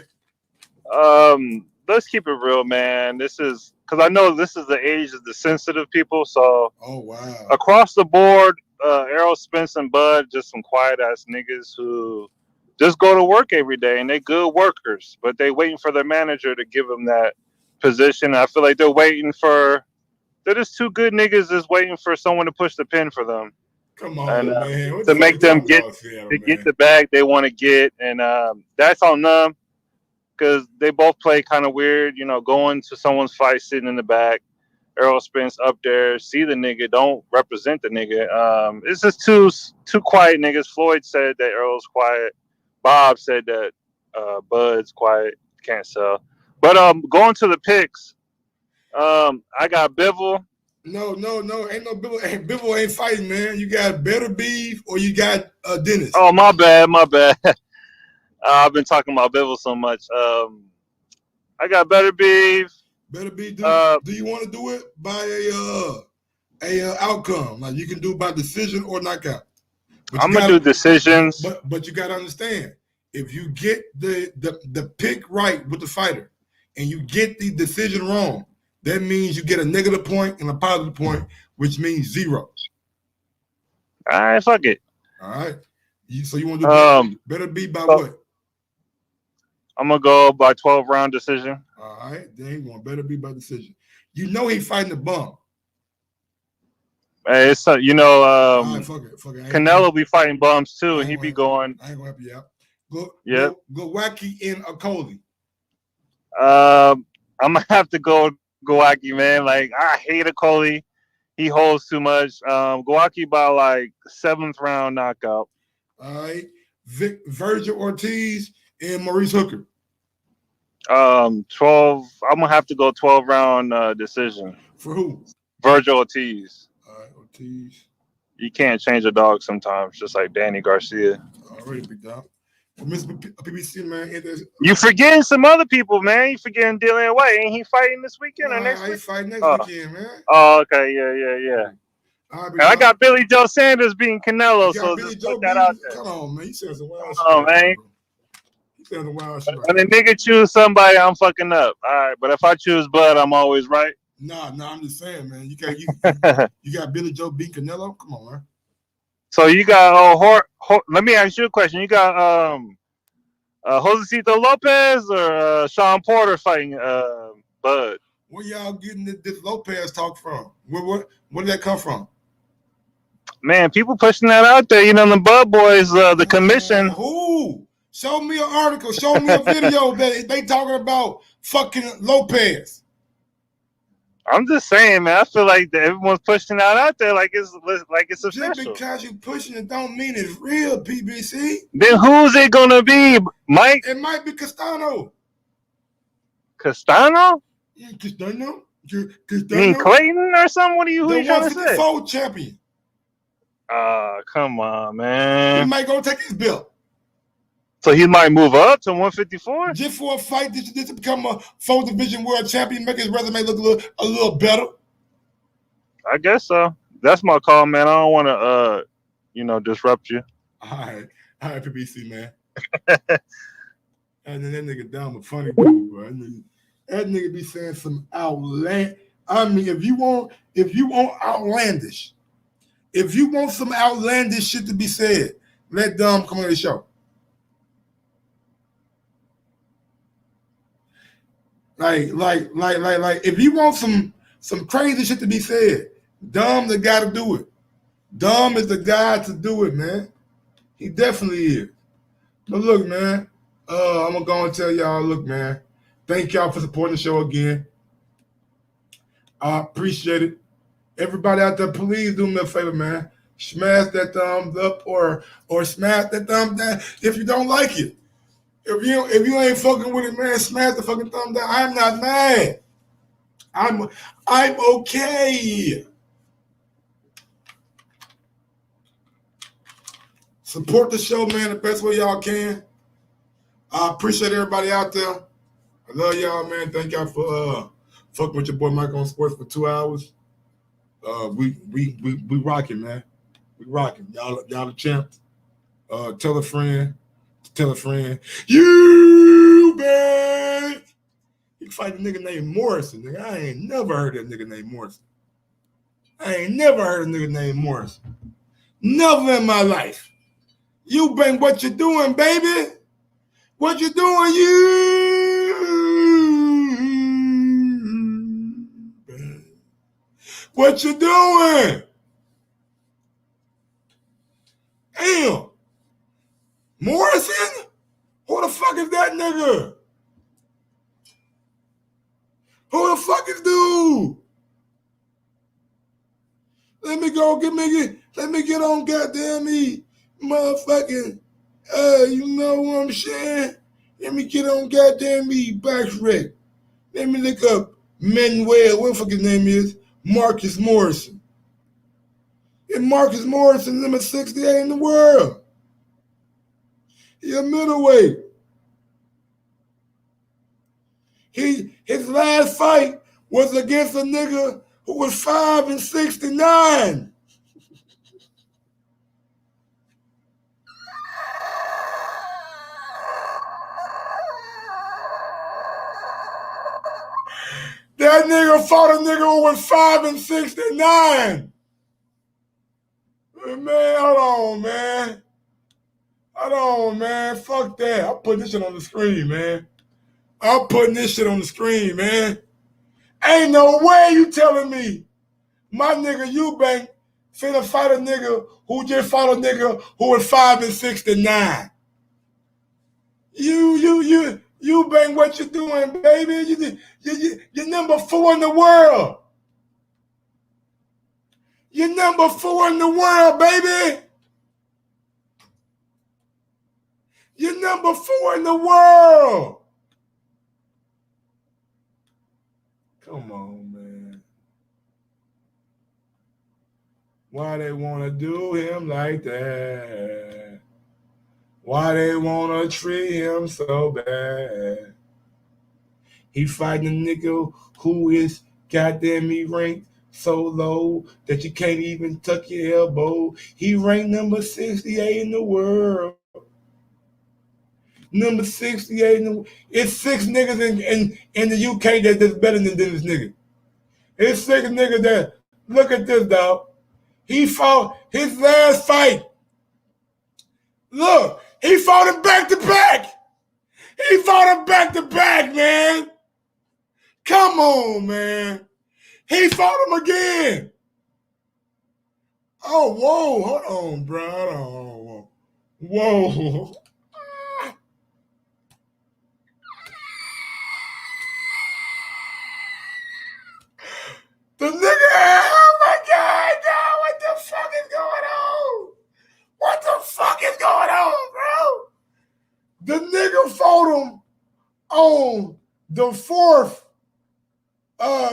Let's keep it real, man. This is because I know this is the age of the sensitive people. So, oh wow, across the board, Errol, Spence, and Bud, just some quiet ass niggas who just go to work every day and they good workers, but they waiting for their manager to give them that position. I feel like they're just two good niggas just waiting for someone to push the pin for them. Come on, man. To make them get the bag they want to get, and that's on them because they both play kind of weird. You know, going to someone's fight, sitting in the back. Errol Spence up there, see the nigga, don't represent the nigga. It's just two quiet niggas. Floyd said that Errol's quiet. Bob said that Bud's quiet, can't sell. But going to the picks, I got Bivol. No, ain't no Bivol. Bivol ain't fighting, man. You got Better Beef or you got Dennis. Oh, my bad. I've been talking about Bivol so much. I got Better Beef. Better Beef. Do you want to do it by a outcome? Like you can do it by decision or knockout. I'm gonna do decisions. But you gotta understand, if you get the pick right with the fighter and you get the decision wrong, that means you get a negative point and a positive point, which means 0. All right, fuck it. All right. So you want to do Better Be by what? I'm gonna go by 12-round decision. All right, then he going Better Be by decision. You know he fighting the bum. Hey, it's fuck it. Canelo be fighting bums too, and he be going. I ain't gonna help you out. Go Wacky in Okoli. I'm gonna have to go Glowacki, man. Like I hate Okoli. He holds too much. Glowacki by like 7th round knockout. All right, Virgil Ortiz and Maurice Hooker. 12. I'm gonna have to go 12-round decision. For who? Virgil Ortiz. All right, Ortiz. You can't change a dog sometimes, just like Danny Garcia. Already big dog. Mr. PBC, man. You forgetting some other people, man. You forgetting Dylan White. Ain't he fighting this weekend or next week? He's fighting next weekend, man. Oh, okay. Yeah. And I got Billy Joe Sanders beating Canelo, so just put that out there. Come on, man. You said some wild shit. Oh, man. Saying the wild shit like When a nigga choose somebody, I'm fucking up. All right, but if I choose Bud, I'm always right. Nah, I'm just saying, man. You got Billy Joe beat Canelo. Come on, man. So you got let me ask you a question. You got Josecito Lopez or Shawn Porter fighting Bud? Where y'all getting this Lopez talk from? Where did that come from? Man, people pushing that out there. You know, the Bud boys, the commission. Who? Show me an article. Show me a video that they talking about fucking Lopez. I'm just saying, man. I feel like everyone's pushing that out there like it's official. Just because you pushing it don't mean it's real, PBC. Then who's it gonna be, Mike? It might be Castano. Castano? Yeah, Castano. You mean Clayton or something? What are you trying to say? 154 champion. Come on, man. He might go take his belt. So he might move up to 154? Just for a fight, this to become a 4th division world champion, make his resume look a little better. I guess so. That's my call, man. I don't want to, disrupt you. All right, PBC, man. And then that nigga down a funny dude, bro. That nigga be saying some outlandish. I mean, if you want outlandish, if you want some outlandish shit to be said, let Dom come on the show. Like, if you want some crazy shit to be said, Dom the guy to do it. Dom is the guy to do it, man. He definitely is. But look, man, I'm gonna go and tell y'all, look, man, thank y'all for supporting the show again. I appreciate it. Everybody out there, please do me a favor, man. Smash that thumbs up or smash that thumbs down if you don't like it. If you ain't fucking with it, man, smash the fucking thumb down. I'm not mad. I'm okay. Support the show, man, the best way y'all can. I appreciate everybody out there. I love y'all, man. Thank y'all for fucking with your boy Mike on Sports for 2 hours. We rocking, man. We rocking. Y'all the champs. Tell a friend. Tell a friend. You man. You fight a nigga named Morrison. Nigga. I ain't never heard of that nigga named Morrison. Never in my life. You been what you doing, baby? What you doing, you? What you doing? Damn. Morrison? Who the fuck is that nigga? Who the fuck is dude? Let me get on goddamn me, motherfucking, you know what I'm saying? Let me get on goddamn me, Backtrack. Let me look up Manuel, what the fuck his name is? Marcus Morrison. And Marcus Morrison, number 68 in the world. He a middleweight. His last fight was against a nigga who was 5'69". That nigga fought a nigga who was 5'69". Man, hold on, man. Fuck that. I'm putting this shit on the screen, man. Ain't no way you telling me my nigga Eubank finna fight a nigga who just fought a nigga who was 5'69". Eubank, what you doing, baby? You're number 4 in the world. You're number 4 in the world, baby. You're number 4 in the world. Come on, man. Why they want to do him like that? Why they want to treat him so bad? He fighting a nigga who is goddamn me ranked so low that you can't even tuck your elbow. He ranked number 68 in the world. number 68. It's 6 niggas in the UK that's better than this nigga. It's 6 niggas that, look at this, dog. He fought his last fight. Look, he fought him back to back. He fought him back to back, man. Come on, man. He fought him again. Oh, whoa, hold on, bro. Hold on. Whoa. The nigga, oh my God, dog, what the fuck is going on? What the fuck is going on, bro? The nigga fought him on the 4th,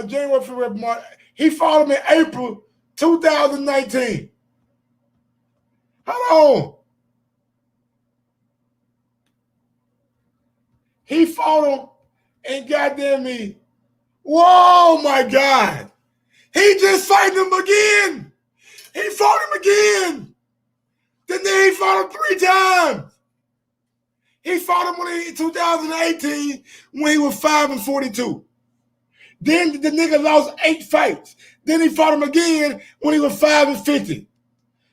January, February, March. He fought him in April 2019. Hold on. He fought him and goddamn me. Whoa, my God. He just fighting him again. He fought him again. Then he fought him 3 times. He fought him in 2018 when he was 5-42. Then the nigga lost 8 fights. Then he fought him again when he was 5-50.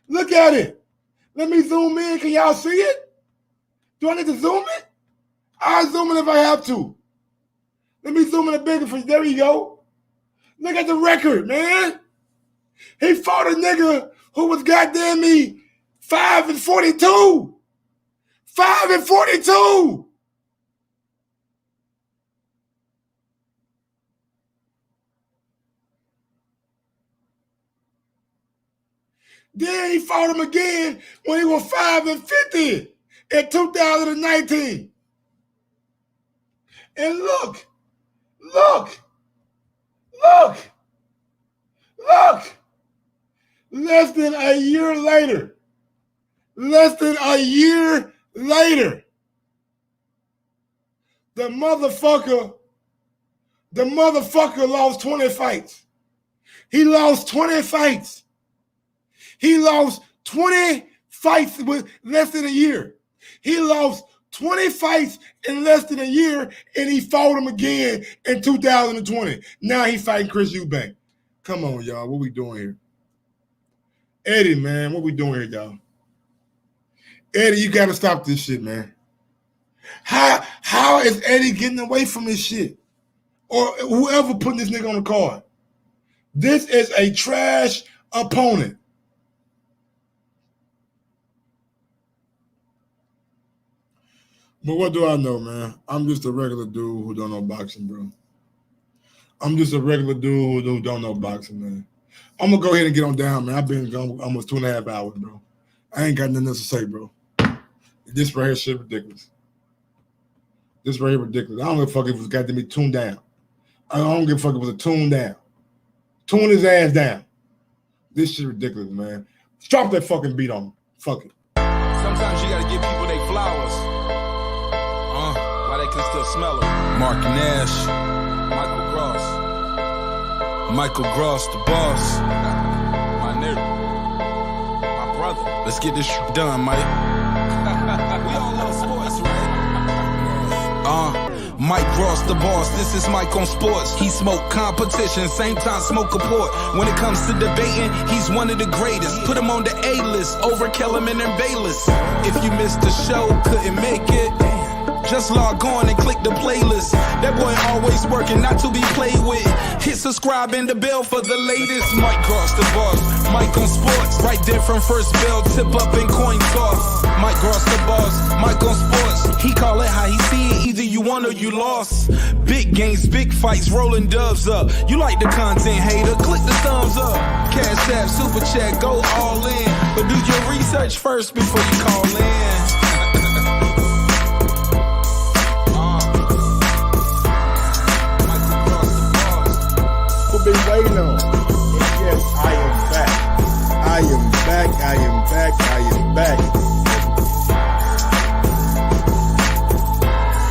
Look at it. Let me zoom in. Can y'all see it? Do I need to zoom it? I'll zoom in if I have to. Let me zoom in a bigger for you. There you go. Look at the record, man. He fought a nigga who was goddamn me 5-42. 5-42. Then he fought him again when he was 5-50 in 2019. And look. Less than a year later, the motherfucker lost 20 fights. He lost 20 fights. He lost 20 fights with less than a year. He lost 20 fights in less than a year, and he fought him again in 2020. Now he's fighting Chris Eubank. Come on, y'all. What we doing here? Eddie, man, what we doing here, y'all? Eddie, you got to stop this shit, man. How is Eddie getting away from this shit? Or whoever putting this nigga on the card? This is a trash opponent. But what do I know, man? I'm just a regular dude who don't know boxing, bro. I'm just a regular dude who don't know boxing, man. I'm going to go ahead and get on down, man. I've been gone almost 2.5 hours, bro. I ain't got nothing else to say, bro. This right here shit ridiculous. This right here ridiculous. I don't give a fuck if it's got to be tuned down. I don't give a fuck if it was a tuned down. Tune his ass down. This shit ridiculous, man. Drop that fucking beat on him. Fuck it. Sometimes you got to give people their flowers. While they can still smell it. Mark Nash. Michael Gross, the boss. My nigga. My brother. Let's get this shit done, Mike. We all love sports, right? Mike Gross, the boss. This is Mike on sports. He smoke competition, same time smoke a port. When it comes to debating, he's one of the greatest. Put him on the A-list over Kellerman and Bayless. If you missed the show, couldn't make it, just log on and click the playlist. That boy always working, not to be played with. Hit subscribe and the bell for the latest. Mike Gross, the boss. Mike on sports. Right there from first bell, tip up and coin toss. Mike Gross, the boss. Mike on sports. He call it how he see it. Either you won or you lost. Big games, big fights, rolling dubs up. You like the content, hater? Click the thumbs up. Cashapp, super chat, go all in. But do your research first before you call in. Been waiting on. Yes, I am back. I am back.